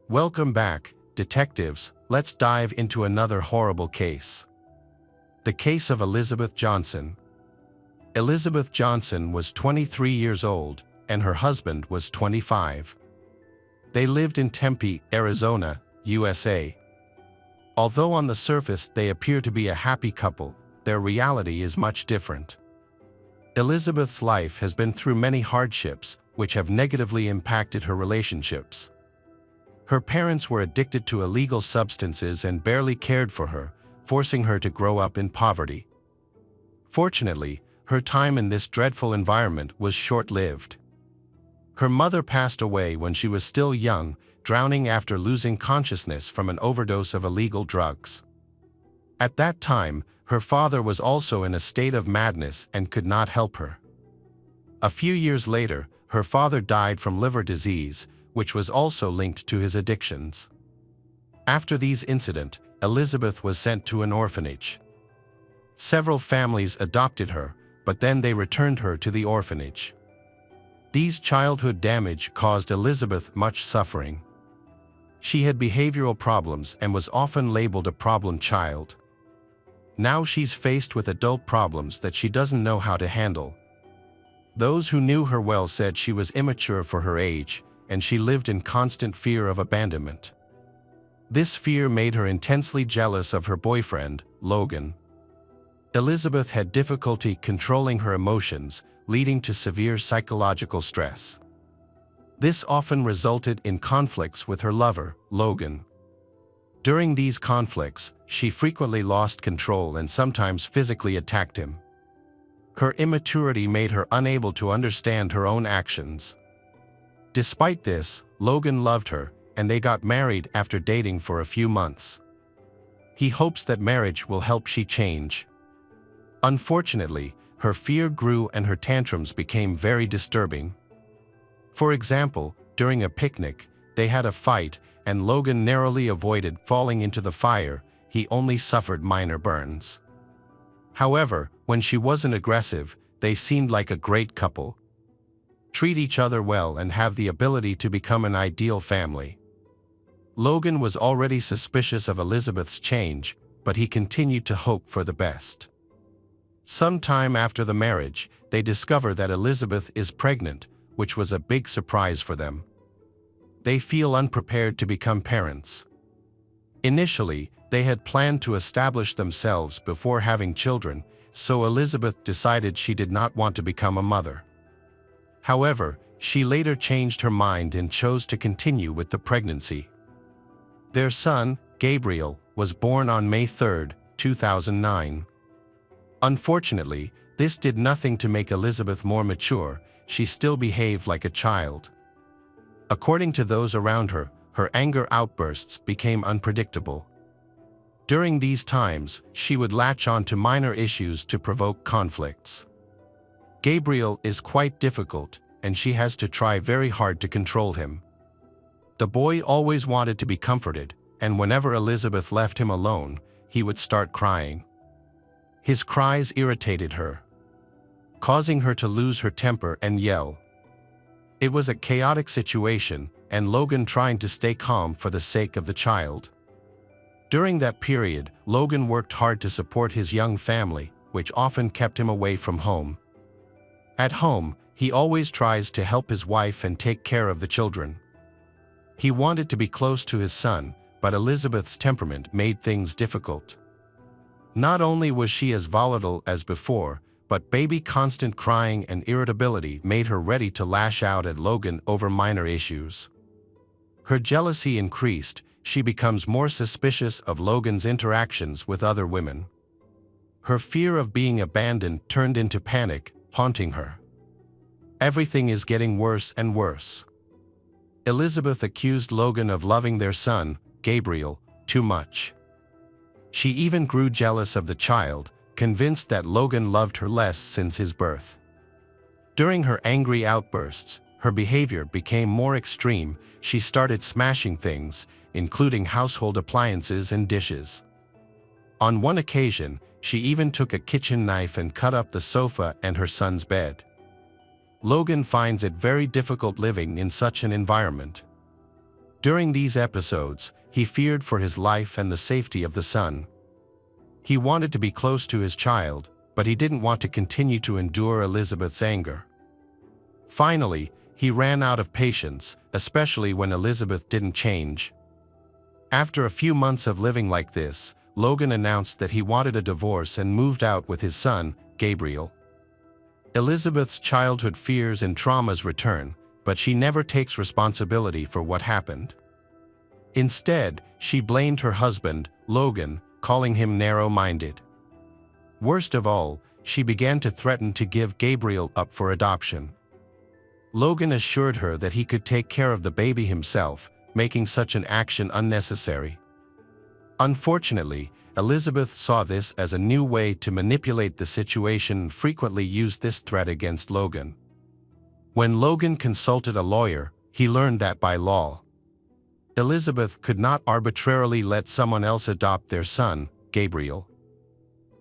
Welcome back, detectives. Let's dive into another horrible case. The case of Elizabeth Johnson. Elizabeth Johnson was 23 years old, and her husband was 25. They lived in Tempe, Arizona, USA. Although on the surface they appear to be a happy couple, their reality is much different. Elizabeth's life has been through many hardships, which have negatively impacted her relationships. Her parents were addicted to illegal substances and barely cared for her, forcing her to grow up in poverty. Fortunately, her time in this dreadful environment was short-lived. Her mother passed away when she was still young, drowning after losing consciousness from an overdose of illegal drugs. At that time, her father was also in a state of madness and could not help her. A few years later, her father died from liver disease, which was also linked to his addictions. After these incidents, Elizabeth was sent to an orphanage. Several families adopted her, but then they returned her to the orphanage. These childhood damage caused Elizabeth much suffering. She had behavioral problems and was often labeled a problem child. Now she's faced with adult problems that she doesn't know how to handle. Those who knew her well said she was immature for her age, and she lived in constant fear of abandonment. This fear made her intensely jealous of her boyfriend, Logan. Elizabeth had difficulty controlling her emotions, leading to severe psychological stress. This often resulted in conflicts with her lover, Logan. During these conflicts, she frequently lost control and sometimes physically attacked him. Her immaturity made her unable to understand her own actions. Despite this, Logan loved her, and they got married after dating for a few months. He hopes that marriage will help she change. Unfortunately, her fear grew and her tantrums became very disturbing. For example, during a picnic, they had a fight, and Logan narrowly avoided falling into the fire. He only suffered minor burns. However, when she wasn't aggressive, they seemed like a great couple. Treat each other well and have the ability to become an ideal family. Logan was already suspicious of Elizabeth's change, but he continued to hope for the best. Sometime after the marriage, they discover that Elizabeth is pregnant, which was a big surprise for them. They feel unprepared to become parents. Initially, they had planned to establish themselves before having children, so Elizabeth decided she did not want to become a mother. However, she later changed her mind and chose to continue with the pregnancy. Their son, Gabriel, was born on May 3, 2009. Unfortunately, this did nothing to make Elizabeth more mature. She still behaved like a child. According to those around her, her anger outbursts became unpredictable. During these times, she would latch on to minor issues to provoke conflicts. Gabriel is quite difficult, and she has to try very hard to control him. The boy always wanted to be comforted, and whenever Elizabeth left him alone, he would start crying. His cries irritated her, causing her to lose her temper and yell. It was a chaotic situation, and Logan trying to stay calm for the sake of the child. During that period, Logan worked hard to support his young family, which often kept him away from home. At home, he always tries to help his wife and take care of the children. He wanted to be close to his son, but Elizabeth's temperament made things difficult. Not only was she as volatile as before, but baby constant crying and irritability made her ready to lash out at Logan over minor issues. Her jealousy increased. She becomes more suspicious of Logan's interactions with other women. Her fear of being abandoned turned into panic, haunting her. Everything is getting worse and worse. Elizabeth accused Logan of loving their son, Gabriel, too much. She even grew jealous of the child, convinced that Logan loved her less since his birth. During her angry outbursts, her behavior became more extreme. She started smashing things, including household appliances and dishes. On one occasion, she even took a kitchen knife and cut up the sofa and her son's bed. Logan finds it very difficult living in such an environment. During these episodes, he feared for his life and the safety of the son. He wanted to be close to his child, but he didn't want to continue to endure Elizabeth's anger. Finally, he ran out of patience, especially when Elizabeth didn't change. After a few months of living like this, Logan announced that he wanted a divorce and moved out with his son, Gabriel. Elizabeth's childhood fears and traumas return, but she never takes responsibility for what happened. Instead, she blamed her husband, Logan, calling him narrow-minded. Worst of all, she began to threaten to give Gabriel up for adoption. Logan assured her that he could take care of the baby himself, making such an action unnecessary. Unfortunately, Elizabeth saw this as a new way to manipulate the situation and frequently used this threat against Logan. When Logan consulted a lawyer, he learned that by law, Elizabeth could not arbitrarily let someone else adopt their son, Gabriel.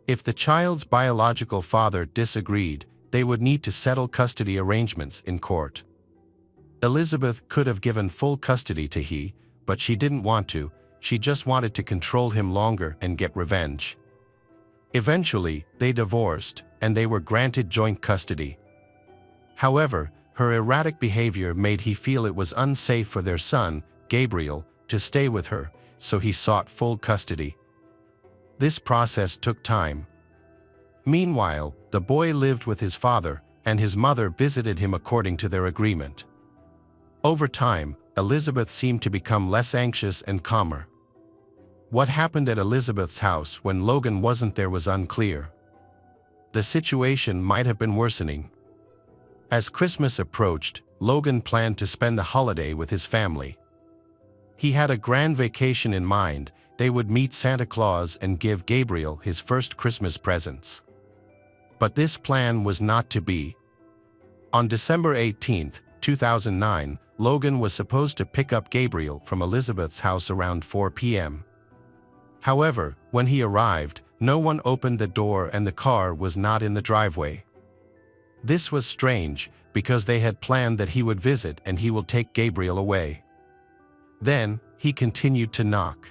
If the child's biological father disagreed, they would need to settle custody arrangements in court. Elizabeth could have given full custody to he, but she didn't want to. She just wanted to control him longer and get revenge. Eventually, they divorced, and they were granted joint custody. However, her erratic behavior made he feel it was unsafe for their son, Gabriel, to stay with her, so he sought full custody. This process took time. Meanwhile, the boy lived with his father, and his mother visited him according to their agreement. Over time, Elizabeth seemed to become less anxious and calmer. What happened at Elizabeth's house when Logan wasn't there was unclear. The situation might have been worsening. As Christmas approached, Logan planned to spend the holiday with his family. He had a grand vacation in mind. They would meet Santa Claus and give Gabriel his first Christmas presents. But this plan was not to be. On December 18, 2009, Logan was supposed to pick up Gabriel from Elizabeth's house around 4 p.m. However, when he arrived, no one opened the door and the car was not in the driveway. This was strange, because they had planned that he would visit and he will take Gabriel away. Then, he continued to knock.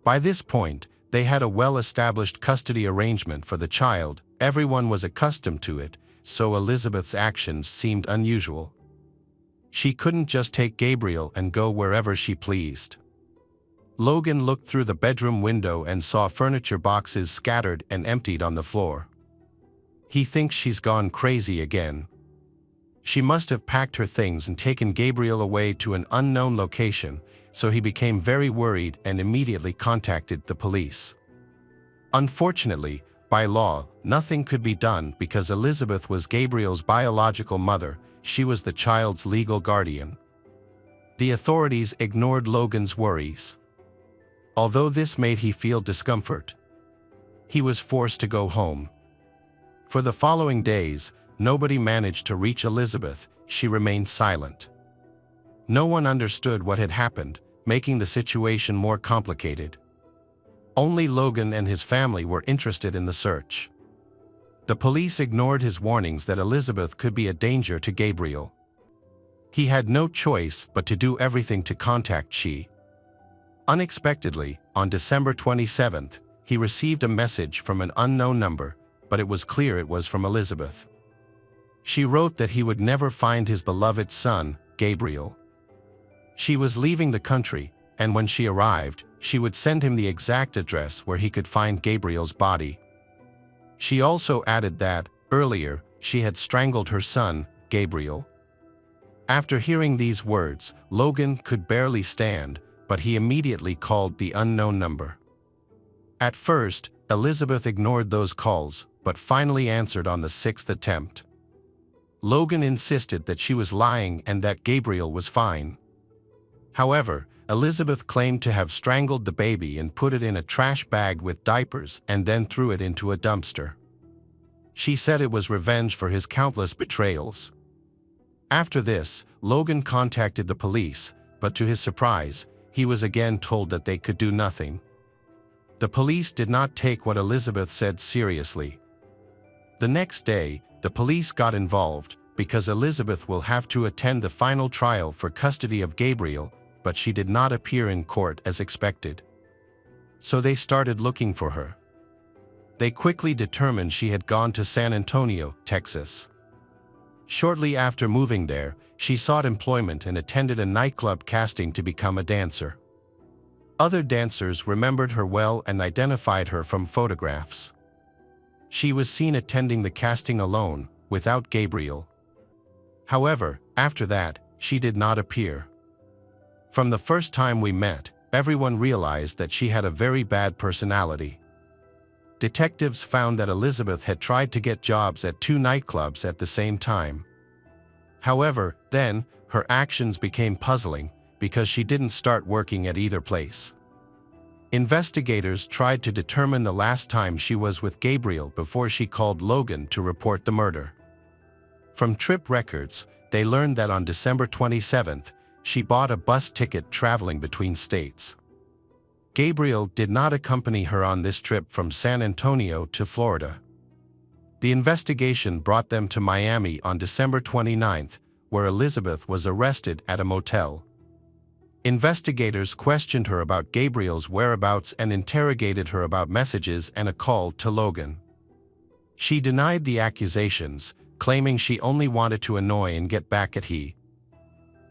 By this point, they had a well-established custody arrangement for the child. Everyone was accustomed to it, so Elizabeth's actions seemed unusual. She couldn't just take Gabriel and go wherever she pleased. Logan looked through the bedroom window and saw furniture boxes scattered and emptied on the floor. He thinks she's gone crazy again. She must have packed her things and taken Gabriel away to an unknown location, so he became very worried and immediately contacted the police. Unfortunately, by law, nothing could be done because Elizabeth was Gabriel's biological mother. She was the child's legal guardian. The authorities ignored Logan's worries. Although this made him feel discomfort, he was forced to go home. For the following days, nobody managed to reach Elizabeth. She remained silent. No one understood what had happened, making the situation more complicated. Only Logan and his family were interested in the search. The police ignored his warnings that Elizabeth could be a danger to Gabriel. He had no choice but to do everything to contact she. Unexpectedly, on December 27th, he received a message from an unknown number, but it was clear it was from Elizabeth. She wrote that he would never find his beloved son, Gabriel. She was leaving the country, and when she arrived, she would send him the exact address where he could find Gabriel's body. She also added that, earlier, she had strangled her son, Gabriel. After hearing these words, Logan could barely stand, but he immediately called the unknown number. At first, Elizabeth ignored those calls, but finally answered on the 6th attempt. Logan insisted that she was lying and that Gabriel was fine. However, Elizabeth claimed to have strangled the baby and put it in a trash bag with diapers and then threw it into a dumpster. She said it was revenge for his countless betrayals. After this, Logan contacted the police, but to his surprise, he was again told that they could do nothing. The police did not take what Elizabeth said seriously. The next day, the police got involved because Elizabeth will have to attend the final trial for custody of Gabriel, but she did not appear in court as expected. So they started looking for her. They quickly determined she had gone to San Antonio, Texas. Shortly after moving there, she sought employment and attended a nightclub casting to become a dancer. Other dancers remembered her well and identified her from photographs. She was seen attending the casting alone, without Gabriel. However, after that, she did not appear. From the first time we met, everyone realized that she had a very bad personality. Detectives found that Elizabeth had tried to get jobs at 2 nightclubs at the same time. However, then, her actions became puzzling because she didn't start working at either place. Investigators tried to determine the last time she was with Gabriel before she called Logan to report the murder. From trip records, they learned that on December 27th, she bought a bus ticket traveling between states. Gabriel did not accompany her on this trip from San Antonio to Florida. The investigation brought them to Miami on December 29th, where Elizabeth was arrested at a motel. Investigators questioned her about Gabriel's whereabouts and interrogated her about messages and a call to Logan. She denied the accusations, claiming she only wanted to annoy and get back at he.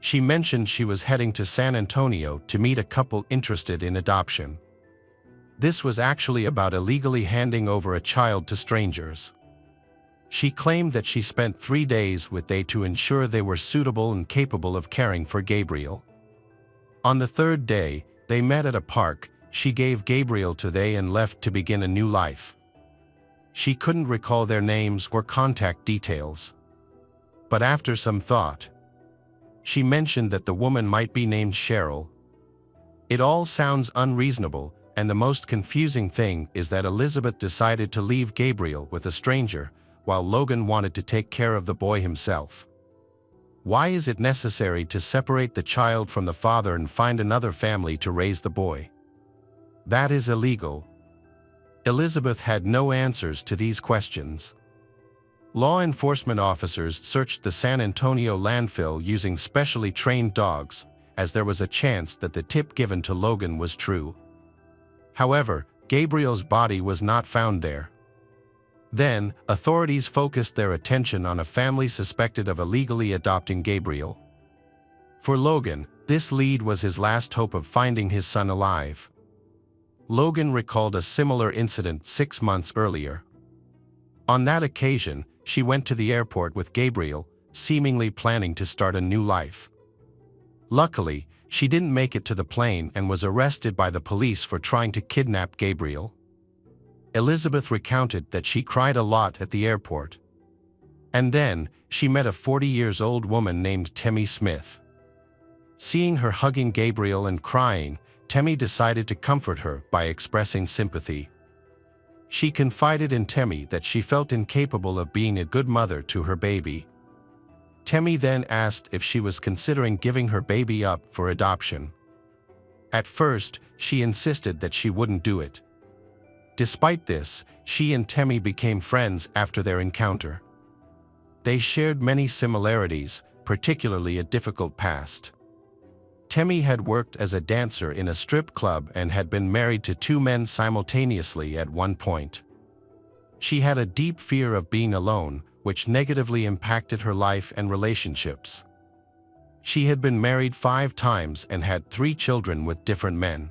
She mentioned she was heading to San Antonio to meet a couple interested in adoption. This was actually about illegally handing over a child to strangers. She claimed that she spent 3 days with they to ensure they were suitable and capable of caring for Gabriel. On the 3rd day, they met at a park. She gave Gabriel to they and left to begin a new life. She couldn't recall their names or contact details. But after some thought, she mentioned that the woman might be named Cheryl. It all sounds unreasonable, and the most confusing thing is that Elizabeth decided to leave Gabriel with a stranger, while Logan wanted to take care of the boy himself. Why is it necessary to separate the child from the father and find another family to raise the boy? That is illegal. Elizabeth had no answers to these questions. Law enforcement officers searched the San Antonio landfill using specially trained dogs, as there was a chance that the tip given to Logan was true. However, Gabriel's body was not found there. Then, authorities focused their attention on a family suspected of illegally adopting Gabriel. For Logan, this lead was his last hope of finding his son alive. Logan recalled a similar incident 6 months earlier. On that occasion, she went to the airport with Gabriel, seemingly planning to start a new life. Luckily, she didn't make it to the plane and was arrested by the police for trying to kidnap Gabriel. Elizabeth recounted that she cried a lot at the airport. And then, she met a 40-year-old woman named Tammy Smith. Seeing her hugging Gabriel and crying, Tammy decided to comfort her by expressing sympathy. She confided in Tammy that she felt incapable of being a good mother to her baby. Tammy then asked if she was considering giving her baby up for adoption. At first, she insisted that she wouldn't do it. Despite this, she and Tammy became friends after their encounter. They shared many similarities, particularly a difficult past. Tammy had worked as a dancer in a strip club and had been married to 2 men simultaneously at one point. She had a deep fear of being alone, which negatively impacted her life and relationships. She had been married 5 times and had 3 children with different men.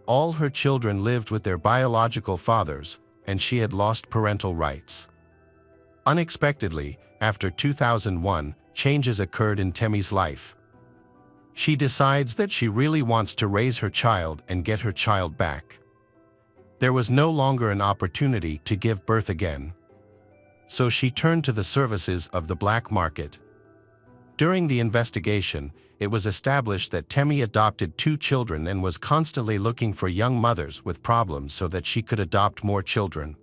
All her children lived with their biological fathers, and she had lost parental rights. Unexpectedly, after 2001, changes occurred in Tammy's life. She decides that she really wants to raise her child and get her child back. There was no longer an opportunity to give birth again. So she turned to the services of the black market. During the investigation, it was established that Tammy adopted 2 children and was constantly looking for young mothers with problems so that she could adopt more children.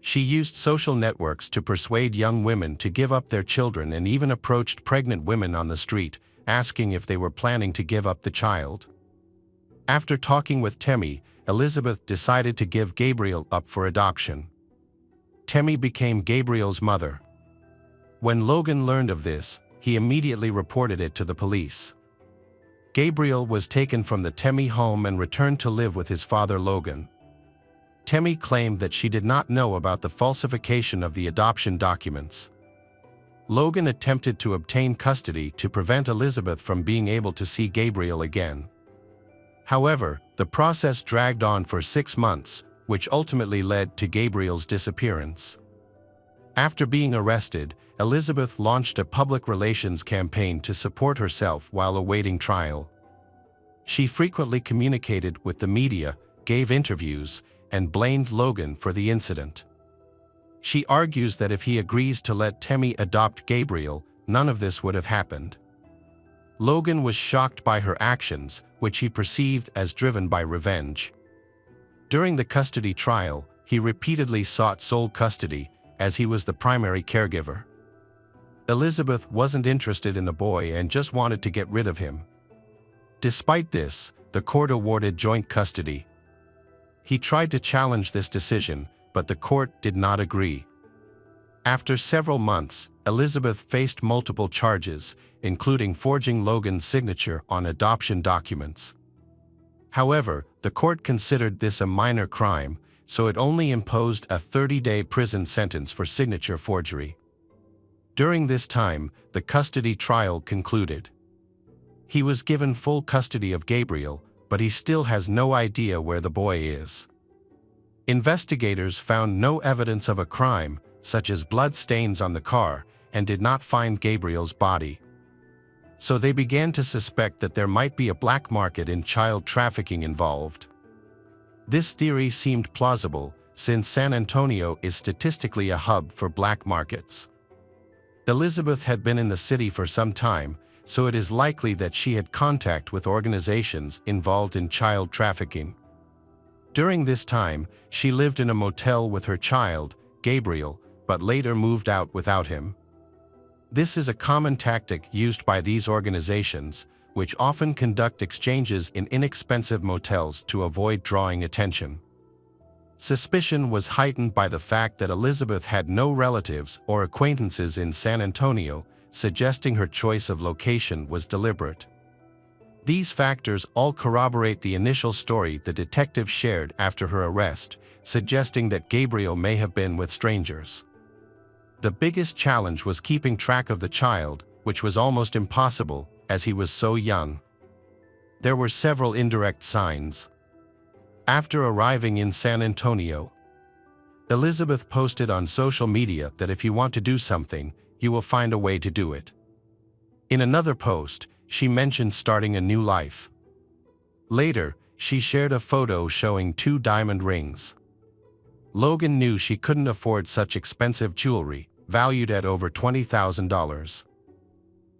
She used social networks to persuade young women to give up their children and even approached pregnant women on the street, asking if they were planning to give up the child. After talking with Tammy, Elizabeth decided to give Gabriel up for adoption. Tammy became Gabriel's mother. When Logan learned of this, he immediately reported it to the police. Gabriel was taken from the Temmie home and returned to live with his father Logan. Temmie claimed that she did not know about the falsification of the adoption documents. Logan attempted to obtain custody to prevent Elizabeth from being able to see Gabriel again. However, the process dragged on for 6 months, which ultimately led to Gabriel's disappearance. After being arrested, Elizabeth launched a public relations campaign to support herself while awaiting trial. She frequently communicated with the media, gave interviews, and blamed Logan for the incident. She argues that if he agrees to let Temmie adopt Gabriel, none of this would have happened. Logan was shocked by her actions, which he perceived as driven by revenge. During the custody trial, he repeatedly sought sole custody, as he was the primary caregiver. Elizabeth wasn't interested in the boy and just wanted to get rid of him. Despite this, the court awarded joint custody. He tried to challenge this decision, but the court did not agree. After several months, Elizabeth faced multiple charges, including forging Logan's signature on adoption documents. However, the court considered this a minor crime, so it only imposed a 30-day prison sentence for signature forgery. During this time, the custody trial concluded. He was given full custody of Gabriel, but he still has no idea where the boy is. Investigators found no evidence of a crime, such as blood stains on the car, and did not find Gabriel's body. So they began to suspect that there might be a black market in child trafficking involved. This theory seemed plausible, since San Antonio is statistically a hub for black markets. Elizabeth had been in the city for some time, so it is likely that she had contact with organizations involved in child trafficking. During this time, she lived in a motel with her child, Gabriel, but later moved out without him. This is a common tactic used by these organizations, which often conduct exchanges in inexpensive motels to avoid drawing attention. Suspicion was heightened by the fact that Elizabeth had no relatives or acquaintances in San Antonio, suggesting her choice of location was deliberate. These factors all corroborate the initial story the detective shared after her arrest, suggesting that Gabriel may have been with strangers. The biggest challenge was keeping track of the child, which was almost impossible, as he was so young. There were several indirect signs. After arriving in San Antonio, Elizabeth posted on social media that if you want to do something, you will find a way to do it. In another post, she mentioned starting a new life. Later, she shared a photo showing 2 diamond rings. Logan knew she couldn't afford such expensive jewelry, valued at over $20,000.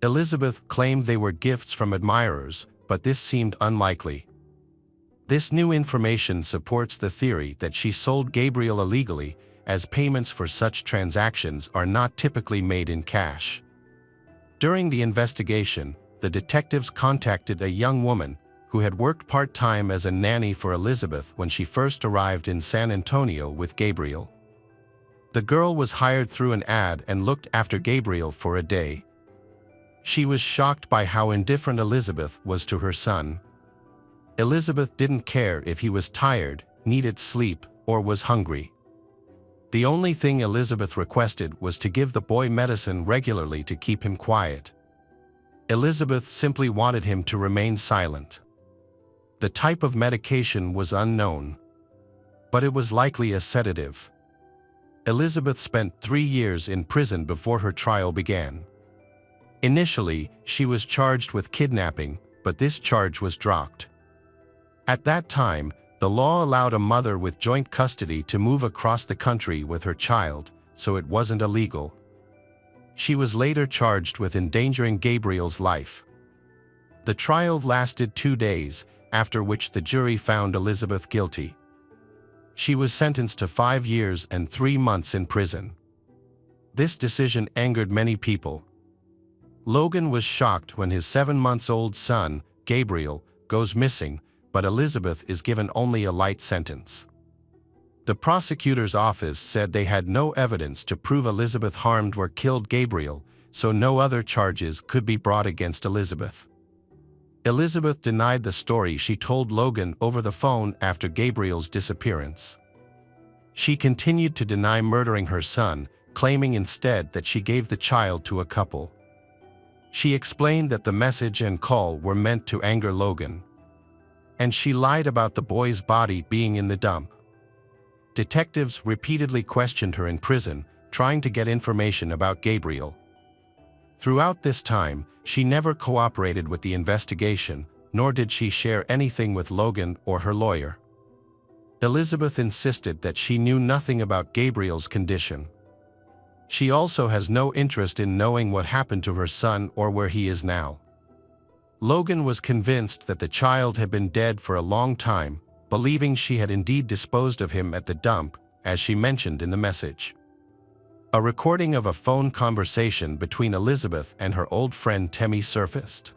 Elizabeth claimed they were gifts from admirers, but this seemed unlikely. This new information supports the theory that she sold Gabriel illegally, as payments for such transactions are not typically made in cash. During the investigation, the detectives contacted a young woman who had worked part-time as a nanny for Elizabeth when she first arrived in San Antonio with Gabriel. The girl was hired through an ad and looked after Gabriel for a day. She was shocked by how indifferent Elizabeth was to her son. Elizabeth didn't care if he was tired, needed sleep, or was hungry. The only thing Elizabeth requested was to give the boy medicine regularly to keep him quiet. Elizabeth simply wanted him to remain silent. The type of medication was unknown, but it was likely a sedative. Elizabeth spent 3 years in prison before her trial began. Initially, she was charged with kidnapping, but this charge was dropped. At that time, the law allowed a mother with joint custody to move across the country with her child, so it wasn't illegal. She was later charged with endangering Gabriel's life. The trial lasted 2 days, after which the jury found Elizabeth guilty. She was sentenced to 5 years and 3 months in prison. This decision angered many people. Logan was shocked when his 7-month-old son, Gabriel, goes missing, but Elizabeth is given only a light sentence. The prosecutor's office said they had no evidence to prove Elizabeth harmed or killed Gabriel, so no other charges could be brought against Elizabeth. Elizabeth denied the story she told Logan over the phone after Gabriel's disappearance. She continued to deny murdering her son, claiming instead that she gave the child to a couple. She explained that the message and call were meant to anger Logan. And she lied about the boy's body being in the dump. Detectives repeatedly questioned her in prison, trying to get information about Gabriel. Throughout this time, she never cooperated with the investigation, nor did she share anything with Logan or her lawyer. Elizabeth insisted that she knew nothing about Gabriel's condition. She also has no interest in knowing what happened to her son or where he is now. Logan was convinced that the child had been dead for a long time, believing she had indeed disposed of him at the dump, as she mentioned in the message. A recording of a phone conversation between Elizabeth and her old friend Temmie surfaced.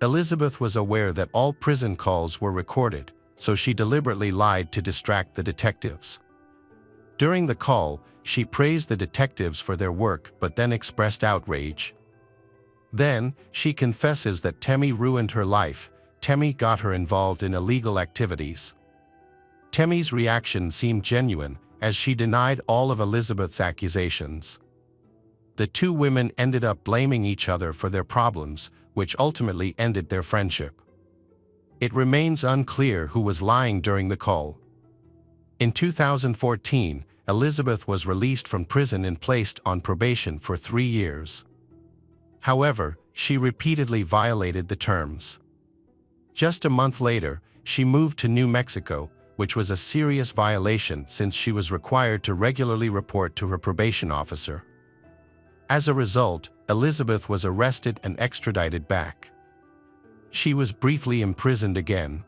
Elizabeth was aware that all prison calls were recorded, so she deliberately lied to distract the detectives. During the call, she praised the detectives for their work but then expressed outrage. Then, she confesses that Temmie ruined her life. Temmie got her involved in illegal activities. Temmie's reaction seemed genuine, as she denied all of Elizabeth's accusations. The two women ended up blaming each other for their problems, which ultimately ended their friendship. It remains unclear who was lying during the call. In 2014, Elizabeth was released from prison and placed on probation for 3 years. However, she repeatedly violated the terms. Just a month later, she moved to New Mexico, which was a serious violation since she was required to regularly report to her probation officer. As a result, Elizabeth was arrested and extradited back. She was briefly imprisoned again.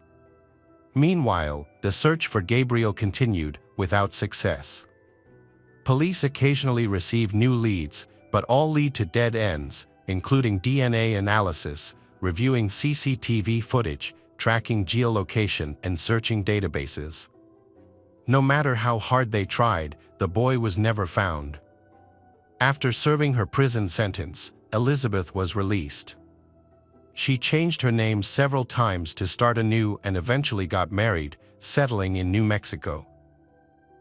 Meanwhile, the search for Gabriel continued, without success. Police occasionally receive new leads, but all lead to dead ends, including DNA analysis, reviewing CCTV footage, tracking geolocation, and searching databases. No matter how hard they tried, the boy was never found. After serving her prison sentence, Elizabeth was released. She changed her name several times to start anew and eventually got married, settling in New Mexico.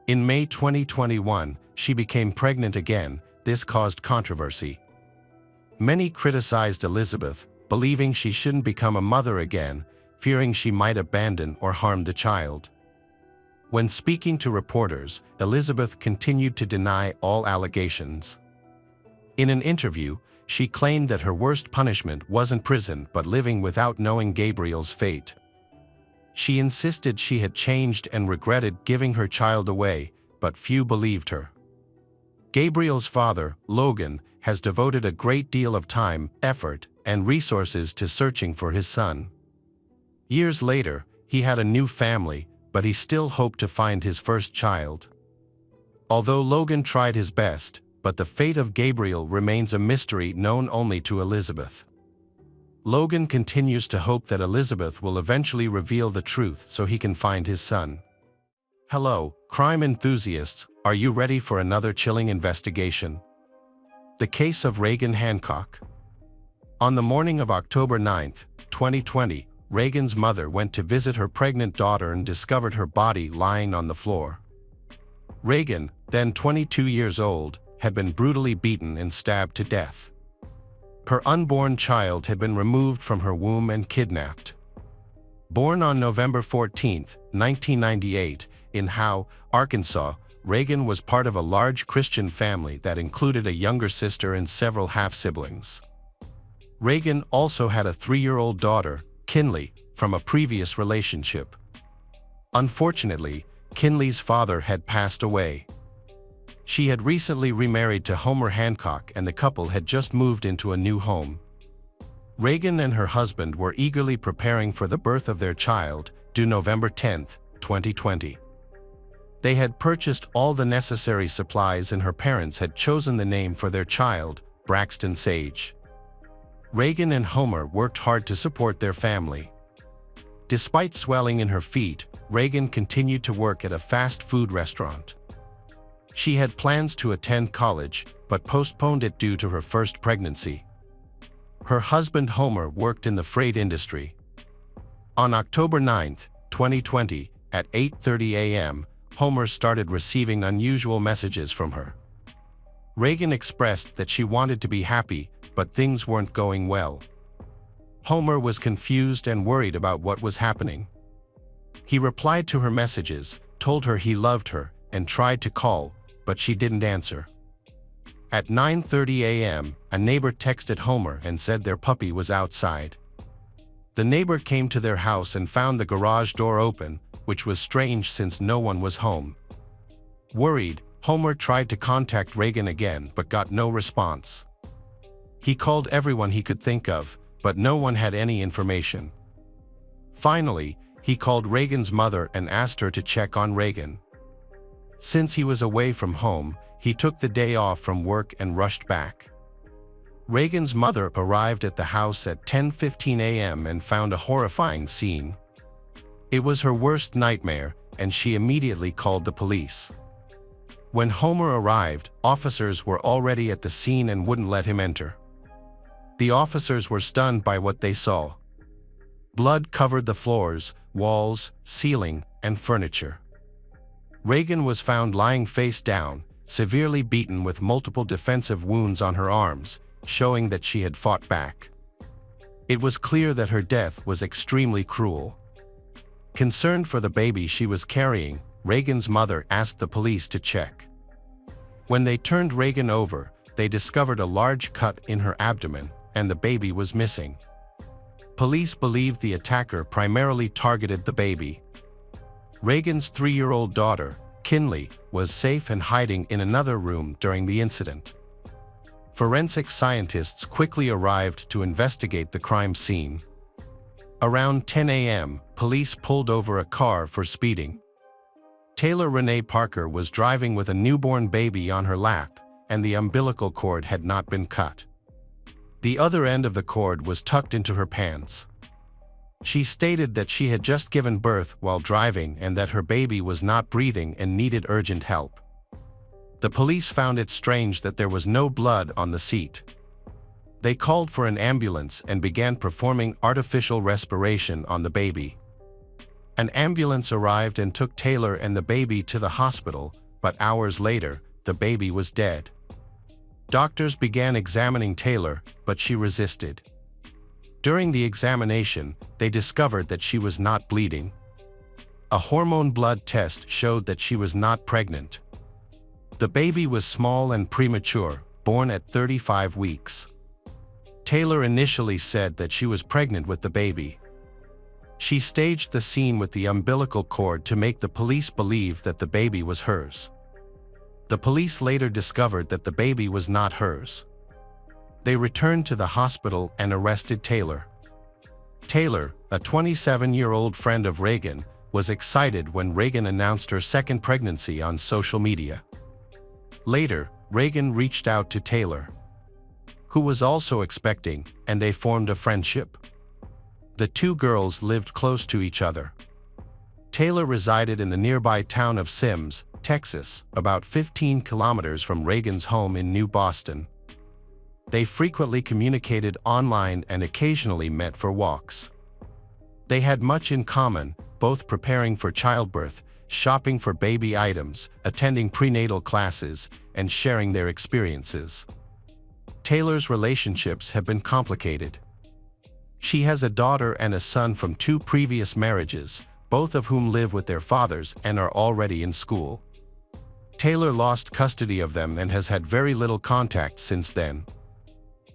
In May 2021, she became pregnant again. This caused controversy. Many criticized Elizabeth, believing she shouldn't become a mother again, fearing she might abandon or harm the child. When speaking to reporters, Elizabeth continued to deny all allegations. In an interview, she claimed that her worst punishment wasn't prison but living without knowing Gabriel's fate. She insisted she had changed and regretted giving her child away, but few believed her. Gabriel's father, Logan, has devoted a great deal of time, effort, and resources to searching for his son. Years later, he had a new family, but he still hoped to find his first child. Although Logan tried his best, but the fate of Gabriel remains a mystery known only to Elizabeth. Logan continues to hope that Elizabeth will eventually reveal the truth so he can find his son. Hello, crime enthusiasts, are you ready for another chilling investigation? The case of Reagan Hancock. On the morning of October 9, 2020, Reagan's mother went to visit her pregnant daughter and discovered her body lying on the floor. Reagan, then 22 years old, had been brutally beaten and stabbed to death. Her unborn child had been removed from her womb and kidnapped. Born on November 14, 1998, in Howe, Arkansas, Reagan was part of a large Christian family that included a younger sister and several half-siblings. Reagan also had a 3-year-old daughter, Kinley, from a previous relationship. Unfortunately, Kinley's father had passed away. She had recently remarried to Homer Hancock and the couple had just moved into a new home. Reagan and her husband were eagerly preparing for the birth of their child, due November 10, 2020. They had purchased all the necessary supplies and her parents had chosen the name for their child, Braxton Sage. Reagan and Homer worked hard to support their family. Despite swelling in her feet, Reagan continued to work at a fast food restaurant. She had plans to attend college, but postponed it due to her first pregnancy. Her husband Homer worked in the freight industry. On October 9, 2020, at 8:30 a.m., Homer started receiving unusual messages from her. Reagan expressed that she wanted to be happy, but things weren't going well. Homer was confused and worried about what was happening. He replied to her messages, told her he loved her, and tried to call, but she didn't answer. At 9:30 a.m., a neighbor texted Homer and said their puppy was outside. The neighbor came to their house and found the garage door open, which was strange since no one was home. Worried, Homer tried to contact Reagan again but got no response. He called everyone he could think of, but no one had any information. Finally, he called Reagan's mother and asked her to check on Reagan. Since he was away from home, he took the day off from work and rushed back. Reagan's mother arrived at the house at 10:15 a.m. and found a horrifying scene. It was her worst nightmare, and she immediately called the police. When Homer arrived, officers were already at the scene and wouldn't let him enter. The officers were stunned by what they saw. Blood covered the floors, walls, ceiling, and furniture. Reagan was found lying face down, severely beaten with multiple defensive wounds on her arms, showing that she had fought back. It was clear that her death was extremely cruel. Concerned for the baby she was carrying, Reagan's mother asked the police to check. When they turned Reagan over, they discovered a large cut in her abdomen, and the baby was missing. Police believed the attacker primarily targeted the baby. Reagan's 3-year-old daughter, Kinley, was safe and hiding in another room during the incident. Forensic scientists quickly arrived to investigate the crime scene. Around 10 a.m., police pulled over a car for speeding. Taylor Renee Parker was driving with a newborn baby on her lap, and the umbilical cord had not been cut. The other end of the cord was tucked into her pants. She stated that she had just given birth while driving and that her baby was not breathing and needed urgent help. The police found it strange that there was no blood on the seat. They called for an ambulance and began performing artificial respiration on the baby. An ambulance arrived and took Taylor and the baby to the hospital, but hours later, the baby was dead. Doctors began examining Taylor, but she resisted. During the examination, they discovered that she was not bleeding. A hormone blood test showed that she was not pregnant. The baby was small and premature, born at 35 weeks. Taylor initially said that she was pregnant with the baby. She staged the scene with the umbilical cord to make the police believe that the baby was hers. The police later discovered that the baby was not hers. They returned to the hospital and arrested Taylor. Taylor, a 27-year-old friend of Reagan, was excited when Reagan announced her second pregnancy on social media. Later, Reagan reached out to Taylor, who was also expecting, and they formed a friendship. The two girls lived close to each other. Taylor resided in the nearby town of Sims, Texas, about 15 kilometers from Reagan's home in New Boston. They frequently communicated online and occasionally met for walks. They had much in common, both preparing for childbirth, shopping for baby items, attending prenatal classes, and sharing their experiences. Taylor's relationships have been complicated. She has a daughter and a son from 2 previous marriages, both of whom live with their fathers and are already in school. Taylor lost custody of them and has had very little contact since then.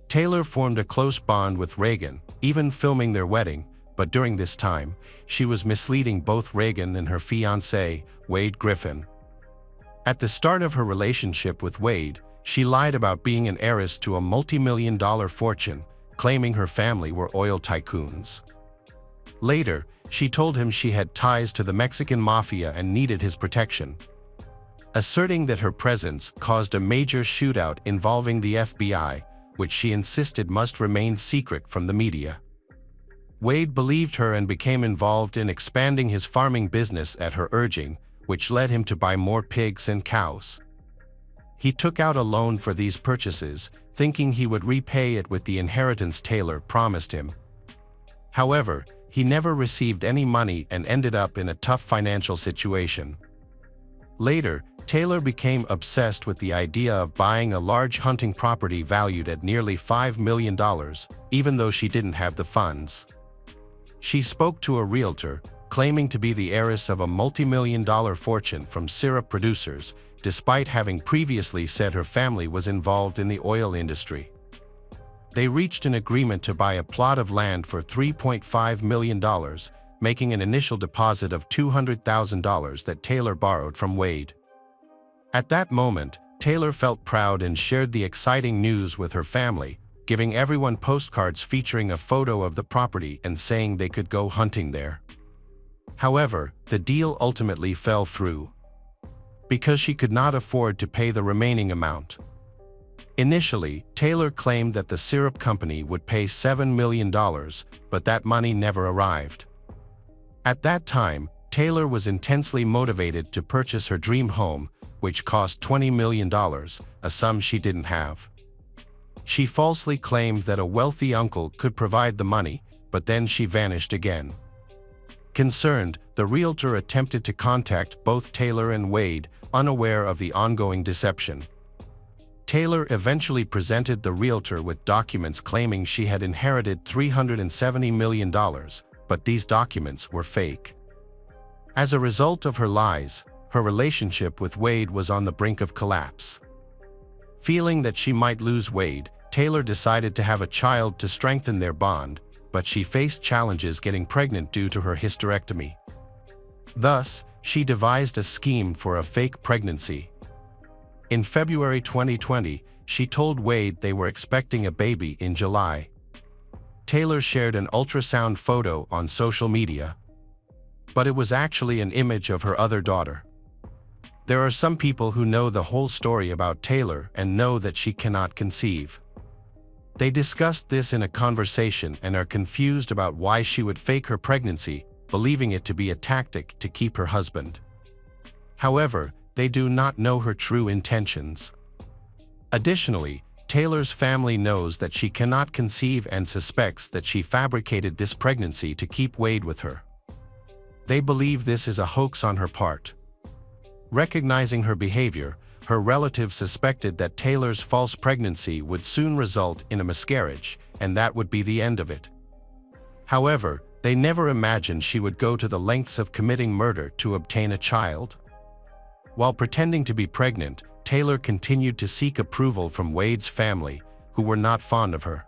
Taylor formed a close bond with Reagan, even filming their wedding, but during this time, she was misleading both Reagan and her fiancé, Wade Griffin. At the start of her relationship with Wade, she lied about being an heiress to a multi-million-dollar fortune, claiming her family were oil tycoons. Later, she told him she had ties to the Mexican mafia and needed his protection, asserting that her presence caused a major shootout involving the FBI, which she insisted must remain secret from the media. Wade believed her and became involved in expanding his farming business at her urging, which led him to buy more pigs and cows. He took out a loan for these purchases, thinking he would repay it with the inheritance Taylor promised him. However, he never received any money and ended up in a tough financial situation. Later, Taylor became obsessed with the idea of buying a large hunting property valued at nearly $5 million, even though she didn't have the funds. She spoke to a realtor, claiming to be the heiress of a multi-million-dollar fortune from syrup producers, despite having previously said her family was involved in the oil industry. They reached an agreement to buy a plot of land for $3.5 million, making an initial deposit of $200,000 that Taylor borrowed from Wade. At that moment, Taylor felt proud and shared the exciting news with her family, giving everyone postcards featuring a photo of the property and saying they could go hunting there. However, the deal ultimately fell through because she could not afford to pay the remaining amount. Initially, Taylor claimed that the syrup company would pay $7 million, but that money never arrived. At that time, Taylor was intensely motivated to purchase her dream home, which cost $20 million, a sum she didn't have. She falsely claimed that a wealthy uncle could provide the money, but then she vanished again. Concerned, the realtor attempted to contact both Taylor and Wade, unaware of the ongoing deception. Taylor eventually presented the realtor with documents claiming she had inherited $370 million, but these documents were fake. As a result of her lies, her relationship with Wade was on the brink of collapse. Feeling that she might lose Wade, Taylor decided to have a child to strengthen their bond, but she faced challenges getting pregnant due to her hysterectomy. Thus, she devised a scheme for a fake pregnancy. In February 2020, she told Wade they were expecting a baby in July. Taylor shared an ultrasound photo on social media, but it was actually an image of her other daughter. There are some people who know the whole story about Taylor and know that she cannot conceive. They discussed this in a conversation and are confused about why she would fake her pregnancy, believing it to be a tactic to keep her husband. However, they do not know her true intentions. Additionally, Taylor's family knows that she cannot conceive and suspects that she fabricated this pregnancy to keep Wade with her. They believe this is a hoax on her part. Recognizing her behavior, her relatives suspected that Taylor's false pregnancy would soon result in a miscarriage, and that would be the end of it. However, they never imagined she would go to the lengths of committing murder to obtain a child. While pretending to be pregnant, Taylor continued to seek approval from Wade's family, who were not fond of her.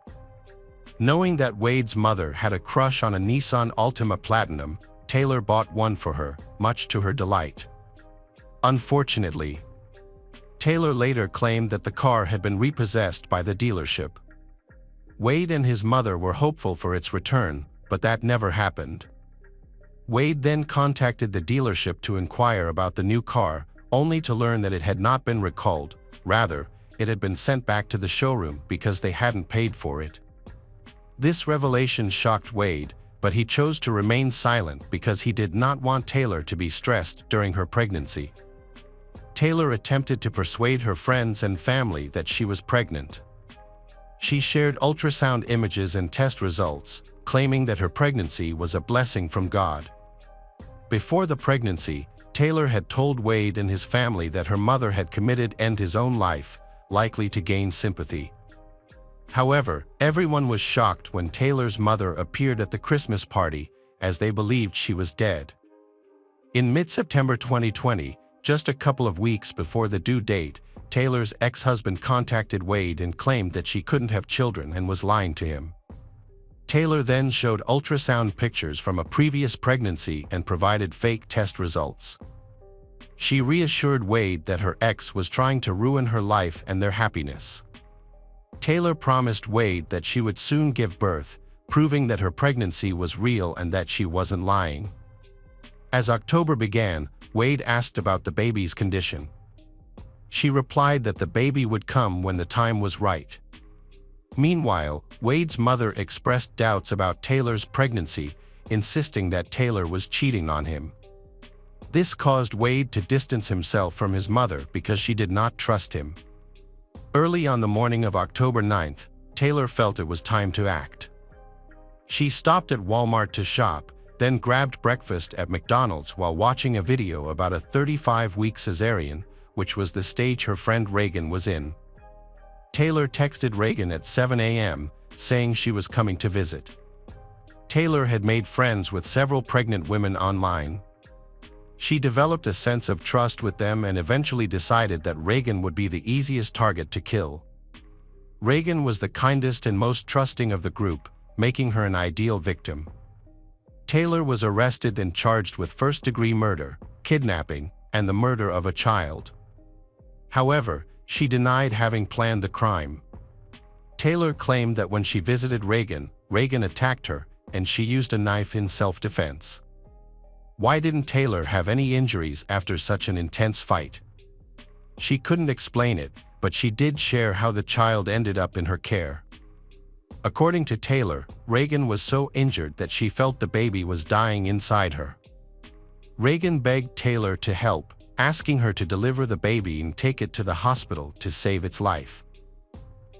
Knowing that Wade's mother had a crush on a Nissan Altima Platinum, Taylor bought one for her, much to her delight. Unfortunately, Taylor later claimed that the car had been repossessed by the dealership. Wade and his mother were hopeful for its return, but that never happened. Wade then contacted the dealership to inquire about the new car, only to learn that it had not been recalled, rather, it had been sent back to the showroom because they hadn't paid for it. This revelation shocked Wade, but he chose to remain silent because he did not want Taylor to be stressed during her pregnancy. Taylor attempted to persuade her friends and family that she was pregnant. She shared ultrasound images and test results, claiming that her pregnancy was a blessing from God. Before the pregnancy, Taylor had told Wade and his family that her mother had committed to end his own life, likely to gain sympathy. However, everyone was shocked when Taylor's mother appeared at the Christmas party, as they believed she was dead. In mid-September 2020, just a couple of weeks before the due date, Taylor's ex-husband contacted Wade and claimed that she couldn't have children and was lying to him. Taylor then showed ultrasound pictures from a previous pregnancy and provided fake test results. She reassured Wade that her ex was trying to ruin her life and their happiness. Taylor promised Wade that she would soon give birth, proving that her pregnancy was real and that she wasn't lying. As October began, Wade asked about the baby's condition. She replied that the baby would come when the time was right. Meanwhile, Wade's mother expressed doubts about Taylor's pregnancy, insisting that Taylor was cheating on him. This caused Wade to distance himself from his mother because she did not trust him. Early on the morning of October 9th, Taylor felt it was time to act. She stopped at Walmart to shop, then grabbed breakfast at McDonald's while watching a video about a 35-week cesarean, which was the stage her friend Reagan was in. Taylor texted Reagan at 7 a.m., saying she was coming to visit. Taylor had made friends with several pregnant women online. She developed a sense of trust with them and eventually decided that Reagan would be the easiest target to kill. Reagan was the kindest and most trusting of the group, making her an ideal victim. Taylor was arrested and charged with first-degree murder, kidnapping, and the murder of a child. However, she denied having planned the crime. Taylor claimed that when she visited Reagan, Reagan attacked her, and she used a knife in self-defense. Why didn't Taylor have any injuries after such an intense fight? She couldn't explain it, but she did share how the child ended up in her care. According to Taylor, Reagan was so injured that she felt the baby was dying inside her. Reagan begged Taylor to help, asking her to deliver the baby and take it to the hospital to save its life.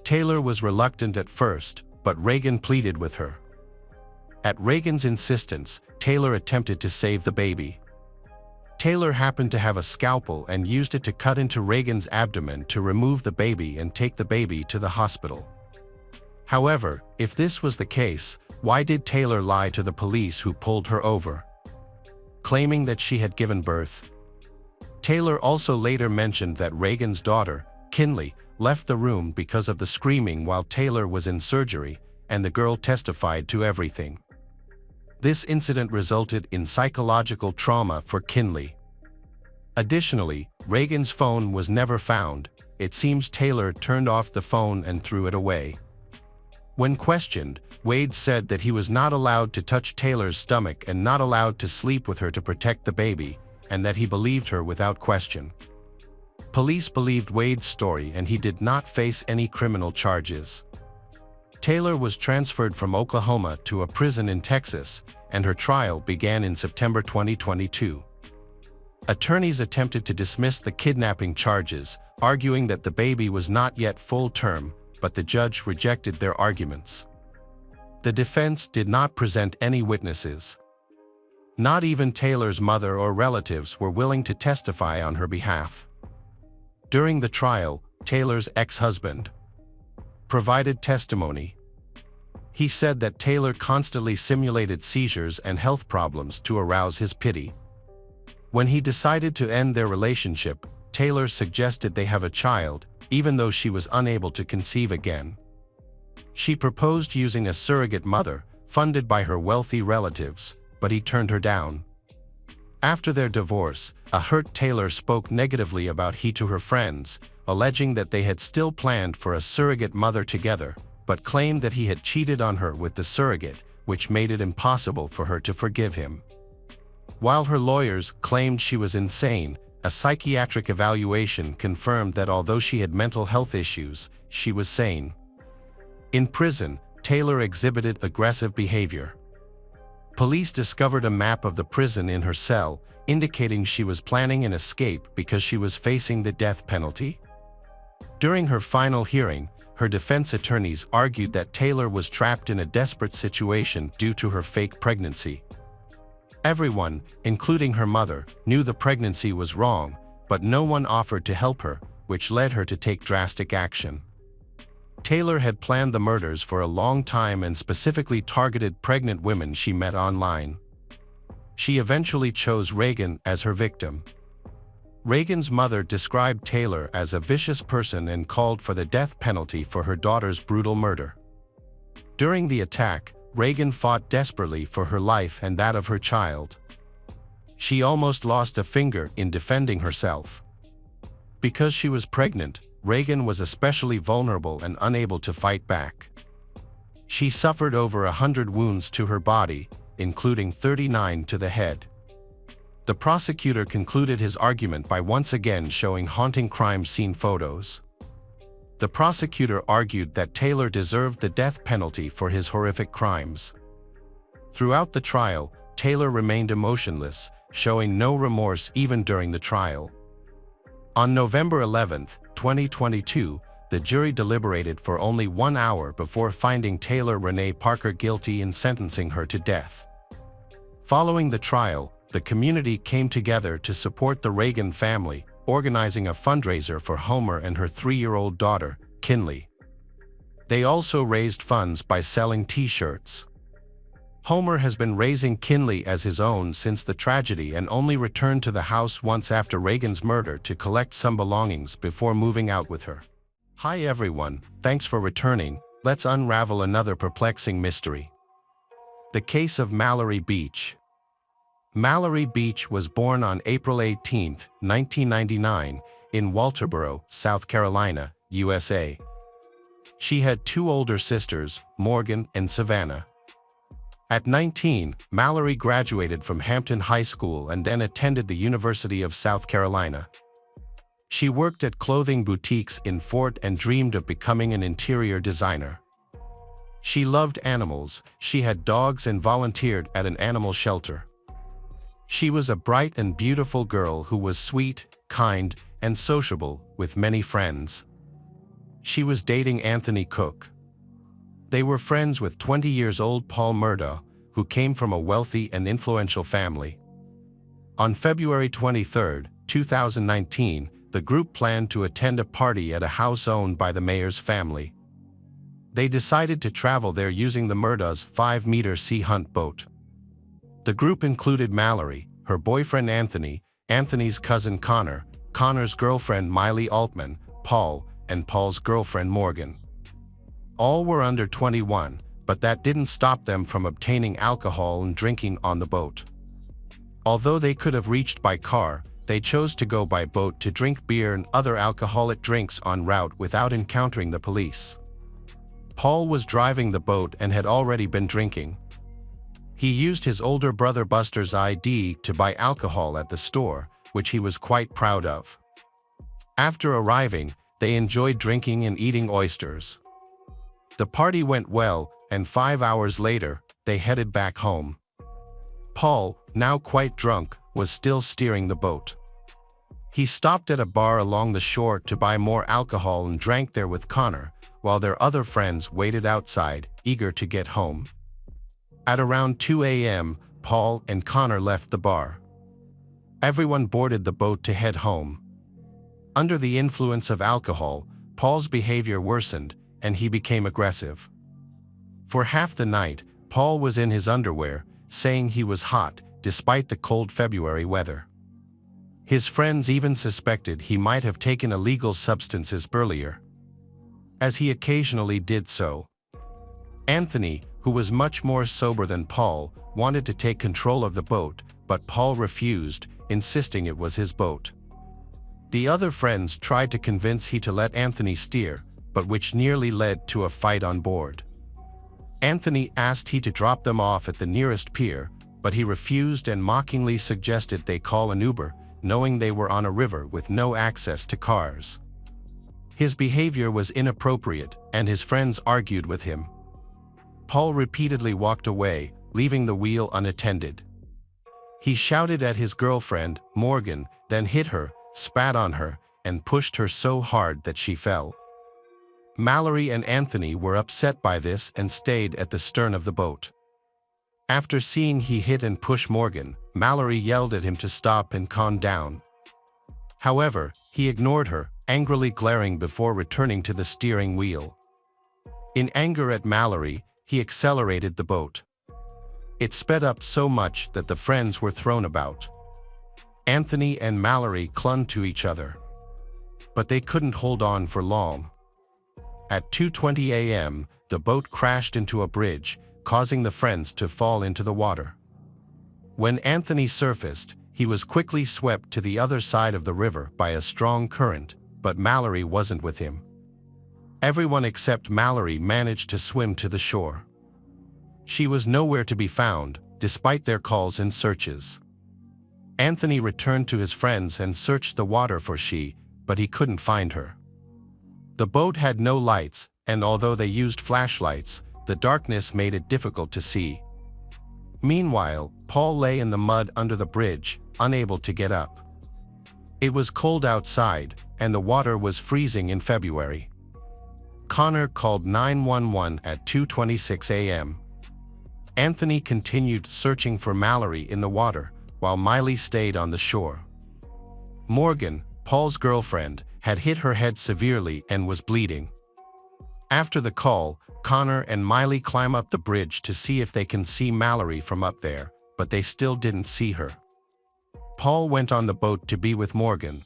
Taylor was reluctant at first, but Reagan pleaded with her. At Reagan's insistence, Taylor attempted to save the baby. Taylor happened to have a scalpel and used it to cut into Reagan's abdomen to remove the baby and take the baby to the hospital. However, if this was the case, why did Taylor lie to the police who pulled her over, claiming that she had given birth? Taylor also later mentioned that Reagan's daughter, Kinley, left the room because of the screaming while Taylor was in surgery, and the girl testified to everything. This incident resulted in psychological trauma for Kinley. Additionally, Reagan's phone was never found. It seems Taylor turned off the phone and threw it away. When questioned, Wade said that he was not allowed to touch Taylor's stomach and not allowed to sleep with her to protect the baby, and that he believed her without question. Police believed Wade's story and he did not face any criminal charges. Taylor was transferred from Oklahoma to a prison in Texas, and her trial began in September 2022. Attorneys attempted to dismiss the kidnapping charges, arguing that the baby was not yet full term, but the judge rejected their arguments. The defense did not present any witnesses. Not even Taylor's mother or relatives were willing to testify on her behalf. During the trial, Taylor's ex-husband provided testimony. He said that Taylor constantly simulated seizures and health problems to arouse his pity. When he decided to end their relationship, Taylor suggested they have a child, even though she was unable to conceive again. She proposed using a surrogate mother, funded by her wealthy relatives, but he turned her down. After their divorce, a hurt Taylor spoke negatively about he to her friends, alleging that they had still planned for a surrogate mother together, but claimed that he had cheated on her with the surrogate, which made it impossible for her to forgive him. While her lawyers claimed she was insane, a psychiatric evaluation confirmed that although she had mental health issues, she was sane. In prison, Taylor exhibited aggressive behavior. Police discovered a map of the prison in her cell, indicating she was planning an escape because she was facing the death penalty. During her final hearing, her defense attorneys argued that Taylor was trapped in a desperate situation due to her fake pregnancy. Everyone, including her mother, knew the pregnancy was wrong, but no one offered to help her, which led her to take drastic action. Taylor had planned the murders for a long time and specifically targeted pregnant women she met online. She eventually chose Reagan as her victim. Reagan's mother described Taylor as a vicious person and called for the death penalty for her daughter's brutal murder. During the attack, Reagan fought desperately for her life and that of her child. She almost lost a finger in defending herself. Because she was pregnant, Reagan was especially vulnerable and unable to fight back. She suffered over 100 wounds to her body, including 39 to the head. The prosecutor concluded his argument by once again showing haunting crime scene photos. The prosecutor argued that Taylor deserved the death penalty for his horrific crimes. Throughout the trial, Taylor remained emotionless, showing no remorse even during the trial. On November 11, 2022, the jury deliberated for only 1 hour before finding Taylor Renee Parker guilty and sentencing her to death. Following the trial, the community came together to support the Reagan family, organizing a fundraiser for Homer and her 3-year-old daughter, Kinley. They also raised funds by selling T-shirts. Homer has been raising Kinley as his own since the tragedy and only returned to the house once after Reagan's murder to collect some belongings before moving out with her. Hi everyone, thanks for returning. Let's unravel another perplexing mystery. The case of Mallory Beach. Mallory Beach was born on April 18, 1999, in Walterboro, South Carolina, USA. She had 2 older sisters, Morgan and Savannah. At 19, Mallory graduated from Hampton High School and then attended the University of South Carolina. She worked at clothing boutiques in Fort and dreamed of becoming an interior designer. She loved animals, she had dogs and volunteered at an animal shelter. She was a bright and beautiful girl who was sweet, kind, and sociable, with many friends. She was dating Anthony Cook. They were friends with 20-year-old Paul Murdaugh, who came from a wealthy and influential family. On February 23, 2019, the group planned to attend a party at a house owned by the mayor's family. They decided to travel there using the Murdaugh's 5-meter sea hunt boat. The group included Mallory, her boyfriend Anthony, Anthony's cousin Connor, Connor's girlfriend Miley Altman, Paul, and Paul's girlfriend Morgan. All were under 21, but that didn't stop them from obtaining alcohol and drinking on the boat. Although they could have reached by car, they chose to go by boat to drink beer and other alcoholic drinks en route without encountering the police. Paul was driving the boat and had already been drinking. He used his older brother Buster's ID to buy alcohol at the store, which he was quite proud of. After arriving, they enjoyed drinking and eating oysters. The party went well, and 5 hours later, they headed back home. Paul, now quite drunk, was still steering the boat. He stopped at a bar along the shore to buy more alcohol and drank there with Connor, while their other friends waited outside, eager to get home. At around 2 a.m., Paul and Connor left the bar. Everyone boarded the boat to head home. Under the influence of alcohol, Paul's behavior worsened, and he became aggressive. For half the night, Paul was in his underwear, saying he was hot, despite the cold February weather. His friends even suspected he might have taken illegal substances earlier, as he occasionally did so. Anthony, who was much more sober than Paul, wanted to take control of the boat, but Paul refused, insisting it was his boat. The other friends tried to convince he to let Anthony steer, but which nearly led to a fight on board. Anthony asked he to drop them off at the nearest pier, but he refused and mockingly suggested they call an Uber, knowing they were on a river with no access to cars. His behavior was inappropriate, and his friends argued with him. Paul repeatedly walked away, leaving the wheel unattended. He shouted at his girlfriend, Morgan, then hit her, spat on her, and pushed her so hard that she fell. Mallory and Anthony were upset by this and stayed at the stern of the boat. After seeing he hit and push Morgan, Mallory yelled at him to stop and calm down. However, he ignored her, angrily glaring before returning to the steering wheel. In anger at Mallory, he accelerated the boat. It sped up so much that the friends were thrown about. Anthony and Mallory clung to each other, but they couldn't hold on for long. At 2:20 a.m., the boat crashed into a bridge, causing the friends to fall into the water. When Anthony surfaced, he was quickly swept to the other side of the river by a strong current, but Mallory wasn't with him. Everyone except Mallory managed to swim to the shore. She was nowhere to be found, despite their calls and searches. Anthony returned to his friends and searched the water for she, but he couldn't find her. The boat had no lights, and although they used flashlights, the darkness made it difficult to see. Meanwhile, Paul lay in the mud under the bridge, unable to get up. It was cold outside, and the water was freezing in February. Connor called 911 at 2:26 a.m. Anthony continued searching for Mallory in the water, while Miley stayed on the shore. Morgan, Paul's girlfriend, had hit her head severely and was bleeding. After the call, Connor and Miley climb up the bridge to see if they can see Mallory from up there, but they still didn't see her. Paul went on the boat to be with Morgan.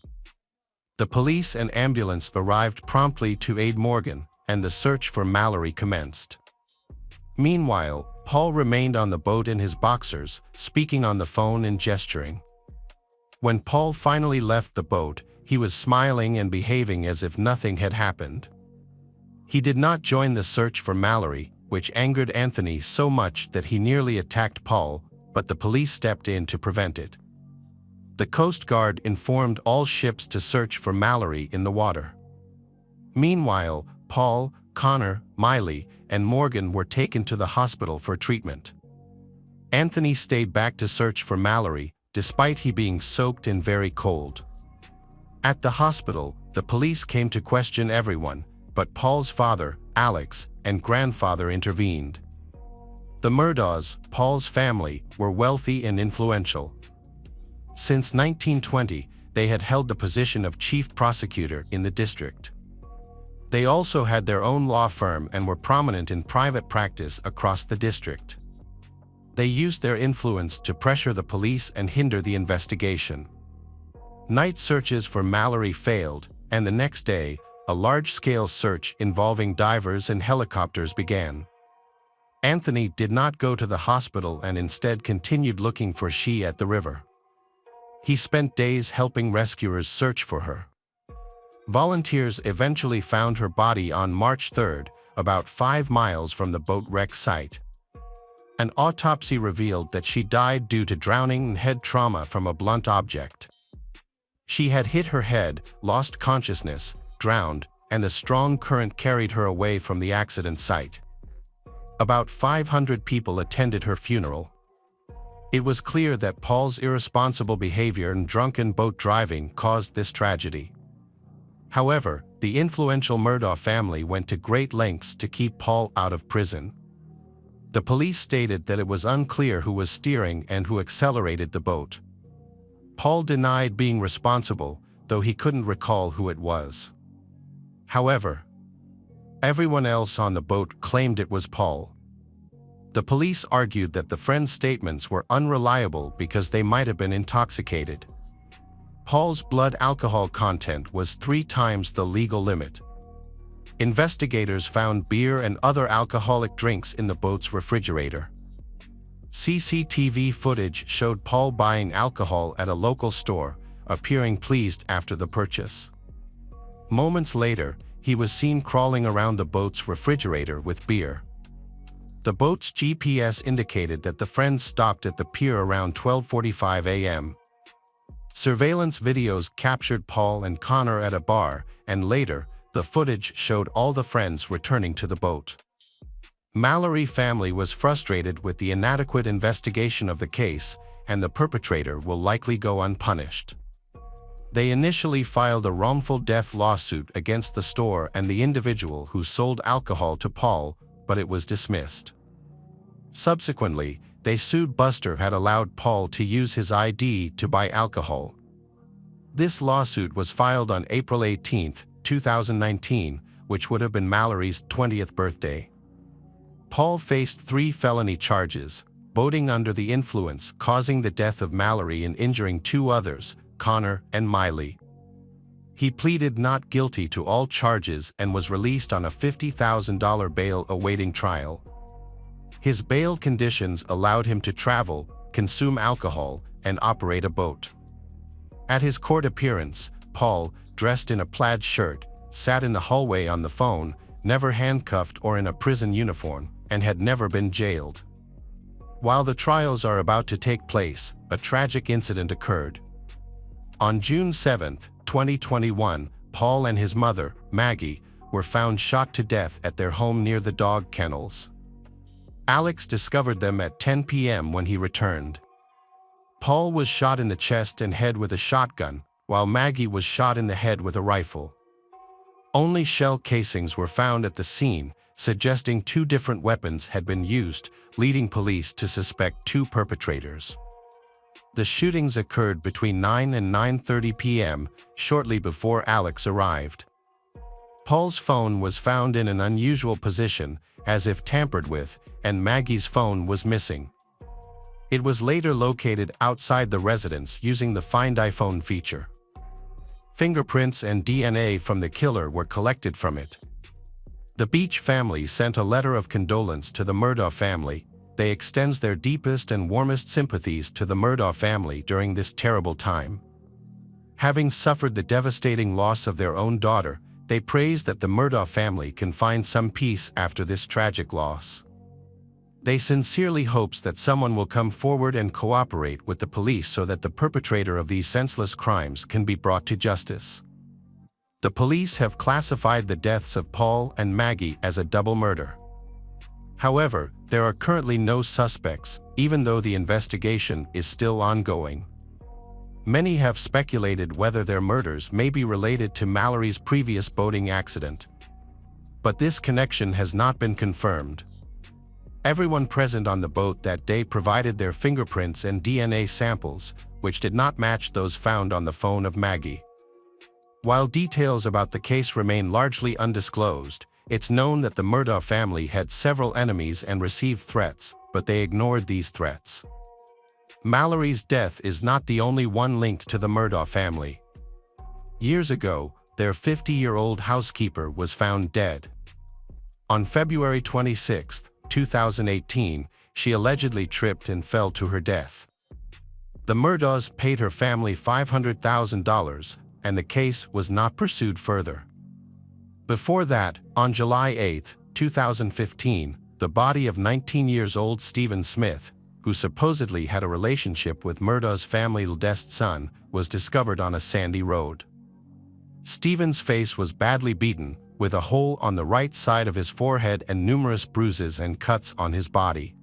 The police and ambulance arrived promptly to aid Morgan, and the search for Mallory commenced. Meanwhile, Paul remained on the boat in his boxers, speaking on the phone and gesturing. When Paul finally left the boat, he was smiling and behaving as if nothing had happened. He did not join the search for Mallory, which angered Anthony so much that he nearly attacked Paul, but the police stepped in to prevent it. The Coast Guard informed all ships to search for Mallory in the water. Meanwhile, Paul, Connor, Miley, and Morgan were taken to the hospital for treatment. Anthony stayed back to search for Mallory, despite he being soaked and very cold. At the hospital, the police came to question everyone, but Paul's father, Alex, and grandfather intervened. The Murdaughs, Paul's family, were wealthy and influential. Since 1920, they had held the position of chief prosecutor in the district. They also had their own law firm and were prominent in private practice across the district. They used their influence to pressure the police and hinder the investigation. Night searches for Mallory failed, and the next day, a large-scale search involving divers and helicopters began. Anthony did not go to the hospital and instead continued looking for she at the river. He spent days helping rescuers search for her. Volunteers eventually found her body on March 3, about 5 miles from the boat wreck site. An autopsy revealed that she died due to drowning and head trauma from a blunt object. She had hit her head, lost consciousness, drowned, and the strong current carried her away from the accident site. About 500 people attended her funeral. It was clear that Paul's irresponsible behavior and drunken boat driving caused this tragedy. However, the influential Murdaugh family went to great lengths to keep Paul out of prison. The police stated that it was unclear who was steering and who accelerated the boat. Paul denied being responsible, though he couldn't recall who it was. However, everyone else on the boat claimed it was Paul. The police argued that the friends' statements were unreliable because they might have been intoxicated. Paul's blood alcohol content was 3 times the legal limit. Investigators found beer and other alcoholic drinks in the boat's refrigerator. CCTV footage showed Paul buying alcohol at a local store, appearing pleased after the purchase. Moments later, he was seen crawling around the boat's refrigerator with beer. The boat's GPS indicated that the friends stopped at the pier around 12:45 a.m. Surveillance videos captured Paul and Connor at a bar, and later, the footage showed all the friends returning to the boat. Mallory family was frustrated with the inadequate investigation of the case, and the perpetrator will likely go unpunished. They initially filed a wrongful death lawsuit against the store and the individual who sold alcohol to Paul, but it was dismissed. Subsequently, they sued Buster had allowed Paul to use his ID to buy alcohol. This lawsuit was filed on April 18, 2019, which would have been Mallory's 20th birthday. Paul faced 3 felony charges: boating under the influence causing the death of Mallory and injuring 2 others, Connor and Miley. He pleaded not guilty to all charges and was released on a $50,000 bail awaiting trial. His bail conditions allowed him to travel, consume alcohol, and operate a boat. At his court appearance, Paul, dressed in a plaid shirt, sat in the hallway on the phone, never handcuffed or in a prison uniform, and had never been jailed. While the trials are about to take place, a tragic incident occurred. On June 7, 2021, Paul and his mother, Maggie, were found shot to death at their home near the dog kennels. Alex discovered them at 10 p.m. when he returned. Paul was shot in the chest and head with a shotgun, while Maggie was shot in the head with a rifle. Only shell casings were found at the scene, suggesting two different weapons had been used, leading police to suspect two perpetrators. The shootings occurred between 9 and 9:30 p.m., shortly before Alex arrived. Paul's phone was found in an unusual position, as if tampered with, and Maggie's phone was missing. It was later located outside the residence using the Find iPhone feature. Fingerprints and DNA from the killer were collected from it. The Beach family sent a letter of condolence to the Murdaugh family. They extends their deepest and warmest sympathies to the Murdaugh family during this terrible time. Having suffered the devastating loss of their own daughter, they praise that the Murdaugh family can find some peace after this tragic loss. They sincerely hopes that someone will come forward and cooperate with the police so that the perpetrator of these senseless crimes can be brought to justice. The police have classified the deaths of Paul and Maggie as a double murder. However, there are currently no suspects, even though the investigation is still ongoing. Many have speculated whether their murders may be related to Mallory's previous boating accident. But this connection has not been confirmed. Everyone present on the boat that day provided their fingerprints and DNA samples, which did not match those found on the phone of Maggie. While details about the case remain largely undisclosed, it's known that the Murdaugh family had several enemies and received threats, but they ignored these threats. Mallory's death is not the only one linked to the Murdaugh family. Years ago, their 50-year-old housekeeper was found dead. On February 26, 2018, she allegedly tripped and fell to her death. The Murdaughs paid her family $500,000, and the case was not pursued further. Before that, on July 8, 2015, the body of 19-year-old Stephen Smith, who supposedly had a relationship with Murdaugh's family's eldest son, was discovered on a sandy road. Stephen's face was badly beaten, with a hole on the right side of his forehead and numerous bruises and cuts on his body.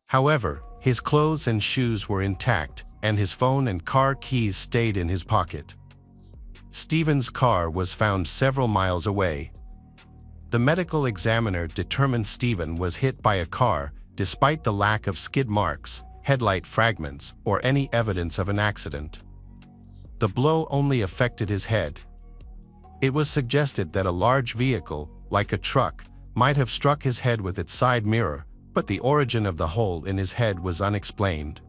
However, his clothes and shoes were intact, and his phone and car keys stayed in his pocket. Stephen's car was found several miles away. The medical examiner determined Stephen was hit by a car, despite the lack of skid marks, headlight fragments, or any evidence of an accident. The blow only affected his head. It was suggested that a large vehicle, like a truck, might have struck his head with its side mirror, but the origin of the hole in his head was unexplained.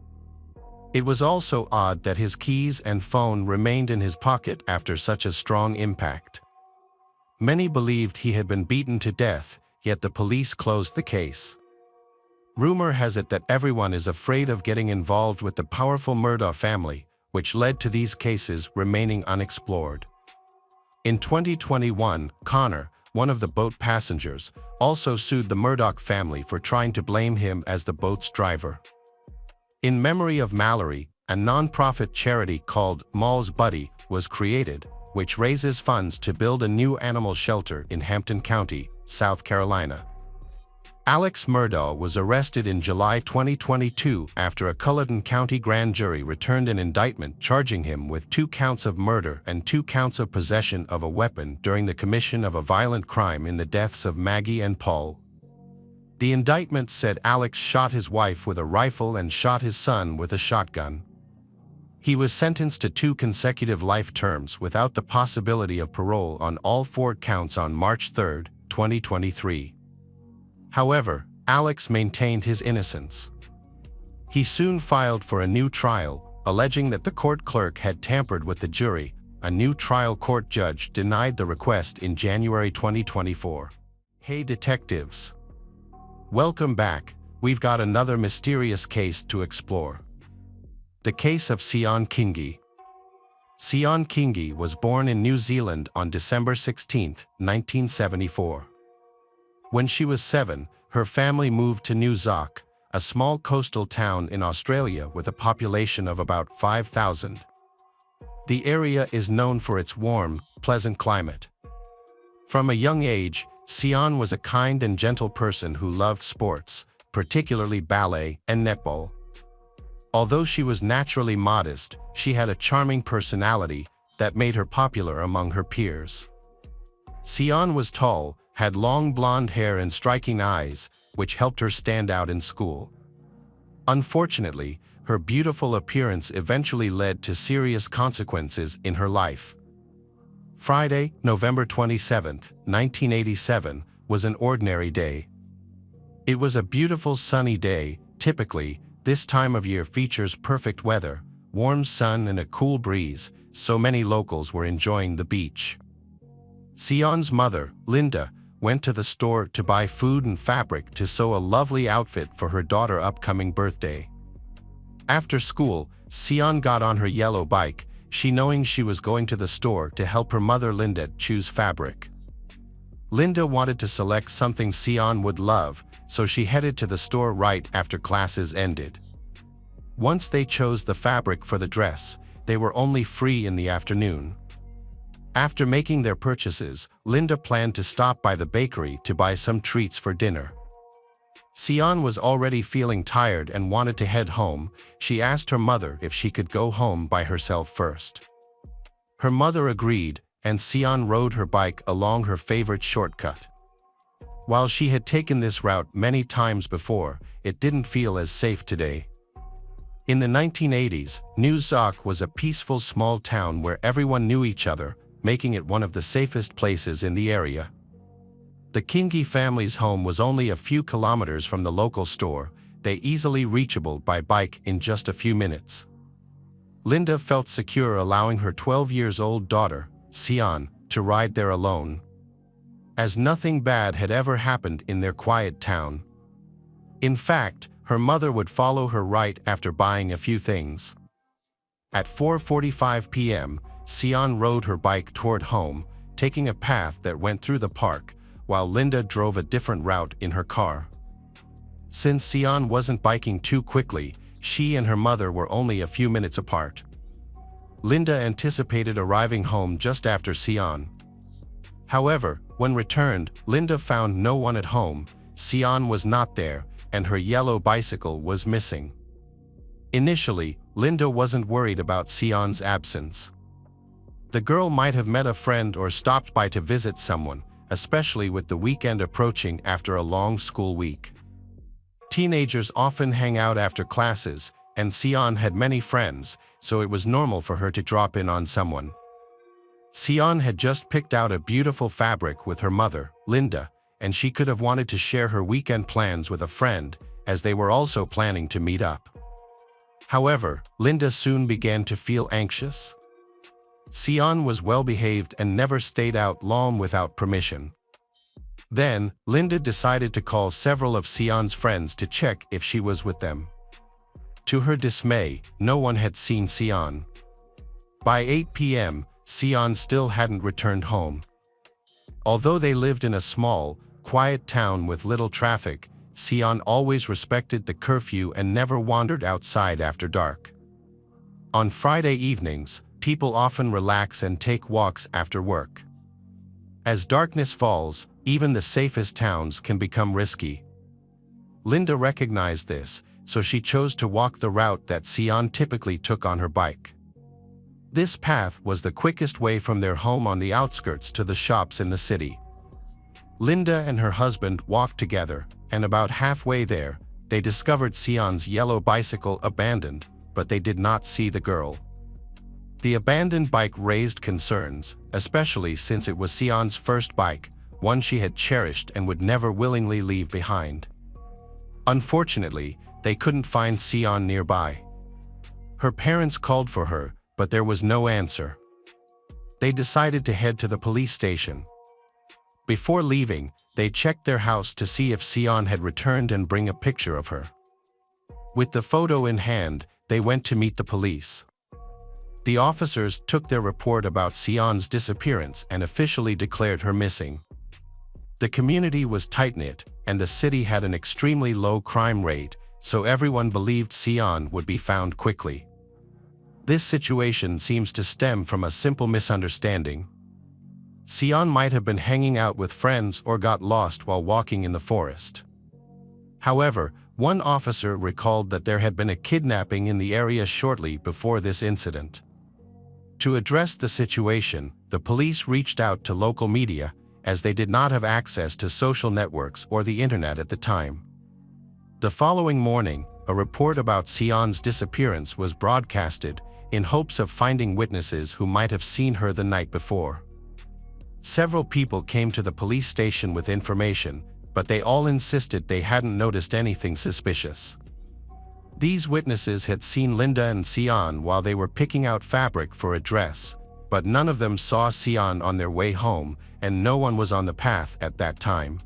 It was also odd that his keys and phone remained in his pocket after such a strong impact. Many believed he had been beaten to death, yet the police closed the case. Rumor has it that everyone is afraid of getting involved with the powerful Murdaugh family, which led to these cases remaining unexplored. In 2021, Connor, one of the boat passengers, also sued the Murdaugh family for trying to blame him as the boat's driver. In memory of Mallory, a non-profit charity called Mall's Buddy was created, which raises funds to build a new animal shelter in Hampton County, South Carolina. Alex Murdaugh was arrested in July 2022 after a Culloden County grand jury returned an indictment charging him with 2 counts of murder and 2 counts of possession of a weapon during the commission of a violent crime in the deaths of Maggie and Paul. The indictment said Alex shot his wife with a rifle and shot his son with a shotgun. He was sentenced to 2 consecutive life terms without the possibility of parole on all 4 counts on March 3, 2023. However, Alex maintained his innocence. He soon filed for a new trial, alleging that the court clerk had tampered with the jury. A new trial court judge denied the request in January 2024. Hey detectives! Welcome back. We've got another mysterious case to explore. The case of Sion Kingi. Sion Kingi was born in New Zealand on December 16, 1974. When she was 7, her family moved to New Zealand, a small coastal town in Australia with a population of about 5,000. The area is known for its warm, pleasant climate. From a young age, Sion was a kind and gentle person who loved sports, particularly ballet and netball. Although she was naturally modest, she had a charming personality that made her popular among her peers. Sion was tall, had long blonde hair and striking eyes, which helped her stand out in school. Unfortunately, her beautiful appearance eventually led to serious consequences in her life. Friday, November 27, 1987, was an ordinary day. It was a beautiful sunny day. Typically, this time of year features perfect weather, warm sun and a cool breeze, so many locals were enjoying the beach. Sion's mother, Linda, went to the store to buy food and fabric to sew a lovely outfit for her daughter's upcoming birthday. After school, Sion got on her yellow bike, knowing she was going to the store to help her mother Linda choose fabric. Linda wanted to select something Sion would love, so she headed to the store right after classes ended. Once they chose the fabric for the dress, they were only free in the afternoon. After making their purchases, Linda planned to stop by the bakery to buy some treats for dinner. Sion was already feeling tired and wanted to head home. She asked her mother if she could go home by herself first. Her mother agreed, and Sion rode her bike along her favorite shortcut. While she had taken this route many times before, it didn't feel as safe today. In the 1980s, New York was a peaceful small town where everyone knew each other, making it one of the safest places in the area. The Kingi family's home was only a few kilometers from the local store, they easily reachable by bike in just a few minutes. Linda felt secure allowing her 12-year-old daughter, Sion, to ride there alone, as nothing bad had ever happened in their quiet town. In fact, her mother would follow her right after buying a few things. At 4:45 p.m., Sion rode her bike toward home, taking a path that went through the park, while Linda drove a different route in her car. Since Sion wasn't biking too quickly, she and her mother were only a few minutes apart. Linda anticipated arriving home just after Sion. However, when returned, Linda found no one at home. Sion was not there, and her yellow bicycle was missing. Initially, Linda wasn't worried about Sion's absence. The girl might have met a friend or stopped by to visit someone, especially with the weekend approaching after a long school week. Teenagers often hang out after classes, and Sion had many friends, so it was normal for her to drop in on someone. Sion had just picked out a beautiful fabric with her mother, Linda, and she could have wanted to share her weekend plans with a friend, as they were also planning to meet up. However, Linda soon began to feel anxious. Sion was well-behaved and never stayed out long without permission. Then, Linda decided to call several of Sion's friends to check if she was with them. To her dismay, no one had seen Sion. By 8 p.m., Sion still hadn't returned home. Although they lived in a small, quiet town with little traffic, Sion always respected the curfew and never wandered outside after dark. On Friday evenings, people often relax and take walks after work. As darkness falls, even the safest towns can become risky. Linda recognized this, so she chose to walk the route that Sion typically took on her bike. This path was the quickest way from their home on the outskirts to the shops in the city. Linda and her husband walked together, and about halfway there, they discovered Sion's yellow bicycle abandoned, but they did not see the girl. The abandoned bike raised concerns, especially since it was Sion's first bike, one she had cherished and would never willingly leave behind. Unfortunately, they couldn't find Sion nearby. Her parents called for her, but there was no answer. They decided to head to the police station. Before leaving, they checked their house to see if Sion had returned and bring a picture of her. With the photo in hand, they went to meet the police. The officers took their report about Sion's disappearance and officially declared her missing. The community was tight-knit, and the city had an extremely low crime rate, so everyone believed Sion would be found quickly. This situation seems to stem from a simple misunderstanding. Sion might have been hanging out with friends or got lost while walking in the forest. However, one officer recalled that there had been a kidnapping in the area shortly before this incident. To address the situation, the police reached out to local media, as they did not have access to social networks or the internet at the time. The following morning, a report about Sion's disappearance was broadcasted in hopes of finding witnesses who might have seen her the night before. Several people came to the police station with information, but they all insisted they hadn't noticed anything suspicious. These witnesses had seen Linda and Sion while they were picking out fabric for a dress, but none of them saw Sion on their way home, and no one was on the path at that time.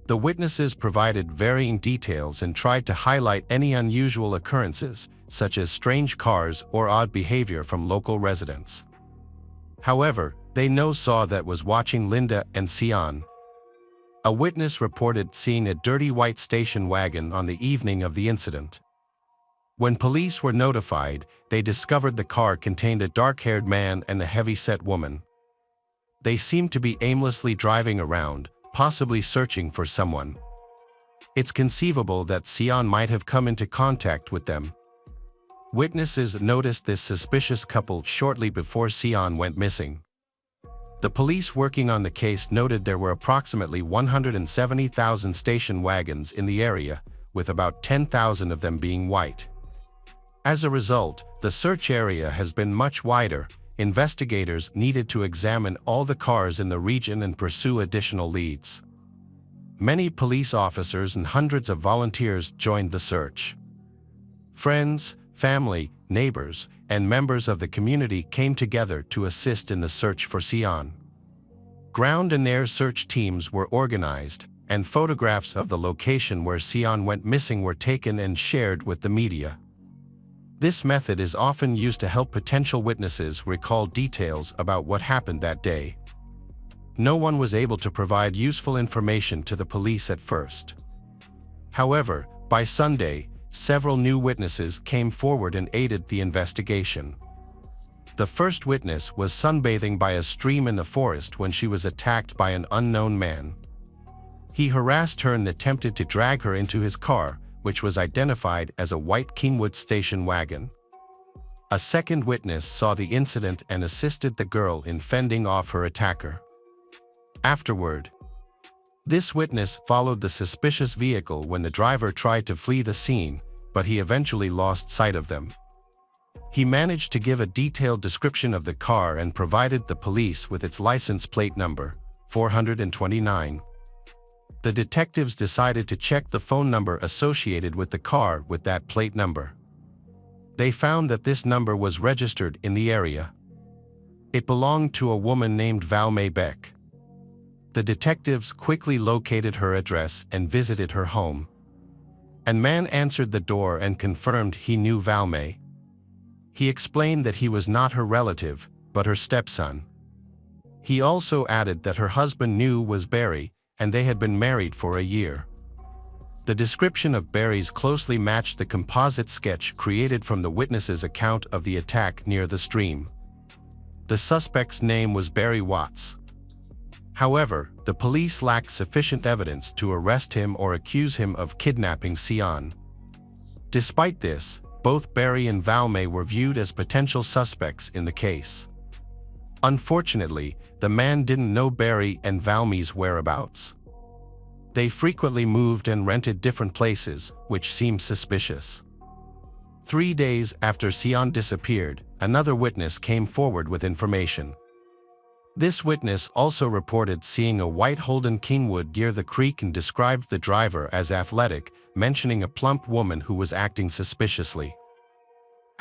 The witnesses provided varying details and tried to highlight any unusual occurrences, such as strange cars or odd behavior from local residents. However, they no saw that was watching Linda and Sion. A witness reported seeing a dirty white station wagon on the evening of the incident. When police were notified, they discovered the car contained a dark-haired man and a heavy-set woman. They seemed to be aimlessly driving around, possibly searching for someone. It's conceivable that Sion might have come into contact with them. Witnesses noticed this suspicious couple shortly before Sion went missing. The police working on the case noted there were approximately 170,000 station wagons in the area, with about 10,000 of them being white. As a result, the search area has been much wider. Investigators needed to examine all the cars in the region and pursue additional leads. Many police officers and hundreds of volunteers joined the search. Friends, family, neighbors, and members of the community came together to assist in the search for Sion. Ground and air search teams were organized, and photographs of the location where Sion went missing were taken and shared with the media. This method is often used to help potential witnesses recall details about what happened that day. No one was able to provide useful information to the police at first. However, by Sunday, several new witnesses came forward and aided the investigation. The first witness was sunbathing by a stream in the forest when she was attacked by an unknown man. He harassed her and attempted to drag her into his car, which was identified as a white Kingwood station wagon. A second witness saw the incident and assisted the girl in fending off her attacker. Afterward, this witness followed the suspicious vehicle when the driver tried to flee the scene, but he eventually lost sight of them. He managed to give a detailed description of the car and provided the police with its license plate number, 429. The detectives decided to check the phone number associated with the car with that plate number. They found that this number was registered in the area. It belonged to a woman named Valmay Beck. The detectives quickly located her address and visited her home. A man answered the door and confirmed he knew Valmay. He explained that he was not her relative, but her stepson. He also added that her husband was Barry, and they had been married for a year. The description of Barry's closely matched the composite sketch created from the witness's account of the attack near the stream. The suspect's name was Barry Watts. However, the police lacked sufficient evidence to arrest him or accuse him of kidnapping Sion. Despite this, both Barry and Valmay were viewed as potential suspects in the case. Unfortunately, the man didn't know Barry and Valmay's whereabouts. They frequently moved and rented different places, which seemed suspicious. 3 days after Sion disappeared, another witness came forward with information. This witness also reported seeing a white Holden Kingwood near the creek and described the driver as athletic, mentioning a plump woman who was acting suspiciously.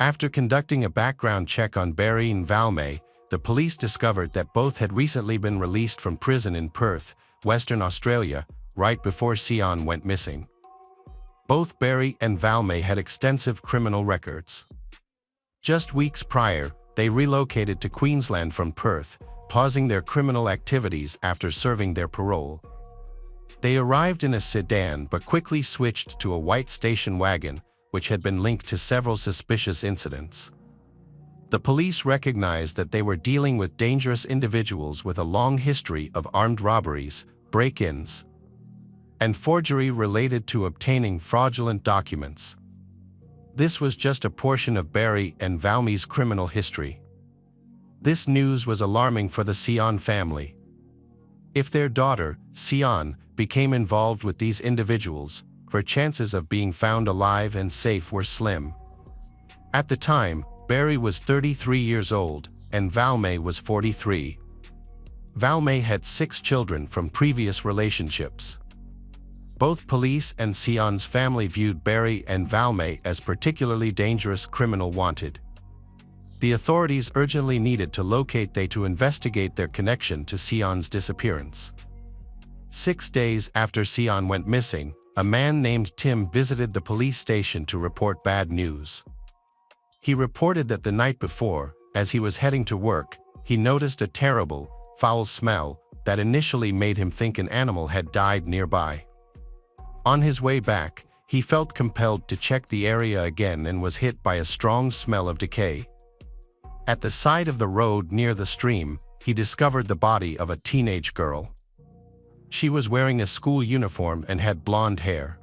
After conducting a background check on Barry and Valmay, the police discovered that both had recently been released from prison in Perth, Western Australia, right before Sion went missing. Both Barry and Valmay had extensive criminal records. Just weeks prior, they relocated to Queensland from Perth, pausing their criminal activities after serving their parole. They arrived in a sedan but quickly switched to a white station wagon, which had been linked to several suspicious incidents. The police recognized that they were dealing with dangerous individuals with a long history of armed robberies, break-ins, and forgery related to obtaining fraudulent documents. This was just a portion of Barry and Valmay's criminal history. This news was alarming for the Sion family. If their daughter, Sion, became involved with these individuals, her chances of being found alive and safe were slim. At the time, Barry was 33 years old, and Valmay was 43. Valmay had 6 children from previous relationships. Both police and Sion's family viewed Barry and Valmay as particularly dangerous criminal wanted. The authorities urgently needed to locate them to investigate their connection to Sion's disappearance. 6 days after Sion went missing, a man named Tim visited the police station to report bad news. He reported that the night before, as he was heading to work, he noticed a terrible, foul smell that initially made him think an animal had died nearby. On his way back, he felt compelled to check the area again and was hit by a strong smell of decay. At the side of the road near the stream, he discovered the body of a teenage girl. She was wearing a school uniform and had blonde hair.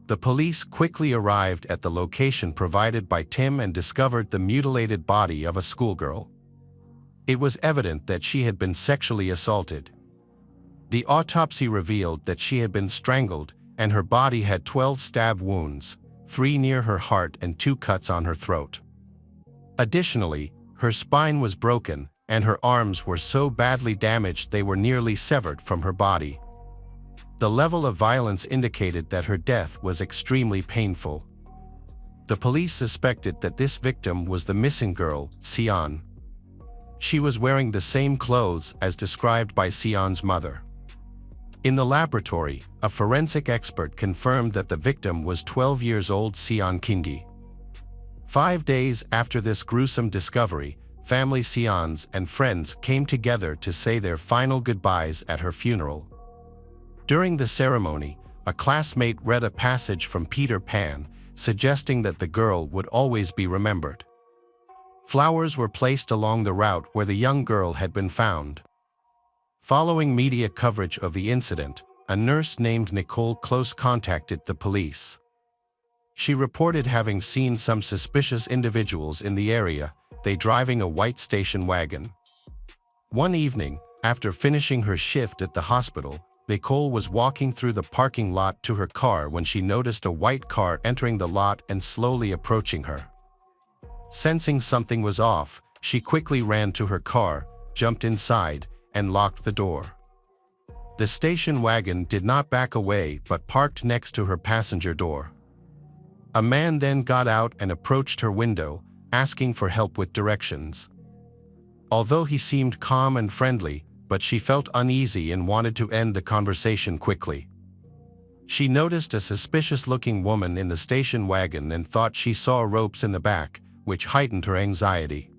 The police quickly arrived at the location provided by Tim and discovered the mutilated body of a schoolgirl. It was evident that she had been sexually assaulted. The autopsy revealed that she had been strangled, and her body had 12 stab wounds, 3 near her heart and 2 cuts on her throat. Additionally, her spine was broken, and her arms were so badly damaged they were nearly severed from her body. The level of violence indicated that her death was extremely painful. The police suspected that this victim was the missing girl, Sion. She was wearing the same clothes as described by Sion's mother. In the laboratory, a forensic expert confirmed that the victim was 12 years old Sion Kingi. 5 days after this gruesome discovery, family Sion's and friends came together to say their final goodbyes at her funeral. During the ceremony, a classmate read a passage from Peter Pan, suggesting that the girl would always be remembered. Flowers were placed along the route where the young girl had been found. Following media coverage of the incident, a nurse named Nicole Close contacted the police. She reported having seen some suspicious individuals in the area, they driving a white station wagon. One evening, after finishing her shift at the hospital, Nicole was walking through the parking lot to her car when she noticed a white car entering the lot and slowly approaching her. Sensing something was off, she quickly ran to her car, jumped inside, and locked the door. The station wagon did not back away but parked next to her passenger door. A man then got out and approached her window, asking for help with directions. Although he seemed calm and friendly, but she felt uneasy and wanted to end the conversation quickly. She noticed a suspicious-looking woman in the station wagon and thought she saw ropes in the back, which heightened her anxiety.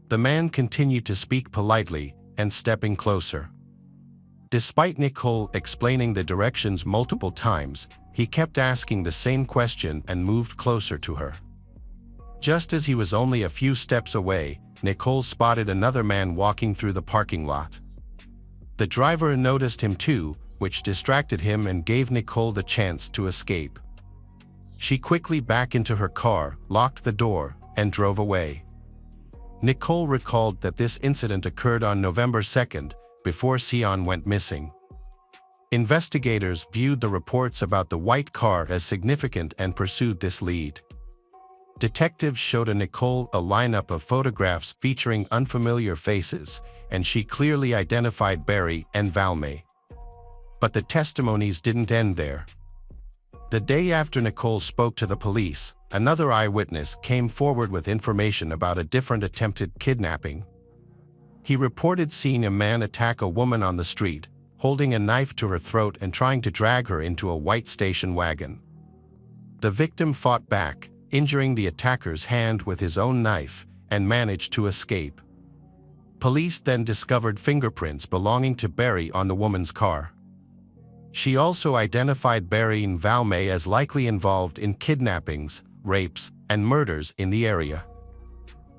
The man continued to speak politely and stepping closer. Despite Nicole explaining the directions multiple times, he kept asking the same question and moved closer to her. Just as he was only a few steps away, Nicole spotted another man walking through the parking lot. The driver noticed him too, which distracted him and gave Nicole the chance to escape. She quickly backed into her car, locked the door, and drove away. Nicole recalled that this incident occurred on November 2nd, before Sion went missing. Investigators viewed the reports about the white car as significant and pursued this lead. Detectives showed Nicole a lineup of photographs featuring unfamiliar faces, and she clearly identified Barry and Valmay. But the testimonies didn't end there. The day after Nicole spoke to the police, another eyewitness came forward with information about a different attempted kidnapping. He reported seeing a man attack a woman on the street, holding a knife to her throat and trying to drag her into a white station wagon. The victim fought back, injuring the attacker's hand with his own knife, and managed to escape. Police then discovered fingerprints belonging to Barry on the woman's car. She also identified Barry and Valmay as likely involved in kidnappings, rapes, and murders in the area.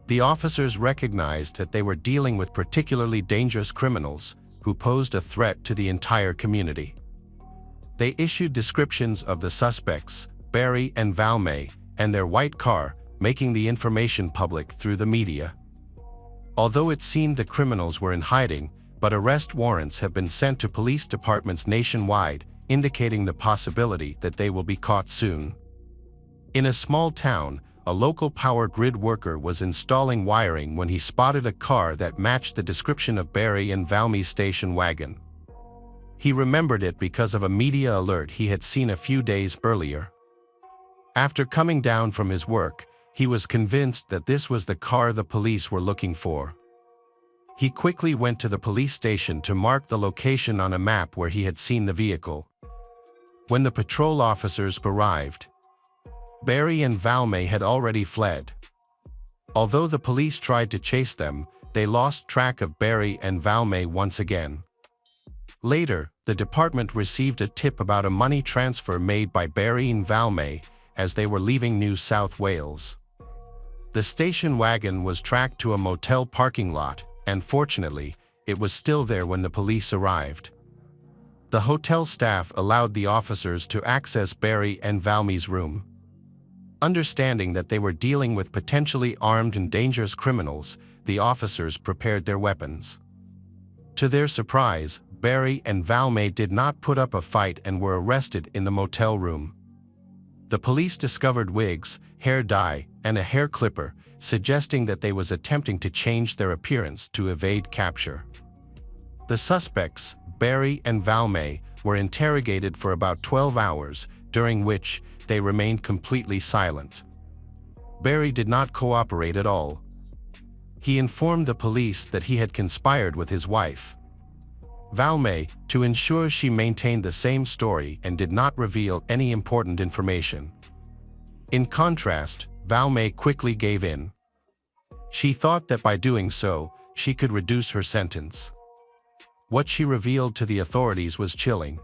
The officers recognized that they were dealing with particularly dangerous criminals who posed a threat to the entire community. They issued descriptions of the suspects, Barry and Valmay, and their white car, making the information public through the media. Although it seemed the criminals were in hiding, but arrest warrants have been sent to police departments nationwide, indicating the possibility that they will be caught soon. In a small town, a local power grid worker was installing wiring when he spotted a car that matched the description of Barry and Valmy's station wagon. He remembered it because of a media alert he had seen a few days earlier. After coming down from his work, he was convinced that this was the car the police were looking for. He quickly went to the police station to mark the location on a map where he had seen the vehicle. When the patrol officers arrived, Barry and Valmy had already fled. Although the police tried to chase them, they lost track of Barry and Valmy once again. Later, the department received a tip about a money transfer made by Barry and Valmy as they were leaving New South Wales. The station wagon was tracked to a motel parking lot, and fortunately, it was still there when the police arrived. The hotel staff allowed the officers to access Barry and Valmy's room. Understanding that they were dealing with potentially armed and dangerous criminals, the officers prepared their weapons. To their surprise, Barry and Valmy did not put up a fight and were arrested in the motel room. The police discovered wigs, hair dye, and a hair clipper, suggesting that they was attempting to change their appearance to evade capture. The suspects, Barry and Valmy, were interrogated for about 12 hours, during which they remained completely silent. Barry did not cooperate at all. He informed the police that he had conspired with his wife, Valmy, to ensure she maintained the same story and did not reveal any important information. In contrast, Valmy quickly gave in. She thought that by doing so, she could reduce her sentence. What she revealed to the authorities was chilling.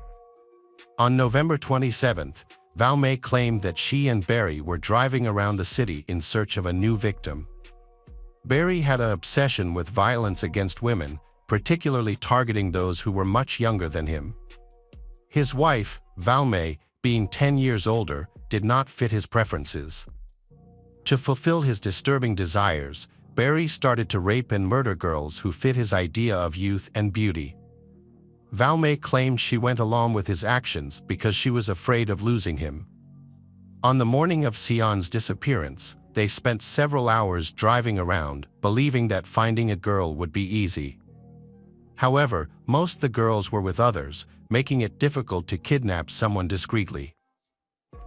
On November 27th, Valmy claimed that she and Barry were driving around the city in search of a new victim. Barry had an obsession with violence against women, particularly targeting those who were much younger than him. His wife, Valmy, being 10 years older, did not fit his preferences. To fulfill his disturbing desires, Barry started to rape and murder girls who fit his idea of youth and beauty. Valmy claimed she went along with his actions because she was afraid of losing him. On the morning of Sion's disappearance, they spent several hours driving around, believing that finding a girl would be easy. However, most of the girls were with others, making it difficult to kidnap someone discreetly.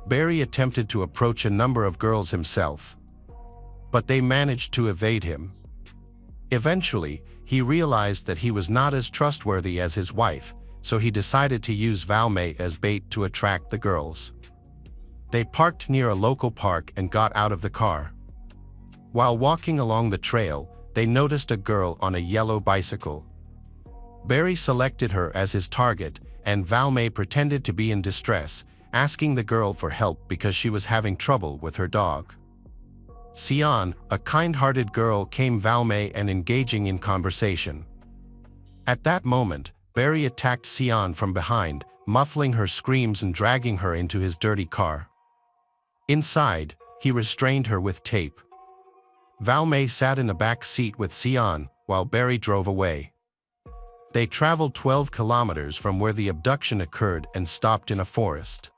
Barry attempted to approach a number of girls himself, but they managed to evade him. Eventually, he realized that he was not as trustworthy as his wife, so he decided to use Valmy as bait to attract the girls. They parked near a local park and got out of the car. While walking along the trail, they noticed a girl on a yellow bicycle. Barry selected her as his target, and Valmy pretended to be in distress, asking the girl for help because she was having trouble with her dog. Sion, a kind-hearted girl, came Valmy and engaging in conversation. At that moment, Barry attacked Sion from behind, muffling her screams and dragging her into his dirty car. Inside, he restrained her with tape. Valmy sat in the back seat with Sion, while Barry drove away. They traveled 12 kilometers from where the abduction occurred and stopped in a forest.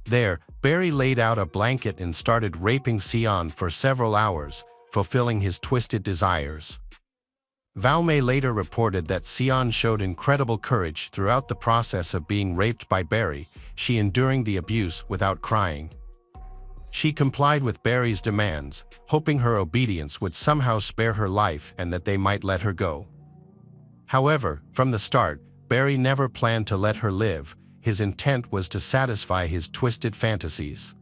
There, Barry laid out a blanket and started raping Sion for several hours, fulfilling his twisted desires. Valmy later reported that Sion showed incredible courage throughout the process of being raped by Barry, she enduring the abuse without crying. She complied with Barry's demands, hoping her obedience would somehow spare her life and that they might let her go. However, from the start, Barry never planned to let her live. His intent was to satisfy his twisted fantasies.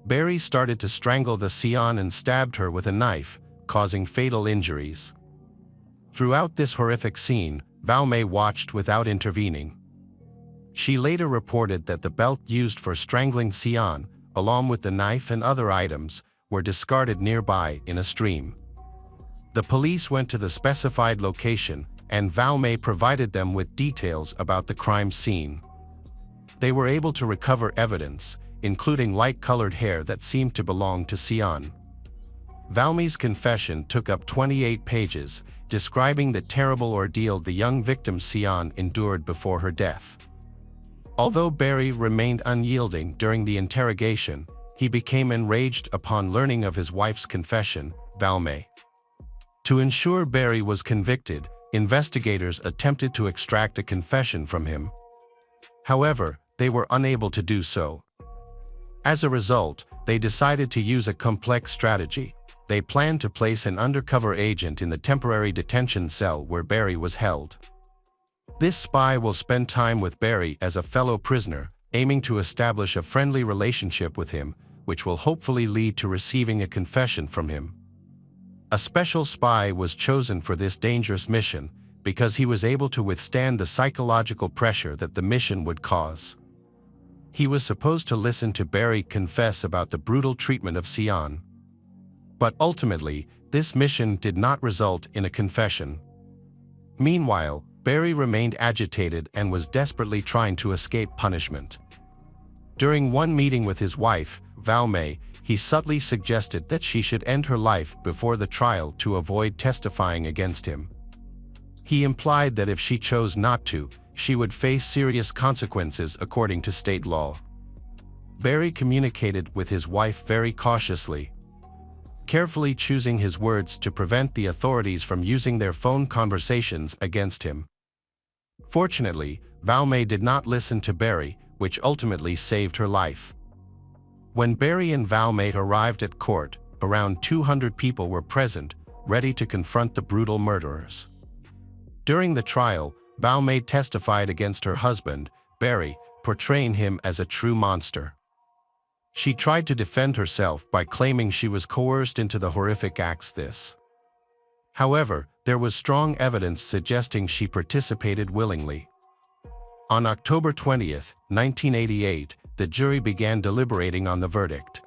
Barry started to strangle the Sion and stabbed her with a knife, causing fatal injuries. Throughout this horrific scene, Valmy watched without intervening. She later reported that the belt used for strangling Sion, along with the knife and other items, were discarded nearby in a stream. The police went to the specified location, and Valmy provided them with details about the crime scene. They were able to recover evidence, including light-colored hair that seemed to belong to Sion. Valmey's confession took up 28 pages, describing the terrible ordeal the young victim Sion endured before her death. Although Barry remained unyielding during the interrogation, he became enraged upon learning of his wife's confession, Valmey. To ensure Barry was convicted, investigators attempted to extract a confession from him. However, they were unable to do so. As a result, they decided to use a complex strategy. They planned to place an undercover agent in the temporary detention cell where Barry was held. This spy will spend time with Barry as a fellow prisoner, aiming to establish a friendly relationship with him, which will hopefully lead to receiving a confession from him. A special spy was chosen for this dangerous mission because he was able to withstand the psychological pressure that the mission would cause. He was supposed to listen to Barry confess about the brutal treatment of Sion. But ultimately, this mission did not result in a confession. Meanwhile, Barry remained agitated and was desperately trying to escape punishment. During one meeting with his wife, Valmey, he subtly suggested that she should end her life before the trial to avoid testifying against him. He implied that if she chose not to, she would face serious consequences according to state law. Barry communicated with his wife very cautiously, carefully choosing his words to prevent the authorities from using their phone conversations against him. Fortunately, Valmey did not listen to Barry, which ultimately saved her life. When Barry and Valmey arrived at court, around 200 people were present, ready to confront the brutal murderers. During the trial, Valmey testified against her husband, Barry, portraying him as a true monster. She tried to defend herself by claiming she was coerced into the horrific acts. However, there was strong evidence suggesting she participated willingly. On October 20, 1988, the jury began deliberating on the verdict.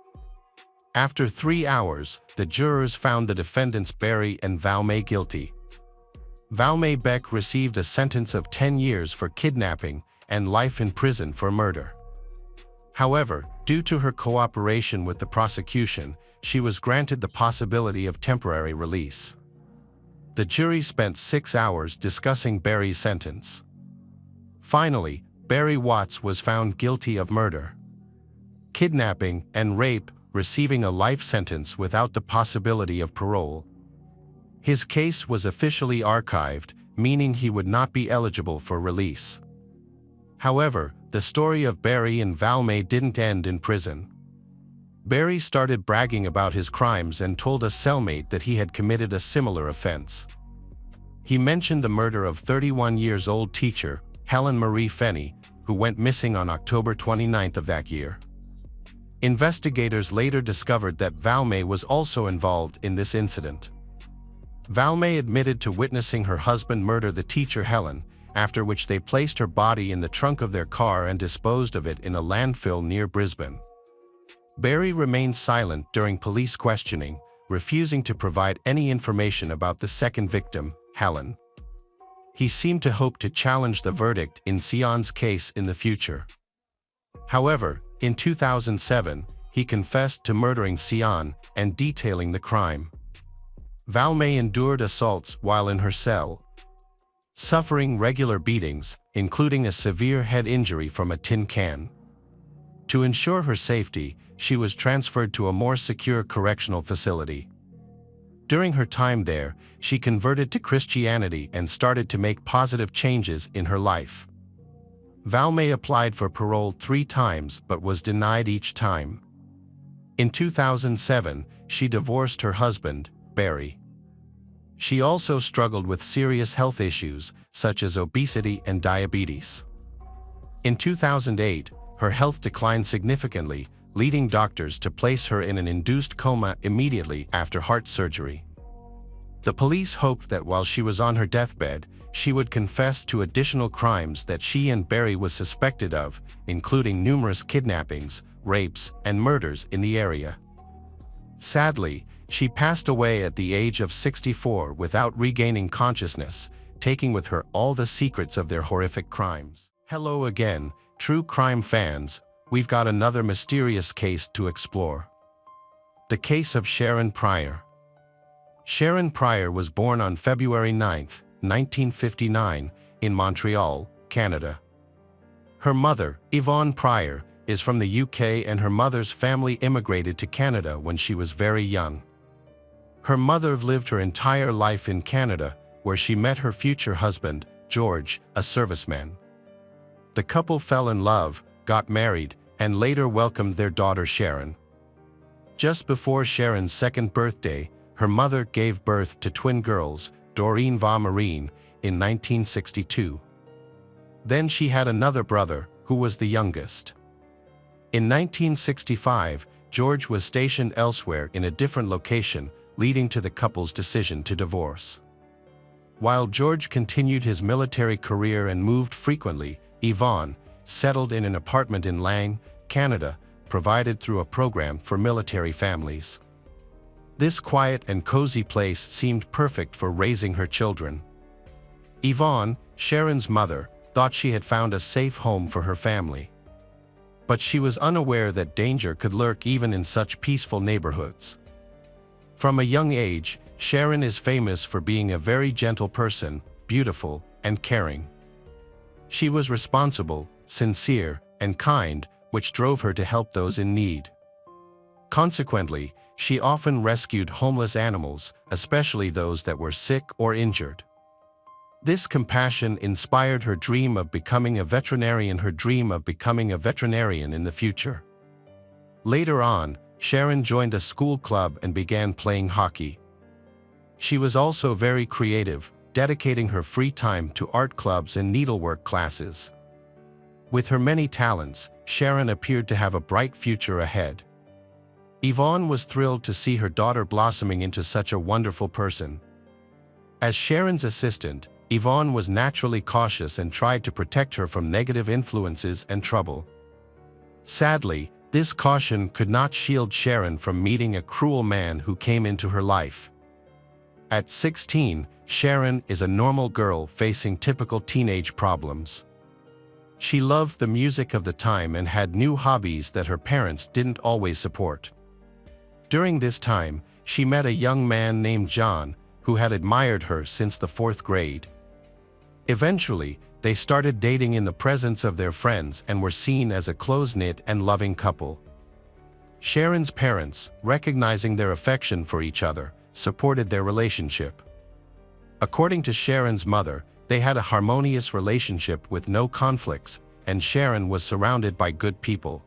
After 3 hours, the jurors found the defendants Barry and Valmey guilty. Valmey Beck received a sentence of 10 years for kidnapping and life in prison for murder. However, due to her cooperation with the prosecution, she was granted the possibility of temporary release. The jury spent 6 hours discussing Barry's sentence. Finally, Barry Watts was found guilty of murder, kidnapping, and rape, receiving a life sentence without the possibility of parole. His case was officially archived, meaning he would not be eligible for release. However, the story of Barry and Valmey didn't end in prison. Barry started bragging about his crimes and told a cellmate that he had committed a similar offense. He mentioned the murder of 31-year-old teacher, Helen Marie Fenney, who went missing on October 29 of that year. Investigators later discovered that Valmey was also involved in this incident. Valmey admitted to witnessing her husband murder the teacher Helen, after which they placed her body in the trunk of their car and disposed of it in a landfill near Brisbane. Barry remained silent during police questioning, refusing to provide any information about the second victim, Helen. He seemed to hope to challenge the verdict in Sion's case in the future. However, in 2007, he confessed to murdering Sion and detailing the crime. Valmey endured assaults while in her cell, suffering regular beatings, including a severe head injury from a tin can. To ensure her safety, she was transferred to a more secure correctional facility. During her time there, she converted to Christianity and started to make positive changes in her life. Valmey applied for parole 3 times but was denied each time. In 2007, she divorced her husband, Barry. She also struggled with serious health issues, such as obesity and diabetes. In 2008, her health declined significantly, leading doctors to place her in an induced coma immediately after heart surgery. The police hoped that while she was on her deathbed, she would confess to additional crimes that she and Barry was suspected of, including numerous kidnappings, rapes, and murders in the area. Sadly, she passed away at the age of 64 without regaining consciousness, taking with her all the secrets of their horrific crimes. Hello again, true crime fans, we've got another mysterious case to explore. The case of Sharon Pryor. Sharon Pryor was born on February 9, 1959, in Montreal, Canada. Her mother, Yvonne Pryor, is from the UK, and her mother's family immigrated to Canada when she was very young. Her mother lived her entire life in Canada, where she met her future husband, George, a serviceman. The couple fell in love, got married, and later welcomed their daughter Sharon. Just before Sharon's second birthday, her mother gave birth to twin girls, Doreen Va Marine, in 1962. Then she had another brother, who was the youngest. In 1965, George was stationed elsewhere in a different location, leading to the couple's decision to divorce. While George continued his military career and moved frequently, Yvonne settled in an apartment in Lang, Canada, provided through a program for military families. This quiet and cozy place seemed perfect for raising her children. Yvonne, Sharon's mother, thought she had found a safe home for her family. But she was unaware that danger could lurk even in such peaceful neighborhoods. From a young age, Sharon is famous for being a very gentle person, beautiful, and caring. She was responsible, sincere, and kind, which drove her to help those in need. Consequently, she often rescued homeless animals, especially those that were sick or injured. This compassion inspired her dream of becoming a veterinarian in the future. Later on, Sharon joined a school club and began playing hockey. She was also very creative, dedicating her free time to art clubs and needlework classes. With her many talents, Sharon appeared to have a bright future ahead. Yvonne was thrilled to see her daughter blossoming into such a wonderful person. As Sharon's assistant, Yvonne was naturally cautious and tried to protect her from negative influences and trouble. Sadly, this caution could not shield Sharon from meeting a cruel man who came into her life. At 16, Sharon is a normal girl facing typical teenage problems. She loved the music of the time and had new hobbies that her parents didn't always support. During this time, she met a young man named John, who had admired her since the 4th grade. Eventually, they started dating in the presence of their friends and were seen as a close-knit and loving couple. Sharon's parents, recognizing their affection for each other, supported their relationship. According to Sharon's mother, they had a harmonious relationship with no conflicts, and Sharon was surrounded by good people.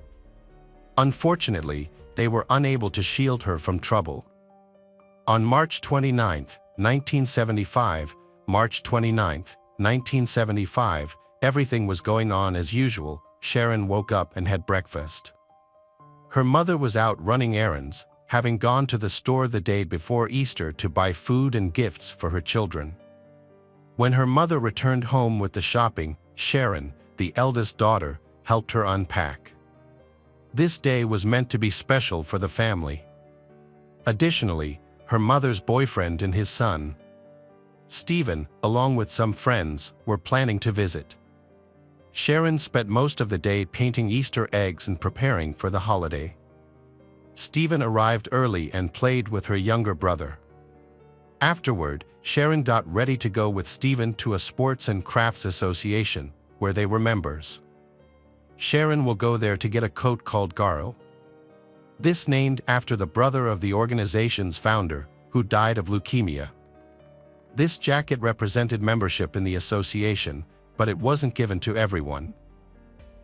Unfortunately, they were unable to shield her from trouble. On March 29, 1975, everything was going on as usual. Sharon woke up and had breakfast. Her mother was out running errands, having gone to the store the day before Easter to buy food and gifts for her children. When her mother returned home with the shopping, Sharon, the eldest daughter, helped her unpack. This day was meant to be special for the family. Additionally, her mother's boyfriend and his son, Stephen, along with some friends, were planning to visit. Sharon spent most of the day painting Easter eggs and preparing for the holiday. Stephen arrived early and played with her younger brother. Afterward, Sharon got ready to go with Stephen to a sports and crafts association, where they were members. Sharon will go there to get a coat called Gabriel. This named after the brother of the organization's founder, who died of leukemia. This jacket represented membership in the association, but it wasn't given to everyone.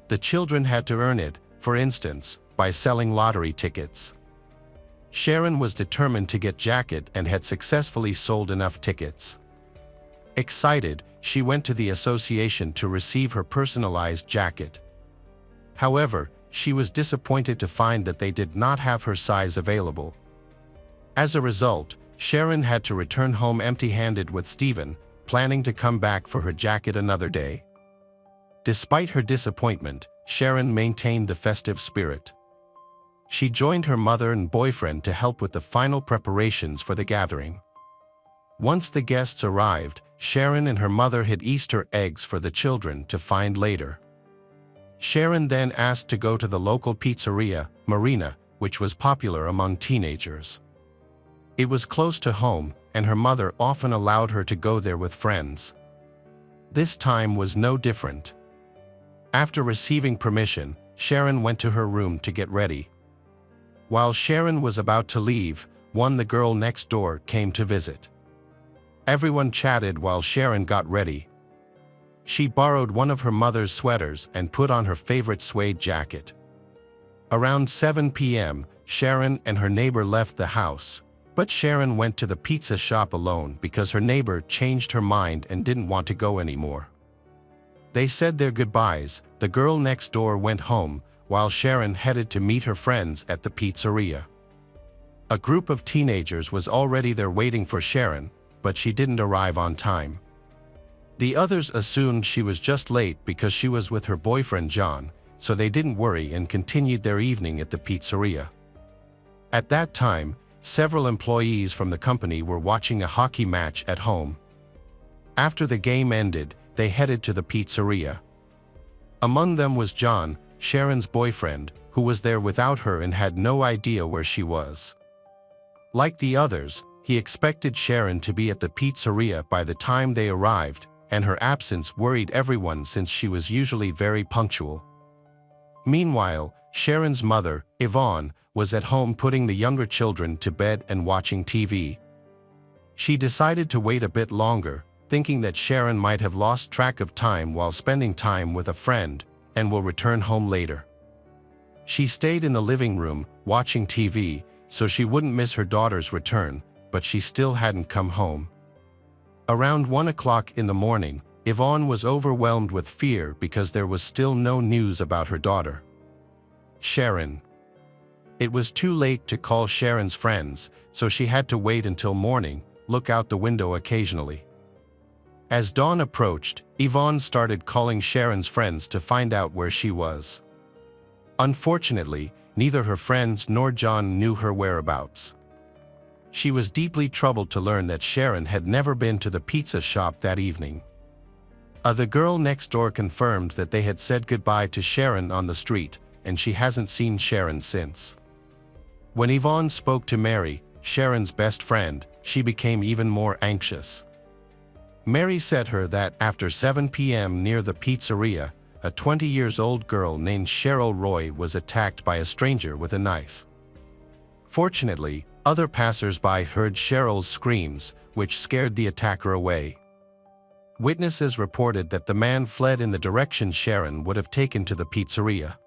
The children had to earn it, for instance, by selling lottery tickets. Sharon was determined to get jacket and had successfully sold enough tickets. Excited, she went to the association to receive her personalized jacket. However, she was disappointed to find that they did not have her size available. As a result, Sharon had to return home empty-handed with Stephen, planning to come back for her jacket another day. Despite her disappointment, Sharon maintained the festive spirit. She joined her mother and boyfriend to help with the final preparations for the gathering. Once the guests arrived, Sharon and her mother hid Easter eggs for the children to find later. Sharon then asked to go to the local pizzeria, Marina, which was popular among teenagers. It was close to home, and her mother often allowed her to go there with friends. This time was no different. After receiving permission, Sharon went to her room to get ready. While Sharon was about to leave, the girl next door came to visit. Everyone chatted while Sharon got ready. She borrowed one of her mother's sweaters and put on her favorite suede jacket. Around 7 p.m., Sharon and her neighbor left the house, but Sharon went to the pizza shop alone because her neighbor changed her mind and didn't want to go anymore. They said their goodbyes. The girl next door went home, while Sharon headed to meet her friends at the pizzeria. A group of teenagers was already there waiting for Sharon, but she didn't arrive on time. The others assumed she was just late because she was with her boyfriend John, so they didn't worry and continued their evening at the pizzeria. At that time, several employees from the company were watching a hockey match at home. After the game ended, they headed to the pizzeria. Among them was John, Sharon's boyfriend, who was there without her and had no idea where she was. Like the others, he expected Sharon to be at the pizzeria by the time they arrived, and her absence worried everyone since she was usually very punctual. Meanwhile, Sharon's mother, Yvonne, was at home putting the younger children to bed and watching TV. She decided to wait a bit longer, thinking that Sharon might have lost track of time while spending time with a friend, and will return home later. She stayed in the living room, watching TV, so she wouldn't miss her daughter's return, but she still hadn't come home. Around 1 o'clock in the morning, Yvonne was overwhelmed with fear because there was still no news about her daughter, Sharon. It was too late to call Sharon's friends, so she had to wait until morning, look out the window occasionally. As dawn approached, Yvonne started calling Sharon's friends to find out where she was. Unfortunately, neither her friends nor John knew her whereabouts. She was deeply troubled to learn that Sharon had never been to the pizza shop that evening. The girl next door confirmed that they had said goodbye to Sharon on the street, and she hasn't seen Sharon since. When Yvonne spoke to Mary, Sharon's best friend, she became even more anxious. Mary said her that after 7 p.m. near the pizzeria, a 20-year-old girl named Cheryl Roy was attacked by a stranger with a knife. Fortunately, other passers-by heard Cheryl's screams, which scared the attacker away. Witnesses reported that the man fled in the direction Sharon would have taken to the pizzeria.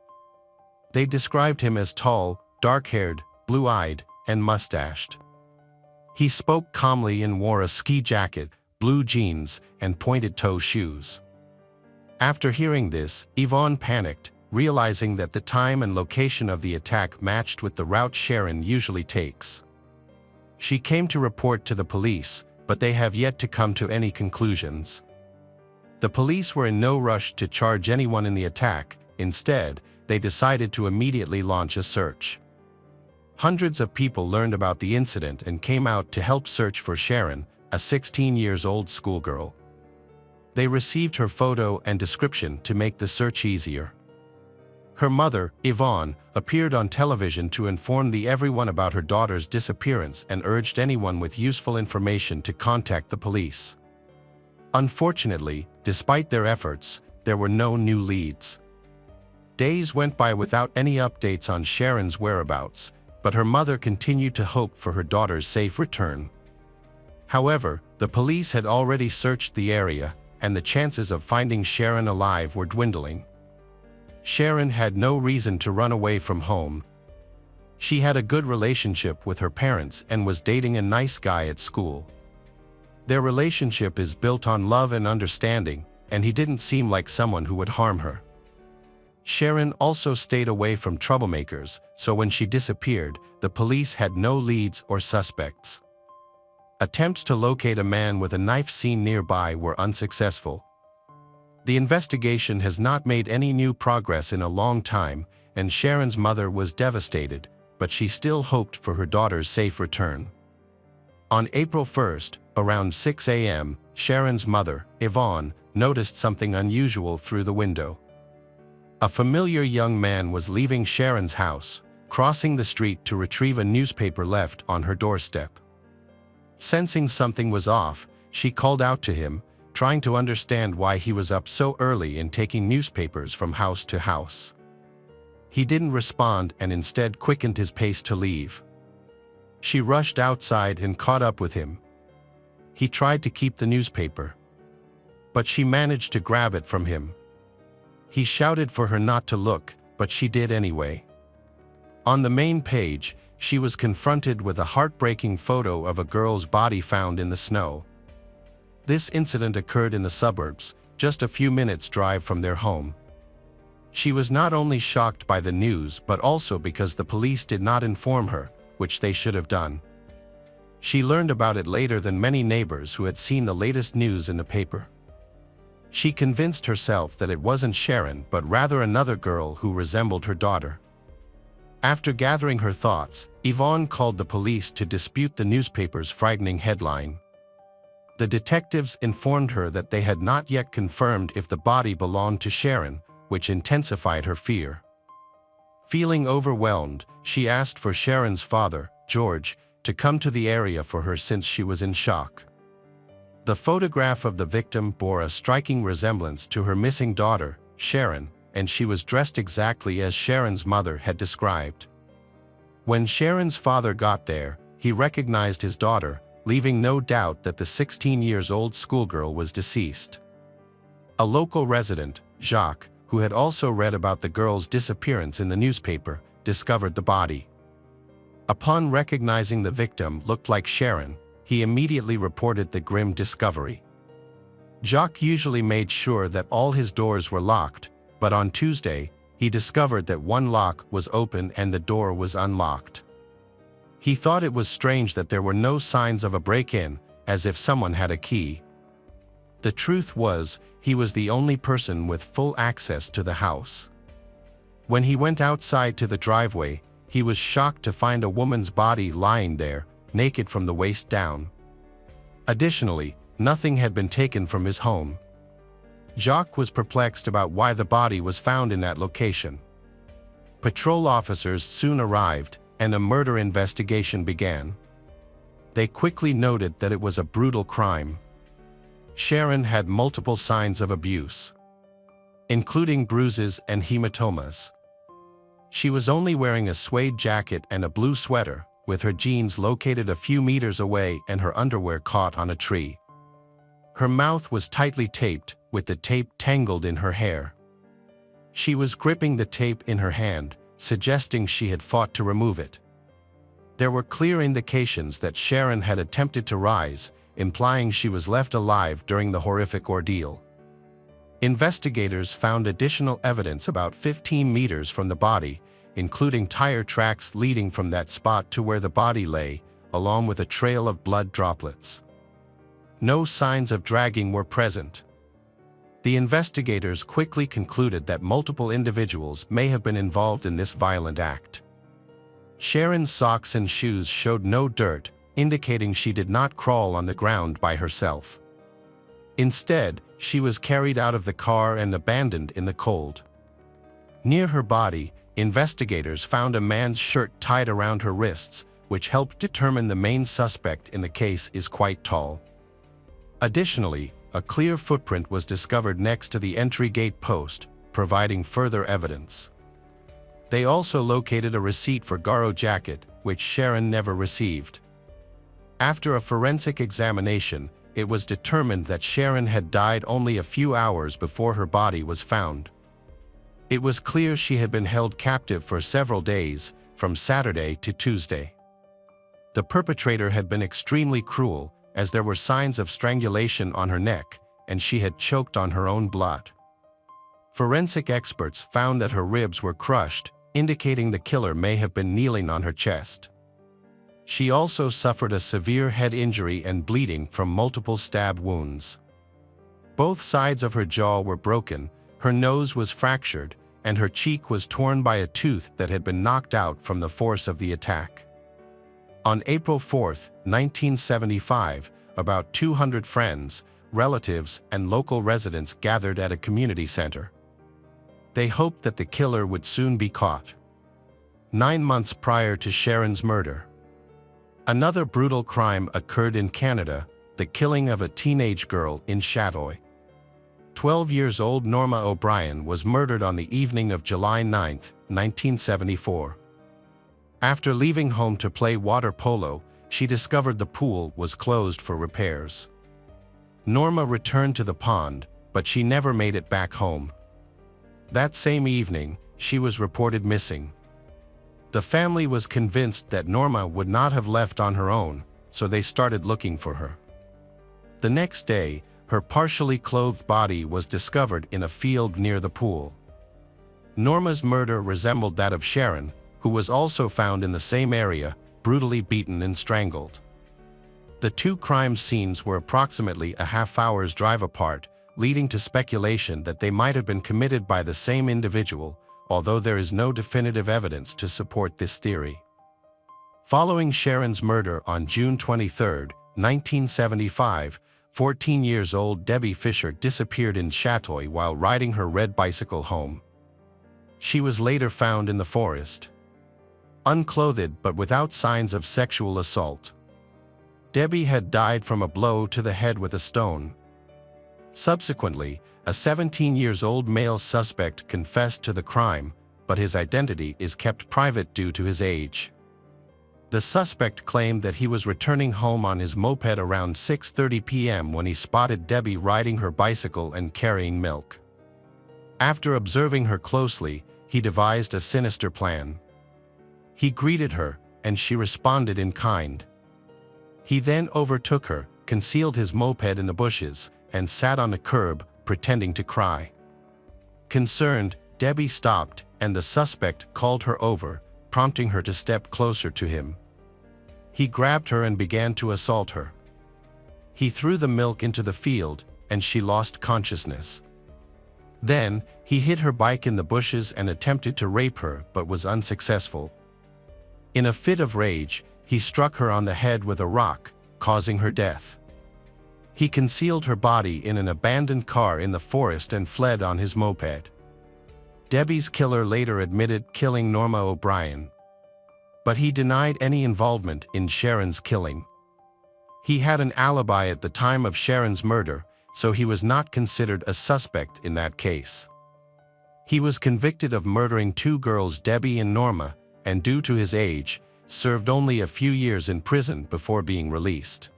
They described him as tall, dark-haired, blue-eyed, and mustached. He spoke calmly and wore a ski jacket, blue jeans, and pointed-toe shoes. After hearing this, Yvonne panicked, realizing that the time and location of the attack matched with the route Sharon usually takes. She came to report to the police, but they have yet to come to any conclusions. The police were in no rush to charge anyone in the attack. Instead, they decided to immediately launch a search. Hundreds of people learned about the incident and came out to help search for Sharon, a 16-year-old schoolgirl. They received her photo and description to make the search easier. Her mother, Yvonne, appeared on television to inform everyone about her daughter's disappearance and urged anyone with useful information to contact the police. Unfortunately, despite their efforts, there were no new leads. Days went by without any updates on Sharon's whereabouts, but her mother continued to hope for her daughter's safe return. However, the police had already searched the area, and the chances of finding Sharon alive were dwindling. Sharon had no reason to run away from home. She had a good relationship with her parents and was dating a nice guy at school. Their relationship is built on love and understanding, and he didn't seem like someone who would harm her. Sharon also stayed away from troublemakers, so when she disappeared, the police had no leads or suspects. Attempts to locate a man with a knife seen nearby were unsuccessful. The investigation has not made any new progress in a long time, and Sharon's mother was devastated, but she still hoped for her daughter's safe return. On April 1st, around 6 a.m., Sharon's mother, Yvonne, noticed something unusual through the window. A familiar young man was leaving Sharon's house, crossing the street to retrieve a newspaper left on her doorstep. Sensing something was off, she called out to him, trying to understand why he was up so early and taking newspapers from house to house. He didn't respond and instead quickened his pace to leave. She rushed outside and caught up with him. He tried to keep the newspaper, but she managed to grab it from him. He shouted for her not to look, but she did anyway. On the main page, she was confronted with a heartbreaking photo of a girl's body found in the snow. This incident occurred in the suburbs, just a few minutes' drive from their home. She was not only shocked by the news but also because the police did not inform her, which they should have done. She learned about it later than many neighbors who had seen the latest news in the paper. She convinced herself that it wasn't Sharon but rather another girl who resembled her daughter. After gathering her thoughts, Yvonne called the police to dispute the newspaper's frightening headline. The detectives informed her that they had not yet confirmed if the body belonged to Sharon, which intensified her fear. Feeling overwhelmed, she asked for Sharon's father, George, to come to the area for her since she was in shock. The photograph of the victim bore a striking resemblance to her missing daughter, Sharon, and she was dressed exactly as Sharon's mother had described. When Sharon's father got there, he recognized his daughter, leaving no doubt that the 16-year-old schoolgirl was deceased. A local resident, Jacques, who had also read about the girl's disappearance in the newspaper, discovered the body. Upon recognizing the victim looked like Sharon, he immediately reported the grim discovery. Jacques usually made sure that all his doors were locked, but on Tuesday, he discovered that one lock was open and the door was unlocked. He thought it was strange that there were no signs of a break-in, as if someone had a key. The truth was, he was the only person with full access to the house. When he went outside to the driveway, he was shocked to find a woman's body lying there, naked from the waist down. Additionally, nothing had been taken from his home. Jacques was perplexed about why the body was found in that location. Patrol officers soon arrived, and a murder investigation began. They quickly noted that it was a brutal crime. Sharon had multiple signs of abuse, including bruises and hematomas. She was only wearing a suede jacket and a blue sweater, with her jeans located a few meters away and her underwear caught on a tree. Her mouth was tightly taped, with the tape tangled in her hair. She was gripping the tape in her hand, suggesting she had fought to remove it. There were clear indications that Sharon had attempted to rise, implying she was left alive during the horrific ordeal. Investigators found additional evidence about 15 meters from the body, including tire tracks leading from that spot to where the body lay, along with a trail of blood droplets. No signs of dragging were present. The investigators quickly concluded that multiple individuals may have been involved in this violent act. Sharon's socks and shoes showed no dirt, indicating she did not crawl on the ground by herself. Instead, she was carried out of the car and abandoned in the cold. Near her body, investigators found a man's shirt tied around her wrists, which helped determine the main suspect in the case is quite tall. Additionally, a clear footprint was discovered next to the entry gate post, providing further evidence. They also located a receipt for Garo jacket, which Sharon never received. After a forensic examination, it was determined that Sharon had died only a few hours before her body was found. It was clear she had been held captive for several days, from Saturday to Tuesday. The perpetrator had been extremely cruel, as there were signs of strangulation on her neck, and she had choked on her own blood. Forensic experts found that her ribs were crushed, indicating the killer may have been kneeling on her chest. She also suffered a severe head injury and bleeding from multiple stab wounds. Both sides of her jaw were broken, her nose was fractured, and her cheek was torn by a tooth that had been knocked out from the force of the attack. On April 4, 1975, about 200 friends, relatives, and local residents gathered at a community center. They hoped that the killer would soon be caught. 9 months prior to Sharon's murder, Another brutal crime occurred in Canada, the killing of a teenage girl in Chatoy. 12-year-old Norma O'Brien was murdered on the evening of July 9, 1974. After leaving home to play water polo, she discovered the pool was closed for repairs. Norma returned to the pond, but she never made it back home. That same evening, she was reported missing. The family was convinced that Norma would not have left on her own, so they started looking for her. The next day, her partially clothed body was discovered in a field near the pool. Norma's murder resembled that of Sharon, who was also found in the same area, brutally beaten and strangled. The two crime scenes were approximately a half-hour's drive apart, leading to speculation that they might have been committed by the same individual, although there is no definitive evidence to support this theory. Following Sharon's murder on June 23, 1975, 14-year-old Debbie Fisher disappeared in Chatoy while riding her red bicycle home. She was later found in the forest, unclothed but without signs of sexual assault. Debbie had died from a blow to the head with a stone. Subsequently, a 17-year-old male suspect confessed to the crime, but his identity is kept private due to his age. The suspect claimed that he was returning home on his moped around 6:30 p.m. when he spotted Debbie riding her bicycle and carrying milk. After observing her closely, he devised a sinister plan. He greeted her, and she responded in kind. He then overtook her, concealed his moped in the bushes, and sat on the curb, pretending to cry. Concerned, Debbie stopped, and the suspect called her over, prompting her to step closer to him. He grabbed her and began to assault her. He threw the milk into the field, and she lost consciousness. Then, he hid her bike in the bushes and attempted to rape her but was unsuccessful. In a fit of rage, he struck her on the head with a rock, causing her death. He concealed her body in an abandoned car in the forest and fled on his moped. Debbie's killer later admitted killing Norma O'Brien, but he denied any involvement in Sharon's killing. He had an alibi at the time of Sharon's murder, so he was not considered a suspect in that case. He was convicted of murdering two girls, Debbie and Norma, and due to his age, served only a few years in prison before being released.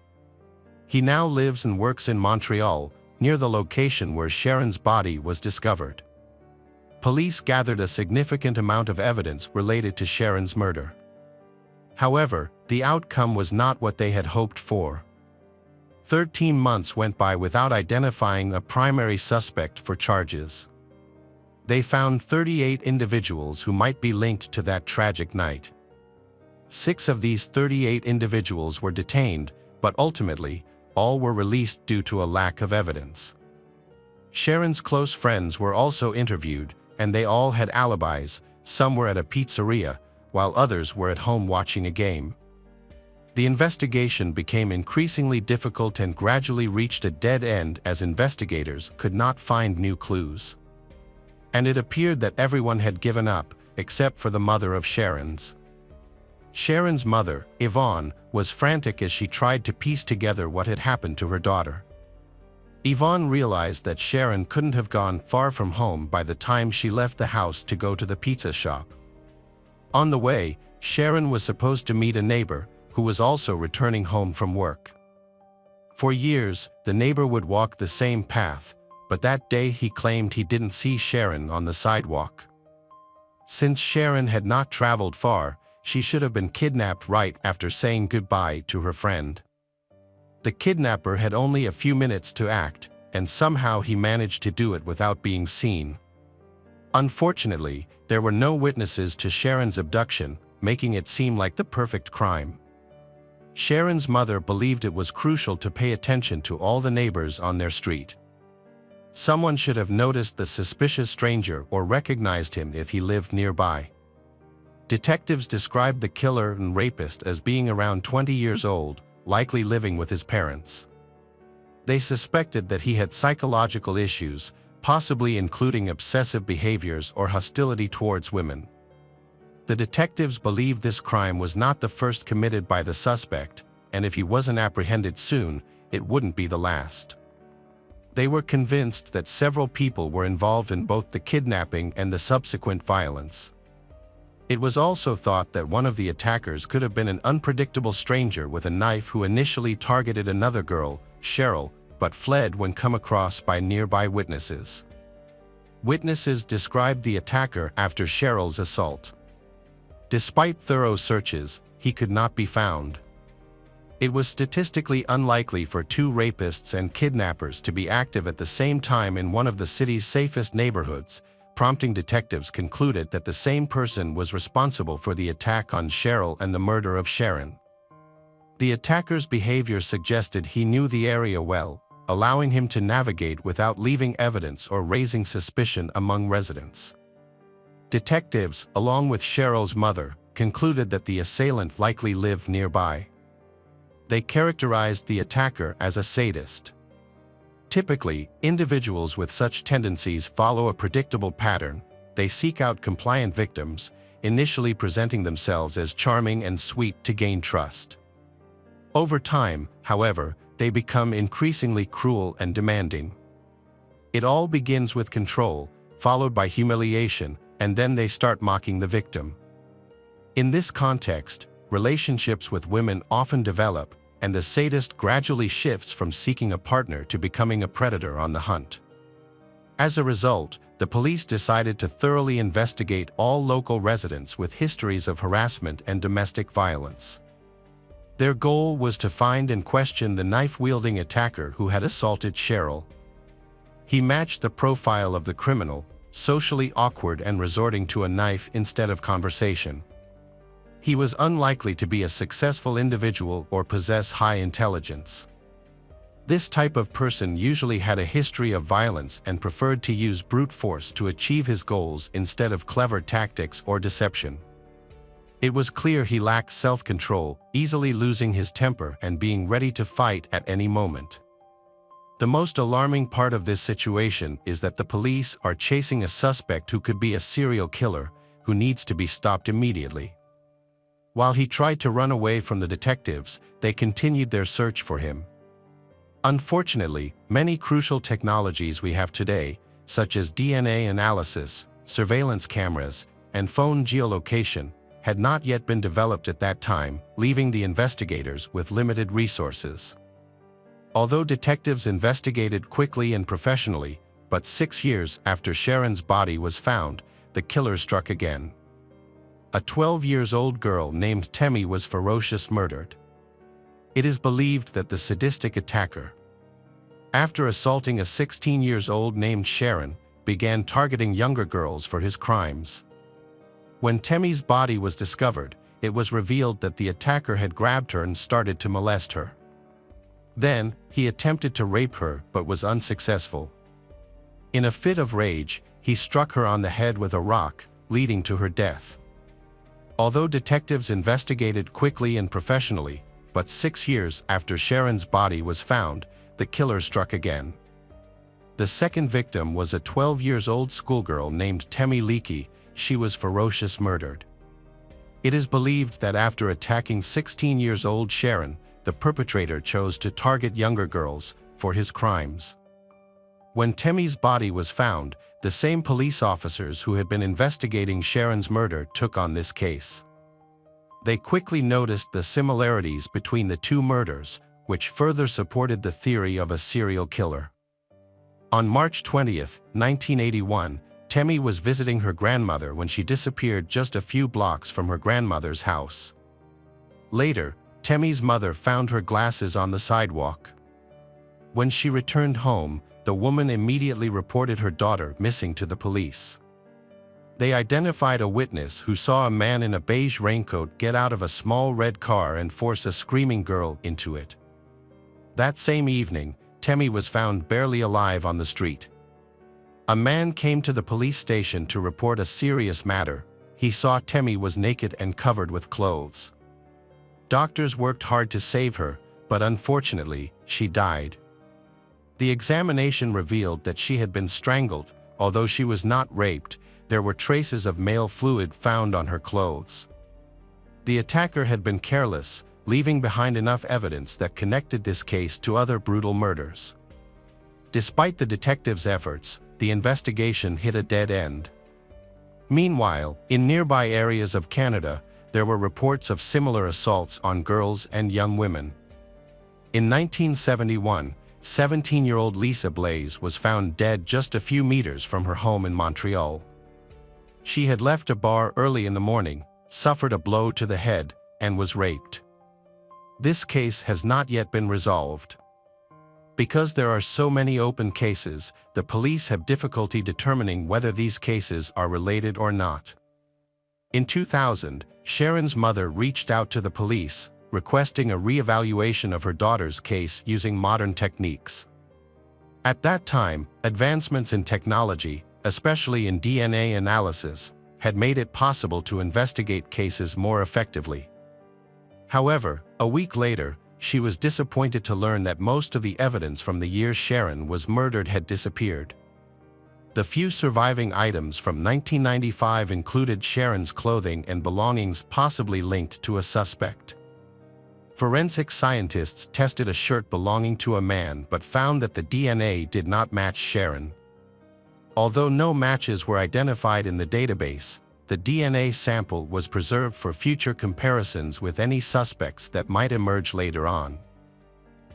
He now lives and works in Montreal, near the location where Sharon's body was discovered. Police gathered a significant amount of evidence related to Sharon's murder. However, the outcome was not what they had hoped for. 13 months went by without identifying a primary suspect for charges. They found 38 individuals who might be linked to that tragic night. 6 of these 38 individuals were detained, but ultimately, all were released due to a lack of evidence. Sharon's close friends were also interviewed, and they all had alibis. Some were at a pizzeria, while others were at home watching a game. The investigation became increasingly difficult and gradually reached a dead end as investigators could not find new clues. And it appeared that everyone had given up, except for the mother of Sharon's. Sharon's mother, Yvonne, was frantic as she tried to piece together what had happened to her daughter. Yvonne realized that Sharon couldn't have gone far from home by the time she left the house to go to the pizza shop. On the way, Sharon was supposed to meet a neighbor, who was also returning home from work. For years, the neighbor would walk the same path, but that day he claimed he didn't see Sharon on the sidewalk. Since Sharon had not traveled far, she should have been kidnapped right after saying goodbye to her friend. The kidnapper had only a few minutes to act, and somehow he managed to do it without being seen. Unfortunately, there were no witnesses to Sharon's abduction, making it seem like the perfect crime. Sharon's mother believed it was crucial to pay attention to all the neighbors on their street. Someone should have noticed the suspicious stranger or recognized him if he lived nearby. Detectives described the killer and rapist as being around 20 years old, likely living with his parents. They suspected that he had psychological issues, possibly including obsessive behaviors or hostility towards women. The detectives believed this crime was not the first committed by the suspect, and if he wasn't apprehended soon, it wouldn't be the last. They were convinced that several people were involved in both the kidnapping and the subsequent violence. It was also thought that one of the attackers could have been an unpredictable stranger with a knife who initially targeted another girl, Cheryl, but fled when come across by nearby witnesses. Witnesses described the attacker after Cheryl's assault. Despite thorough searches, he could not be found. It was statistically unlikely for two rapists and kidnappers to be active at the same time in one of the city's safest neighborhoods, prompting detectives concluded that the same person was responsible for the attack on Cheryl and the murder of Sharon. The attacker's behavior suggested he knew the area well, allowing him to navigate without leaving evidence or raising suspicion among residents. Detectives, along with Cheryl's mother, concluded that the assailant likely lived nearby. They characterized the attacker as a sadist. Typically, individuals with such tendencies follow a predictable pattern. They seek out compliant victims, initially presenting themselves as charming and sweet to gain trust. Over time, however, they become increasingly cruel and demanding. It all begins with control, followed by humiliation, and then they start mocking the victim. In this context, relationships with women often develop, and the sadist gradually shifts from seeking a partner to becoming a predator on the hunt. As a result, the police decided to thoroughly investigate all local residents with histories of harassment and domestic violence. Their goal was to find and question the knife-wielding attacker who had assaulted Cheryl. He matched the profile of the criminal, socially awkward and resorting to a knife instead of conversation. He was unlikely to be a successful individual or possess high intelligence. This type of person usually had a history of violence and preferred to use brute force to achieve his goals instead of clever tactics or deception. It was clear he lacked self-control, easily losing his temper and being ready to fight at any moment. The most alarming part of this situation is that the police are chasing a suspect who could be a serial killer, who needs to be stopped immediately. While he tried to run away from the detectives, they continued their search for him. Unfortunately, many crucial technologies we have today, such as DNA analysis, surveillance cameras, and phone geolocation, had not yet been developed at that time, leaving the investigators with limited resources. Although detectives investigated quickly and professionally, but 6 years after Sharon's body was found, the killer struck again. A 12-year-old girl named Temi was ferociously murdered. It is believed that the sadistic attacker, after assaulting a 16-year-old named Sharon, began targeting younger girls for his crimes. When Temi's body was discovered, it was revealed that the attacker had grabbed her and started to molest her. Then, he attempted to rape her but was unsuccessful. In a fit of rage, he struck her on the head with a rock, leading to her death. Although detectives investigated quickly and professionally, but 6 years after Sharon's body was found, the killer struck again. The second victim was a 12-year-old schoolgirl named Temi Leakey. She was ferociously murdered. It is believed that after attacking 16-year-old Sharon, the perpetrator chose to target younger girls for his crimes. When Temi's body was found, the same police officers who had been investigating Sharon's murder took on this case. They quickly noticed the similarities between the two murders, which further supported the theory of a serial killer. On March 20, 1981, Temi was visiting her grandmother when she disappeared just a few blocks from her grandmother's house. Later, Temi's mother found her glasses on the sidewalk. When she returned home, the woman immediately reported her daughter missing to the police. They identified a witness who saw a man in a beige raincoat get out of a small red car and force a screaming girl into it. That same evening, Temi was found barely alive on the street. A man came to the police station to report a serious matter. He saw Temi was naked and covered with clothes. Doctors worked hard to save her, but unfortunately, she died. The examination revealed that she had been strangled. Although she was not raped, there were traces of male fluid found on her clothes. The attacker had been careless, leaving behind enough evidence that connected this case to other brutal murders. Despite the detectives' efforts, the investigation hit a dead end. Meanwhile, in nearby areas of Canada, there were reports of similar assaults on girls and young women. In 1971, 17-year-old Lisa Blaze was found dead just a few meters from her home in Montreal. She had left a bar early in the morning, suffered a blow to the head, and was raped. This case has not yet been resolved. Because there are so many open cases, the police have difficulty determining whether these cases are related or not. In 2000, Sharon's mother reached out to the police, requesting a re-evaluation of her daughter's case using modern techniques. At that time, advancements in technology, especially in DNA analysis, had made it possible to investigate cases more effectively. However, a week later, she was disappointed to learn that most of the evidence from the year Sharon was murdered had disappeared. The few surviving items from 1995 included Sharon's clothing and belongings possibly linked to a suspect. Forensic scientists tested a shirt belonging to a man but found that the DNA did not match Sharon. Although no matches were identified in the database, the DNA sample was preserved for future comparisons with any suspects that might emerge later on.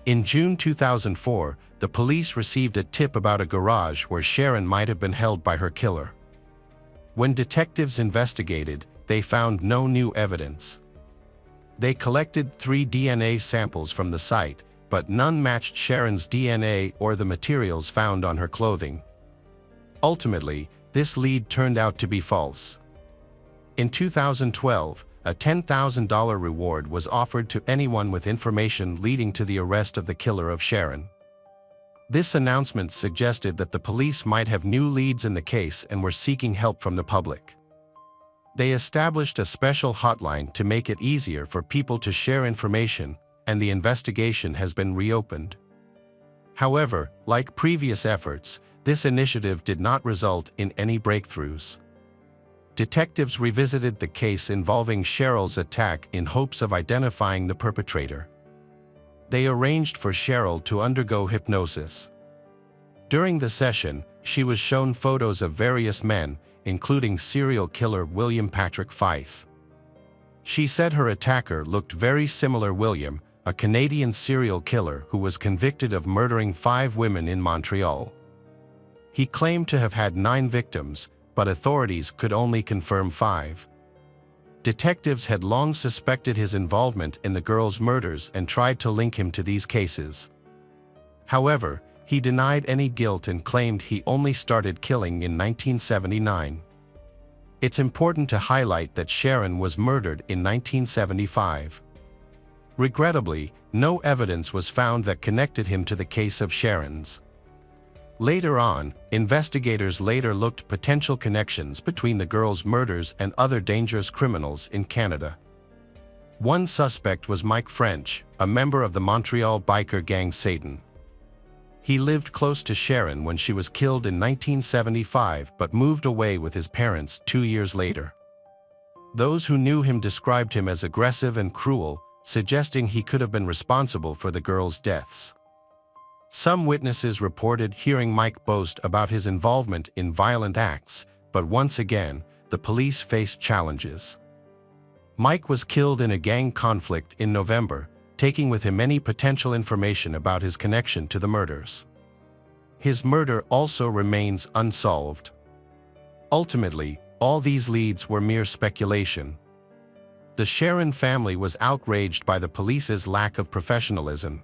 In June 2004, the police received a tip about a garage where Sharon might have been held by her killer. When detectives investigated, they found no new evidence. They collected 3 DNA samples from the site, but none matched Sharon's DNA or the materials found on her clothing. Ultimately, this lead turned out to be false. In 2012, a $10,000 reward was offered to anyone with information leading to the arrest of the killer of Sharon. This announcement suggested that the police might have new leads in the case and were seeking help from the public. They established a special hotline to make it easier for people to share information, and the investigation has been reopened. However, like previous efforts, this initiative did not result in any breakthroughs. Detectives revisited the case involving Cheryl's attack in hopes of identifying the perpetrator. They arranged for Cheryl to undergo hypnosis. During the session, she was shown photos of various men, including serial killer William Patrick Fife. She said her attacker looked very similar to William, a Canadian serial killer who was convicted of murdering 5 women in Montreal. He claimed to have had 9 victims, but authorities could only confirm 5. Detectives had long suspected his involvement in the girls' murders and tried to link him to these cases. However, he denied any guilt and claimed he only started killing in 1979. It's important to highlight that Sharon was murdered in 1975. Regrettably, no evidence was found that connected him to the case of Sharon's. Later on, investigators later looked potential connections between the girls' murders and other dangerous criminals in Canada. One suspect was Mike French, a member of the Montreal biker gang Satan. He lived close to Sharon when she was killed in 1975 but moved away with his parents 2 years later. Those who knew him described him as aggressive and cruel, suggesting he could have been responsible for the girls' deaths. Some witnesses reported hearing Mike boast about his involvement in violent acts, but once again, the police faced challenges. Mike was killed in a gang conflict in November, taking with him any potential information about his connection to the murders. His murder also remains unsolved. Ultimately, all these leads were mere speculation. The Sharon family was outraged by the police's lack of professionalism.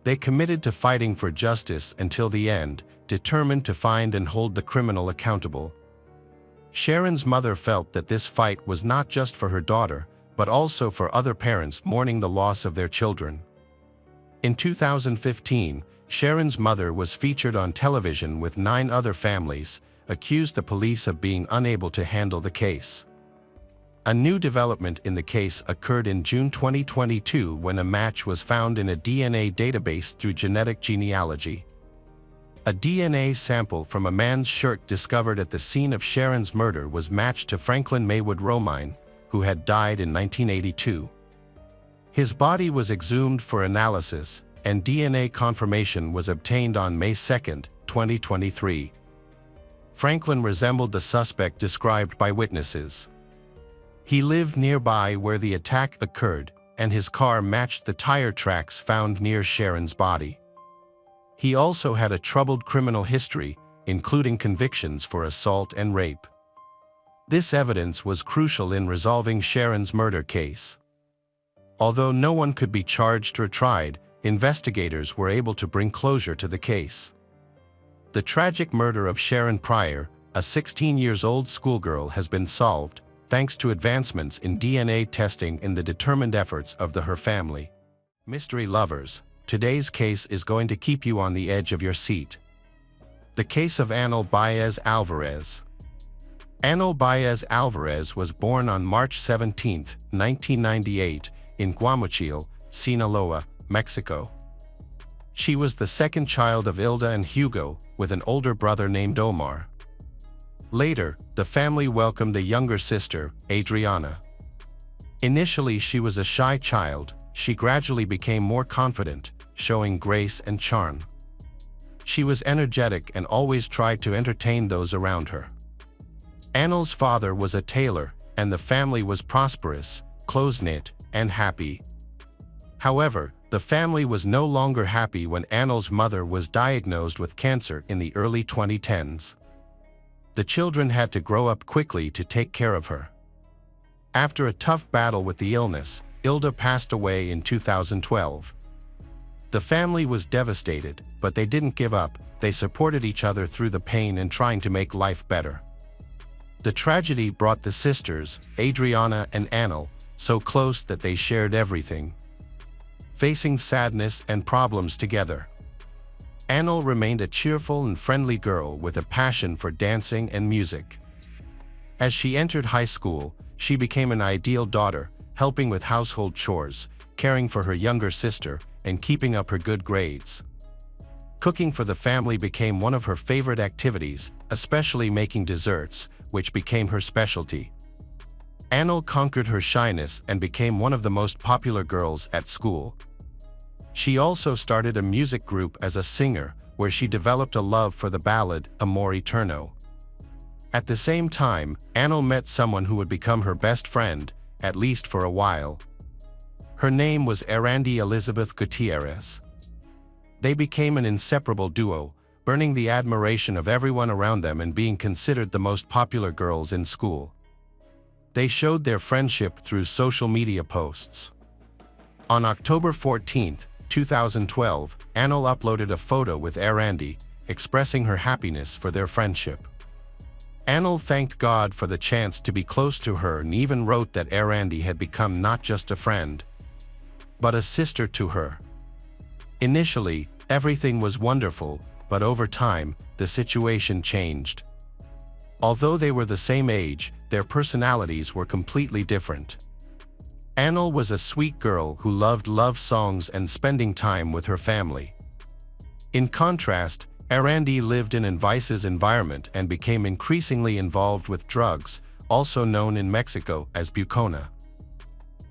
They committed to fighting for justice until the end, determined to find and hold the criminal accountable. Sharon's mother felt that this fight was not just for her daughter, but also for other parents mourning the loss of their children. In 2015, Sharon's mother was featured on television with 9 other families, accused the police of being unable to handle the case. A new development in the case occurred in June 2022 when a match was found in a DNA database through genetic genealogy. A DNA sample from a man's shirt discovered at the scene of Sharon's murder was matched to Franklin Maywood Romine, who had died in 1982. His body was exhumed for analysis, and DNA confirmation was obtained on May 2, 2023. Franklin resembled the suspect described by witnesses. He lived nearby where the attack occurred, and his car matched the tire tracks found near Sharon's body. He also had a troubled criminal history, including convictions for assault and rape. This evidence was crucial in resolving Sharon's murder case. Although no one could be charged or tried, investigators were able to bring closure to the case. The tragic murder of Sharon Pryor, a 16-year-old schoolgirl, has been solved, thanks to advancements in DNA testing and the determined efforts of her family. Mystery lovers, today's case is going to keep you on the edge of your seat. The case of Anel Baez Alvarez. Anel Baez Alvarez was born on March 17, 1998, in Guamuchil, Sinaloa, Mexico. She was the second child of Ilda and Hugo, with an older brother named Omar. Later, the family welcomed a younger sister, Adriana. Initially, she was a shy child. She gradually became more confident, showing grace and charm. She was energetic and always tried to entertain those around her. Anel's father was a tailor, and the family was prosperous, close-knit, and happy. However, the family was no longer happy when Anel's mother was diagnosed with cancer in the early 2010s. The children had to grow up quickly to take care of her. After a tough battle with the illness, Ilda passed away in 2012. The family was devastated, but they didn't give up. They supported each other through the pain and trying to make life better. The tragedy brought the sisters, Adriana and Anel, so close that they shared everything, facing sadness and problems together. Anel remained a cheerful and friendly girl with a passion for dancing and music. As she entered high school, she became an ideal daughter, helping with household chores, caring for her younger sister, and keeping up her good grades. Cooking for the family became one of her favorite activities, especially making desserts, which became her specialty. Anel conquered her shyness and became one of the most popular girls at school. She also started a music group as a singer, where she developed a love for the ballad Amor Eterno. At the same time, Anel met someone who would become her best friend, at least for a while. Her name was Erandi Elizabeth Gutierrez. They became an inseparable duo, earning the admiration of everyone around them and being considered the most popular girls in school. They showed their friendship through social media posts. On October 14, 2012, Anel uploaded a photo with Erandi, expressing her happiness for their friendship. Anel thanked God for the chance to be close to her and even wrote that Erandi had become not just a friend, but a sister to her. Initially, everything was wonderful, but over time, the situation changed. Although they were the same age, their personalities were completely different. Anel was a sweet girl who loved love songs and spending time with her family. In contrast, Erandi lived in a vice's environment and became increasingly involved with drugs, also known in Mexico as bucona.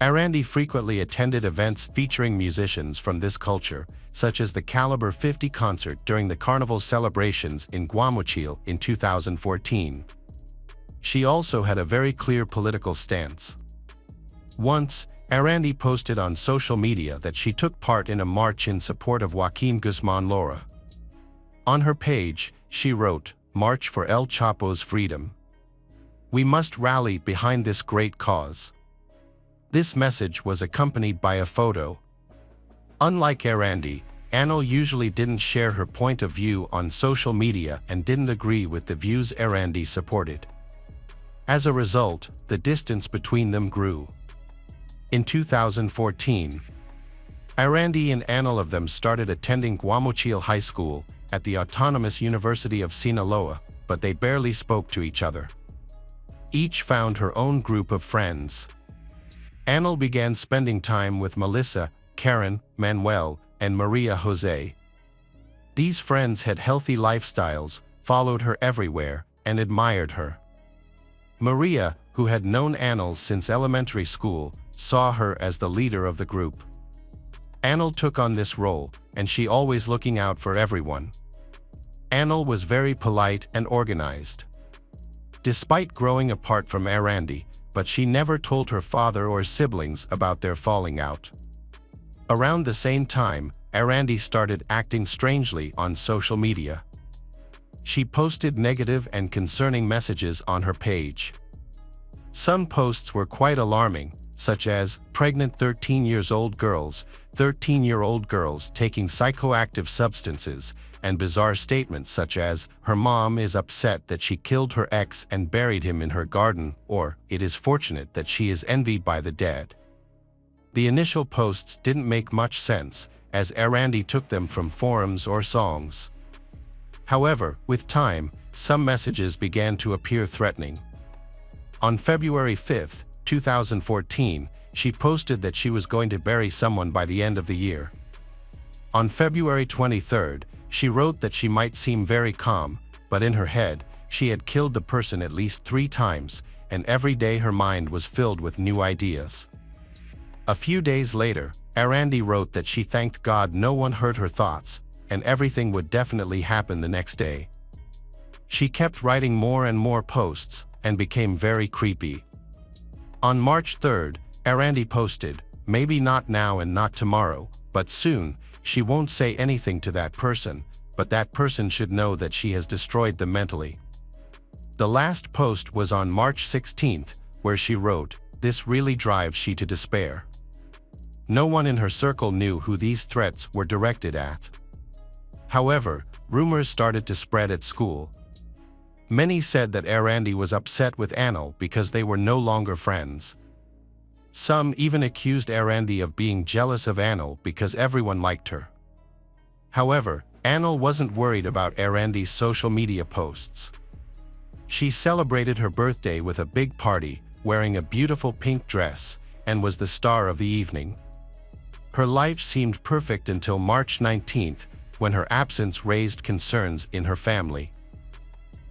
Erandi frequently attended events featuring musicians from this culture, such as the Caliber 50 concert during the Carnival celebrations in Guamuchil in 2014. She also had a very clear political stance. Once, Erandi posted on social media that she took part in a march in support of Joaquin Guzman Lora. On her page, she wrote, "March for El Chapo's freedom. We must rally behind this great cause." This message was accompanied by a photo. Unlike Erandi, Anel usually didn't share her point of view on social media and didn't agree with the views Erandi supported. As a result, the distance between them grew. In 2014, Erandi and Anel of them started attending Guamuchil High School at the Autonomous University of Sinaloa, but they barely spoke to each other. Each found her own group of friends. Anel began spending time with Melissa, Karen, Manuel, and Maria Jose. These friends had healthy lifestyles, followed her everywhere, and admired her. Maria, who had known Anil since elementary school, saw her as the leader of the group. Anil took on this role, and she always looking out for everyone. Anil was very polite and organized. Despite growing apart from Arandi, but she never told her father or siblings about their falling out. Around the same time, Arandi started acting strangely on social media. She posted negative and concerning messages on her page. Some posts were quite alarming, such as pregnant 13-year-old girls taking psychoactive substances, and bizarre statements such as, her mom is upset that she killed her ex and buried him in her garden, or, it is fortunate that she is envied by the dead. The initial posts didn't make much sense, as Arandi took them from forums or songs. However, with time, some messages began to appear threatening. On February 5, 2014, she posted that she was going to bury someone by the end of the year. On February 23, she wrote that she might seem very calm, but in her head, she had killed the person at least 3 times, and every day her mind was filled with new ideas. A few days later, Arandi wrote that she thanked God no one heard her thoughts, and everything would definitely happen the next day. She kept writing more and more posts, and became very creepy. On March 3, Arandi posted, maybe not now and not tomorrow, but soon. She won't say anything to that person, but that person should know that she has destroyed them mentally. The last post was on March 16, where she wrote, this really drives she to despair. No one in her circle knew who these threats were directed at. However, rumors started to spread at school. Many said that Arandi was upset with Anil because they were no longer friends. Some even accused Arandi of being jealous of Anil because everyone liked her. However, Anil wasn't worried about Arandi's social media posts. She celebrated her birthday with a big party, wearing a beautiful pink dress, and was the star of the evening. Her life seemed perfect until March 19, when her absence raised concerns in her family.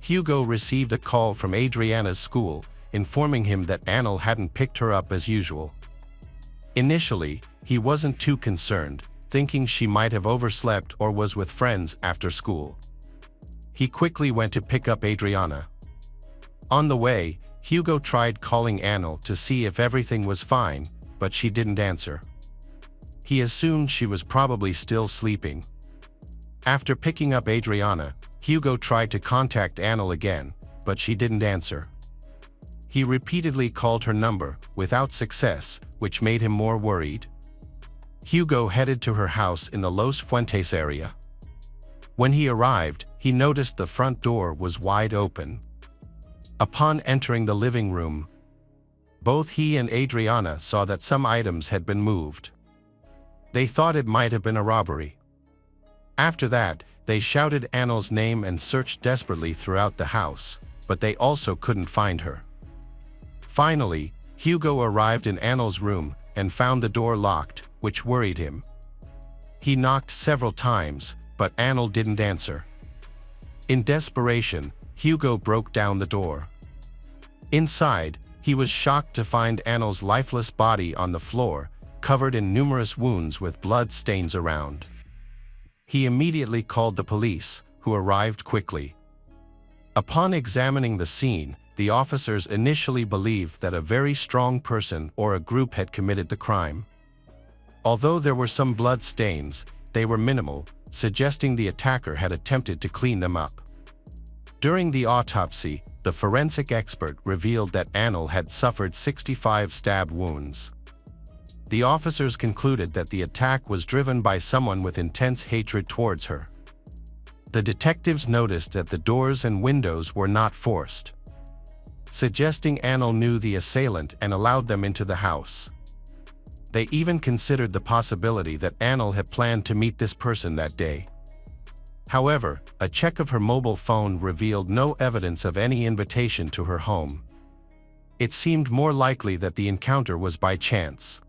Hugo received a call from Adriana's school, informing him that Anil hadn't picked her up as usual. Initially, he wasn't too concerned, thinking she might have overslept or was with friends after school. He quickly went to pick up Adriana. On the way, Hugo tried calling Anil to see if everything was fine, but she didn't answer. He assumed she was probably still sleeping. After picking up Adriana, Hugo tried to contact Anil again, but she didn't answer. He repeatedly called her number, without success, which made him more worried. Hugo headed to her house in the Los Fuentes area. When he arrived, he noticed the front door was wide open. Upon entering the living room, both he and Adriana saw that some items had been moved. They thought it might have been a robbery. After that, they shouted Anil's name and searched desperately throughout the house, but they also couldn't find her. Finally, Hugo arrived in Anil's room and found the door locked, which worried him. He knocked several times, but Anil didn't answer. In desperation, Hugo broke down the door. Inside, he was shocked to find Anil's lifeless body on the floor, covered in numerous wounds with blood stains around. He immediately called the police, who arrived quickly. Upon examining the scene, the officers initially believed that a very strong person or a group had committed the crime. Although there were some blood stains, they were minimal, suggesting the attacker had attempted to clean them up. During the autopsy, the forensic expert revealed that Anil had suffered 65 stab wounds. The officers concluded that the attack was driven by someone with intense hatred towards her. The detectives noticed that the doors and windows were not forced, suggesting Anil knew the assailant and allowed them into the house. They even considered the possibility that Anil had planned to meet this person that day. However, a check of her mobile phone revealed no evidence of any invitation to her home. It seemed more likely that the encounter was by chance.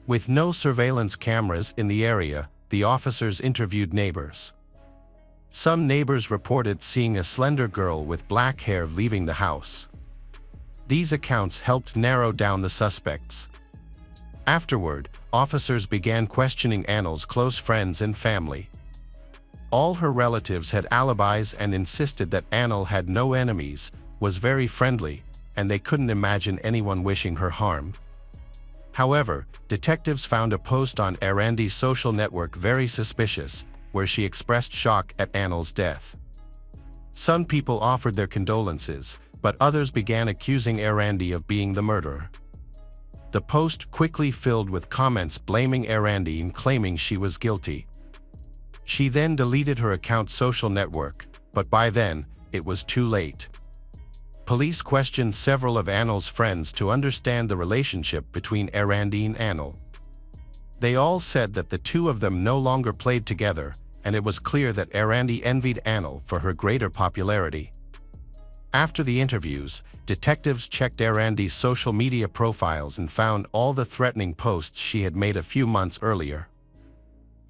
With no surveillance cameras in the area, the officers interviewed neighbors. Some neighbors reported seeing a slender girl with black hair leaving the house. These accounts helped narrow down the suspects. Afterward, officers began questioning Annel's close friends and family. All her relatives had alibis and insisted that Annel had no enemies, was very friendly, and they couldn't imagine anyone wishing her harm. However, detectives found a post on Arandi's social network very suspicious, where she expressed shock at Annel's death. Some people offered their condolences, but others began accusing Arandi of being the murderer. The post quickly filled with comments blaming Arandi and claiming she was guilty. She then deleted her account's social network, but by then, it was too late. Police questioned several of Annel's friends to understand the relationship between Arandi and Annel. They all said that the two of them no longer played together, and it was clear that Arandi envied Annel for her greater popularity. After the interviews, detectives checked Arandi's social media profiles and found all the threatening posts she had made a few months earlier.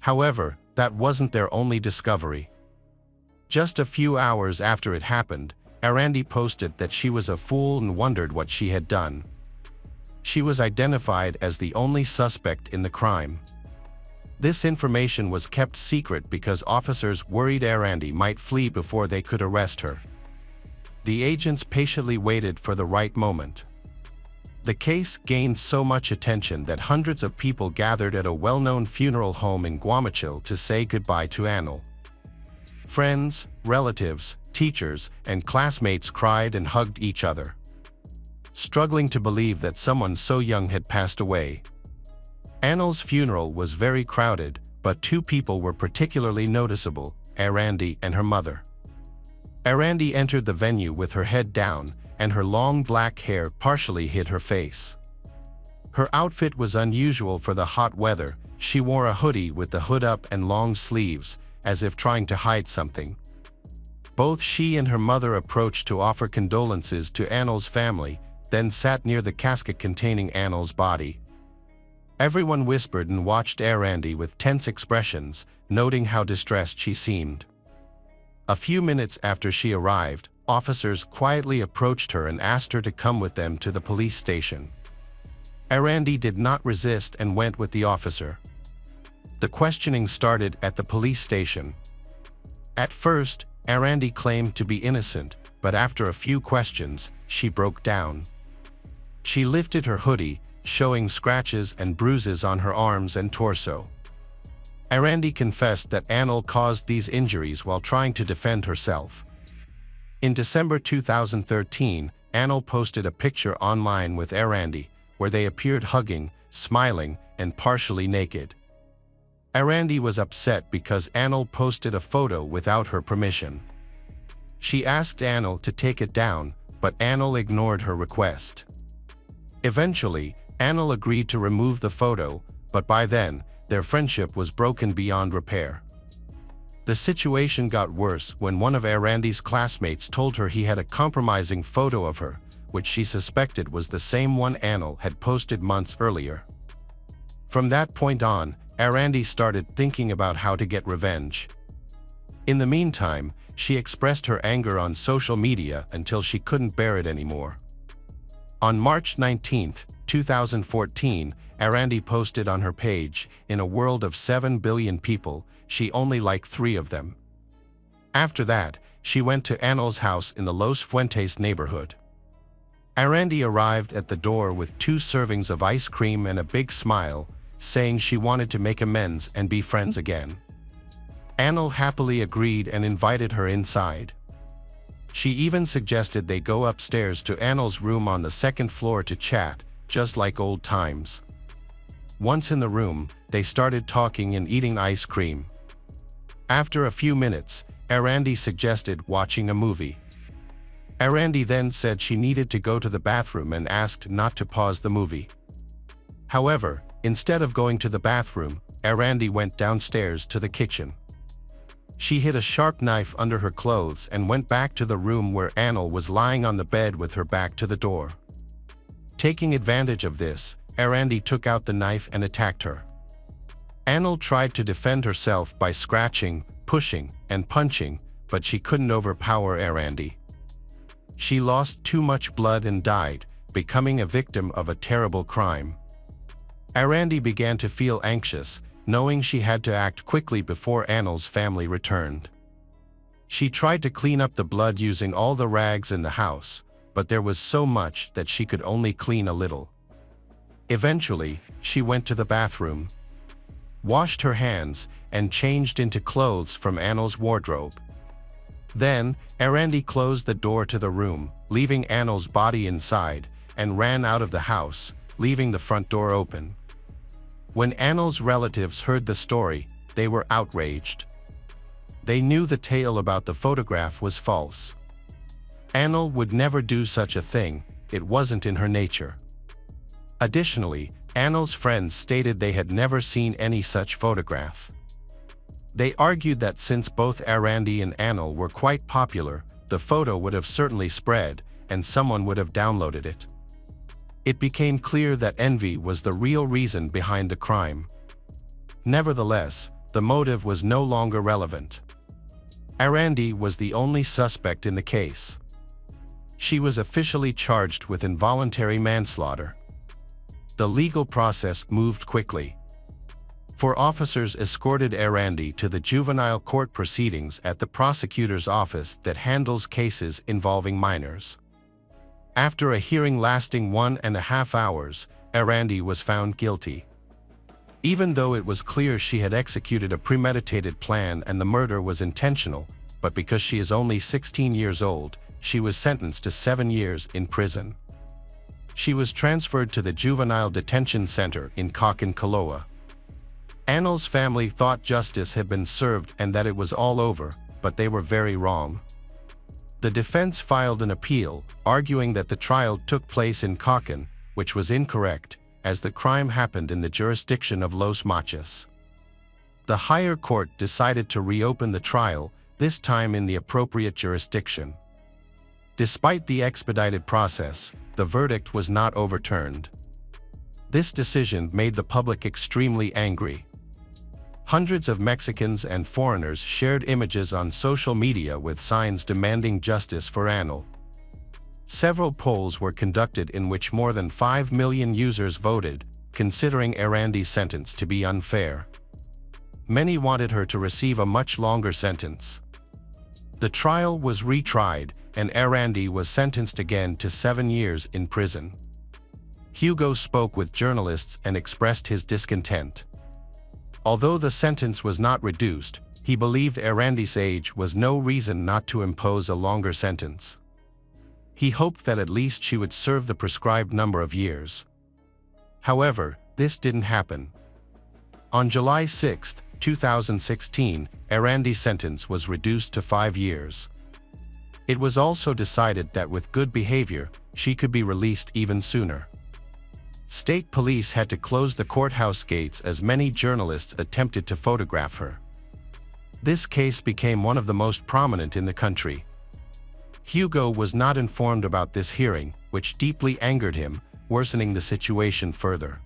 However, that wasn't their only discovery. Just a few hours after it happened, Arandi posted that she was a fool and wondered what she had done. She was identified as the only suspect in the crime. This information was kept secret because officers worried Arandi might flee before they could arrest her. The agents patiently waited for the right moment. The case gained so much attention that hundreds of people gathered at a well-known funeral home in Guamachil to say goodbye to Annel. Friends, relatives, teachers, and classmates cried and hugged each other, struggling to believe that someone so young had passed away. Annel's funeral was very crowded, but two people were particularly noticeable, Arandi and her mother. Arandi entered the venue with her head down, and her long black hair partially hid her face. Her outfit was unusual for the hot weather. She wore a hoodie with the hood up and long sleeves, as if trying to hide something. Both she and her mother approached to offer condolences to Annel's family, then sat near the casket containing Annel's body. Everyone whispered and watched Arandi with tense expressions, noting how distressed she seemed. A few minutes after she arrived, officers quietly approached her and asked her to come with them to the police station. Arandi did not resist and went with the officer. The questioning started at the police station. At first, Arandi claimed to be innocent, but after a few questions, she broke down. She lifted her hoodie, showing scratches and bruises on her arms and torso. Arandi confessed that Annel caused these injuries while trying to defend herself. In December 2013, Annel posted a picture online with Arandi, where they appeared hugging, smiling, and partially naked. Arandi was upset because Annel posted a photo without her permission. She asked Annel to take it down, but Annel ignored her request. Eventually, Annel agreed to remove the photo, but by then, their friendship was broken beyond repair. The situation got worse when one of Arandi's classmates told her he had a compromising photo of her, which she suspected was the same one Annel had posted months earlier. From that point on, Arandi started thinking about how to get revenge. In the meantime, she expressed her anger on social media until she couldn't bear it anymore. On March 19, 2014, Arandi posted on her page, "In a world of 7 billion people, she only liked 3 of them." After that, she went to Annel's house in the Los Fuentes neighborhood. Arandi arrived at the door with 2 servings of ice cream and a big smile, saying she wanted to make amends and be friends again. Annel happily agreed and invited her inside. She even suggested they go upstairs to Annel's room on the 2nd floor to chat, just like old times. Once in the room, they started talking and eating ice cream. After a few minutes, Arandi suggested watching a movie. Arandi then said she needed to go to the bathroom and asked not to pause the movie. However, instead of going to the bathroom, Arandi went downstairs to the kitchen. She hid a sharp knife under her clothes and went back to the room where Annel was lying on the bed with her back to the door. Taking advantage of this, Arandi took out the knife and attacked her. Annel tried to defend herself by scratching, pushing, and punching, but she couldn't overpower Arandi. She lost too much blood and died, becoming a victim of a terrible crime. Arandi began to feel anxious, knowing she had to act quickly before Anil's family returned. She tried to clean up the blood using all the rags in the house, but there was so much that she could only clean a little. Eventually, she went to the bathroom, washed her hands, and changed into clothes from Anil's wardrobe. Then, Arandi closed the door to the room, leaving Anil's body inside, and ran out of the house, leaving the front door open. When Anil's relatives heard the story, they were outraged. They knew the tale about the photograph was false. Anil would never do such a thing, it wasn't in her nature. Additionally, Anil's friends stated they had never seen any such photograph. They argued that since both Arandi and Anil were quite popular, the photo would have certainly spread, and someone would have downloaded it. It became clear that envy was the real reason behind the crime. Nevertheless, the motive was no longer relevant. Arandi was the only suspect in the case. She was officially charged with involuntary manslaughter. The legal process moved quickly. Four officers escorted Arandi to the juvenile court proceedings at the prosecutor's office that handles cases involving minors. After a hearing lasting 1.5 hours, Arandi was found guilty. Even though it was clear she had executed a premeditated plan and the murder was intentional, but because she is only 16 years old, she was sentenced to 7 years in prison. She was transferred to the Juvenile Detention Center in Kaloa. Anil's family thought justice had been served and that it was all over, but they were very wrong. The defense filed an appeal, arguing that the trial took place in Kokon, which was incorrect, as the crime happened in the jurisdiction of Los Machos. The higher court decided to reopen the trial, this time in the appropriate jurisdiction. Despite the expedited process, the verdict was not overturned. This decision made the public extremely angry. Hundreds of Mexicans and foreigners shared images on social media with signs demanding justice for Anil. Several polls were conducted in which more than 5 million users voted, considering Arandi's sentence to be unfair. Many wanted her to receive a much longer sentence. The trial was retried, and Arandi was sentenced again to 7 years in prison. Hugo spoke with journalists and expressed his discontent. Although the sentence was not reduced, he believed Arandi's age was no reason not to impose a longer sentence. He hoped that at least she would serve the prescribed number of years. However, this didn't happen. On July 6, 2016, Arandi's sentence was reduced to 5 years. It was also decided that with good behavior, she could be released even sooner. State police had to close the courthouse gates as many journalists attempted to photograph her. This case became one of the most prominent in the country. Hugo was not informed about this hearing, which deeply angered him, worsening the situation further.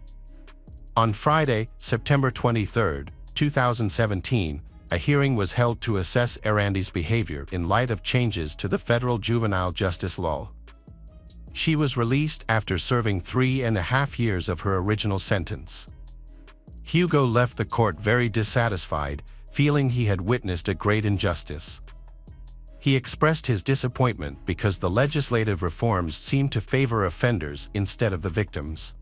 On Friday, September 23, 2017, a hearing was held to assess Arandi's behavior in light of changes to the federal juvenile justice law. She was released after serving 3.5 years of her original sentence. Hugo left the court very dissatisfied, feeling he had witnessed a great injustice. He expressed his disappointment because the legislative reforms seemed to favor offenders instead of the victims.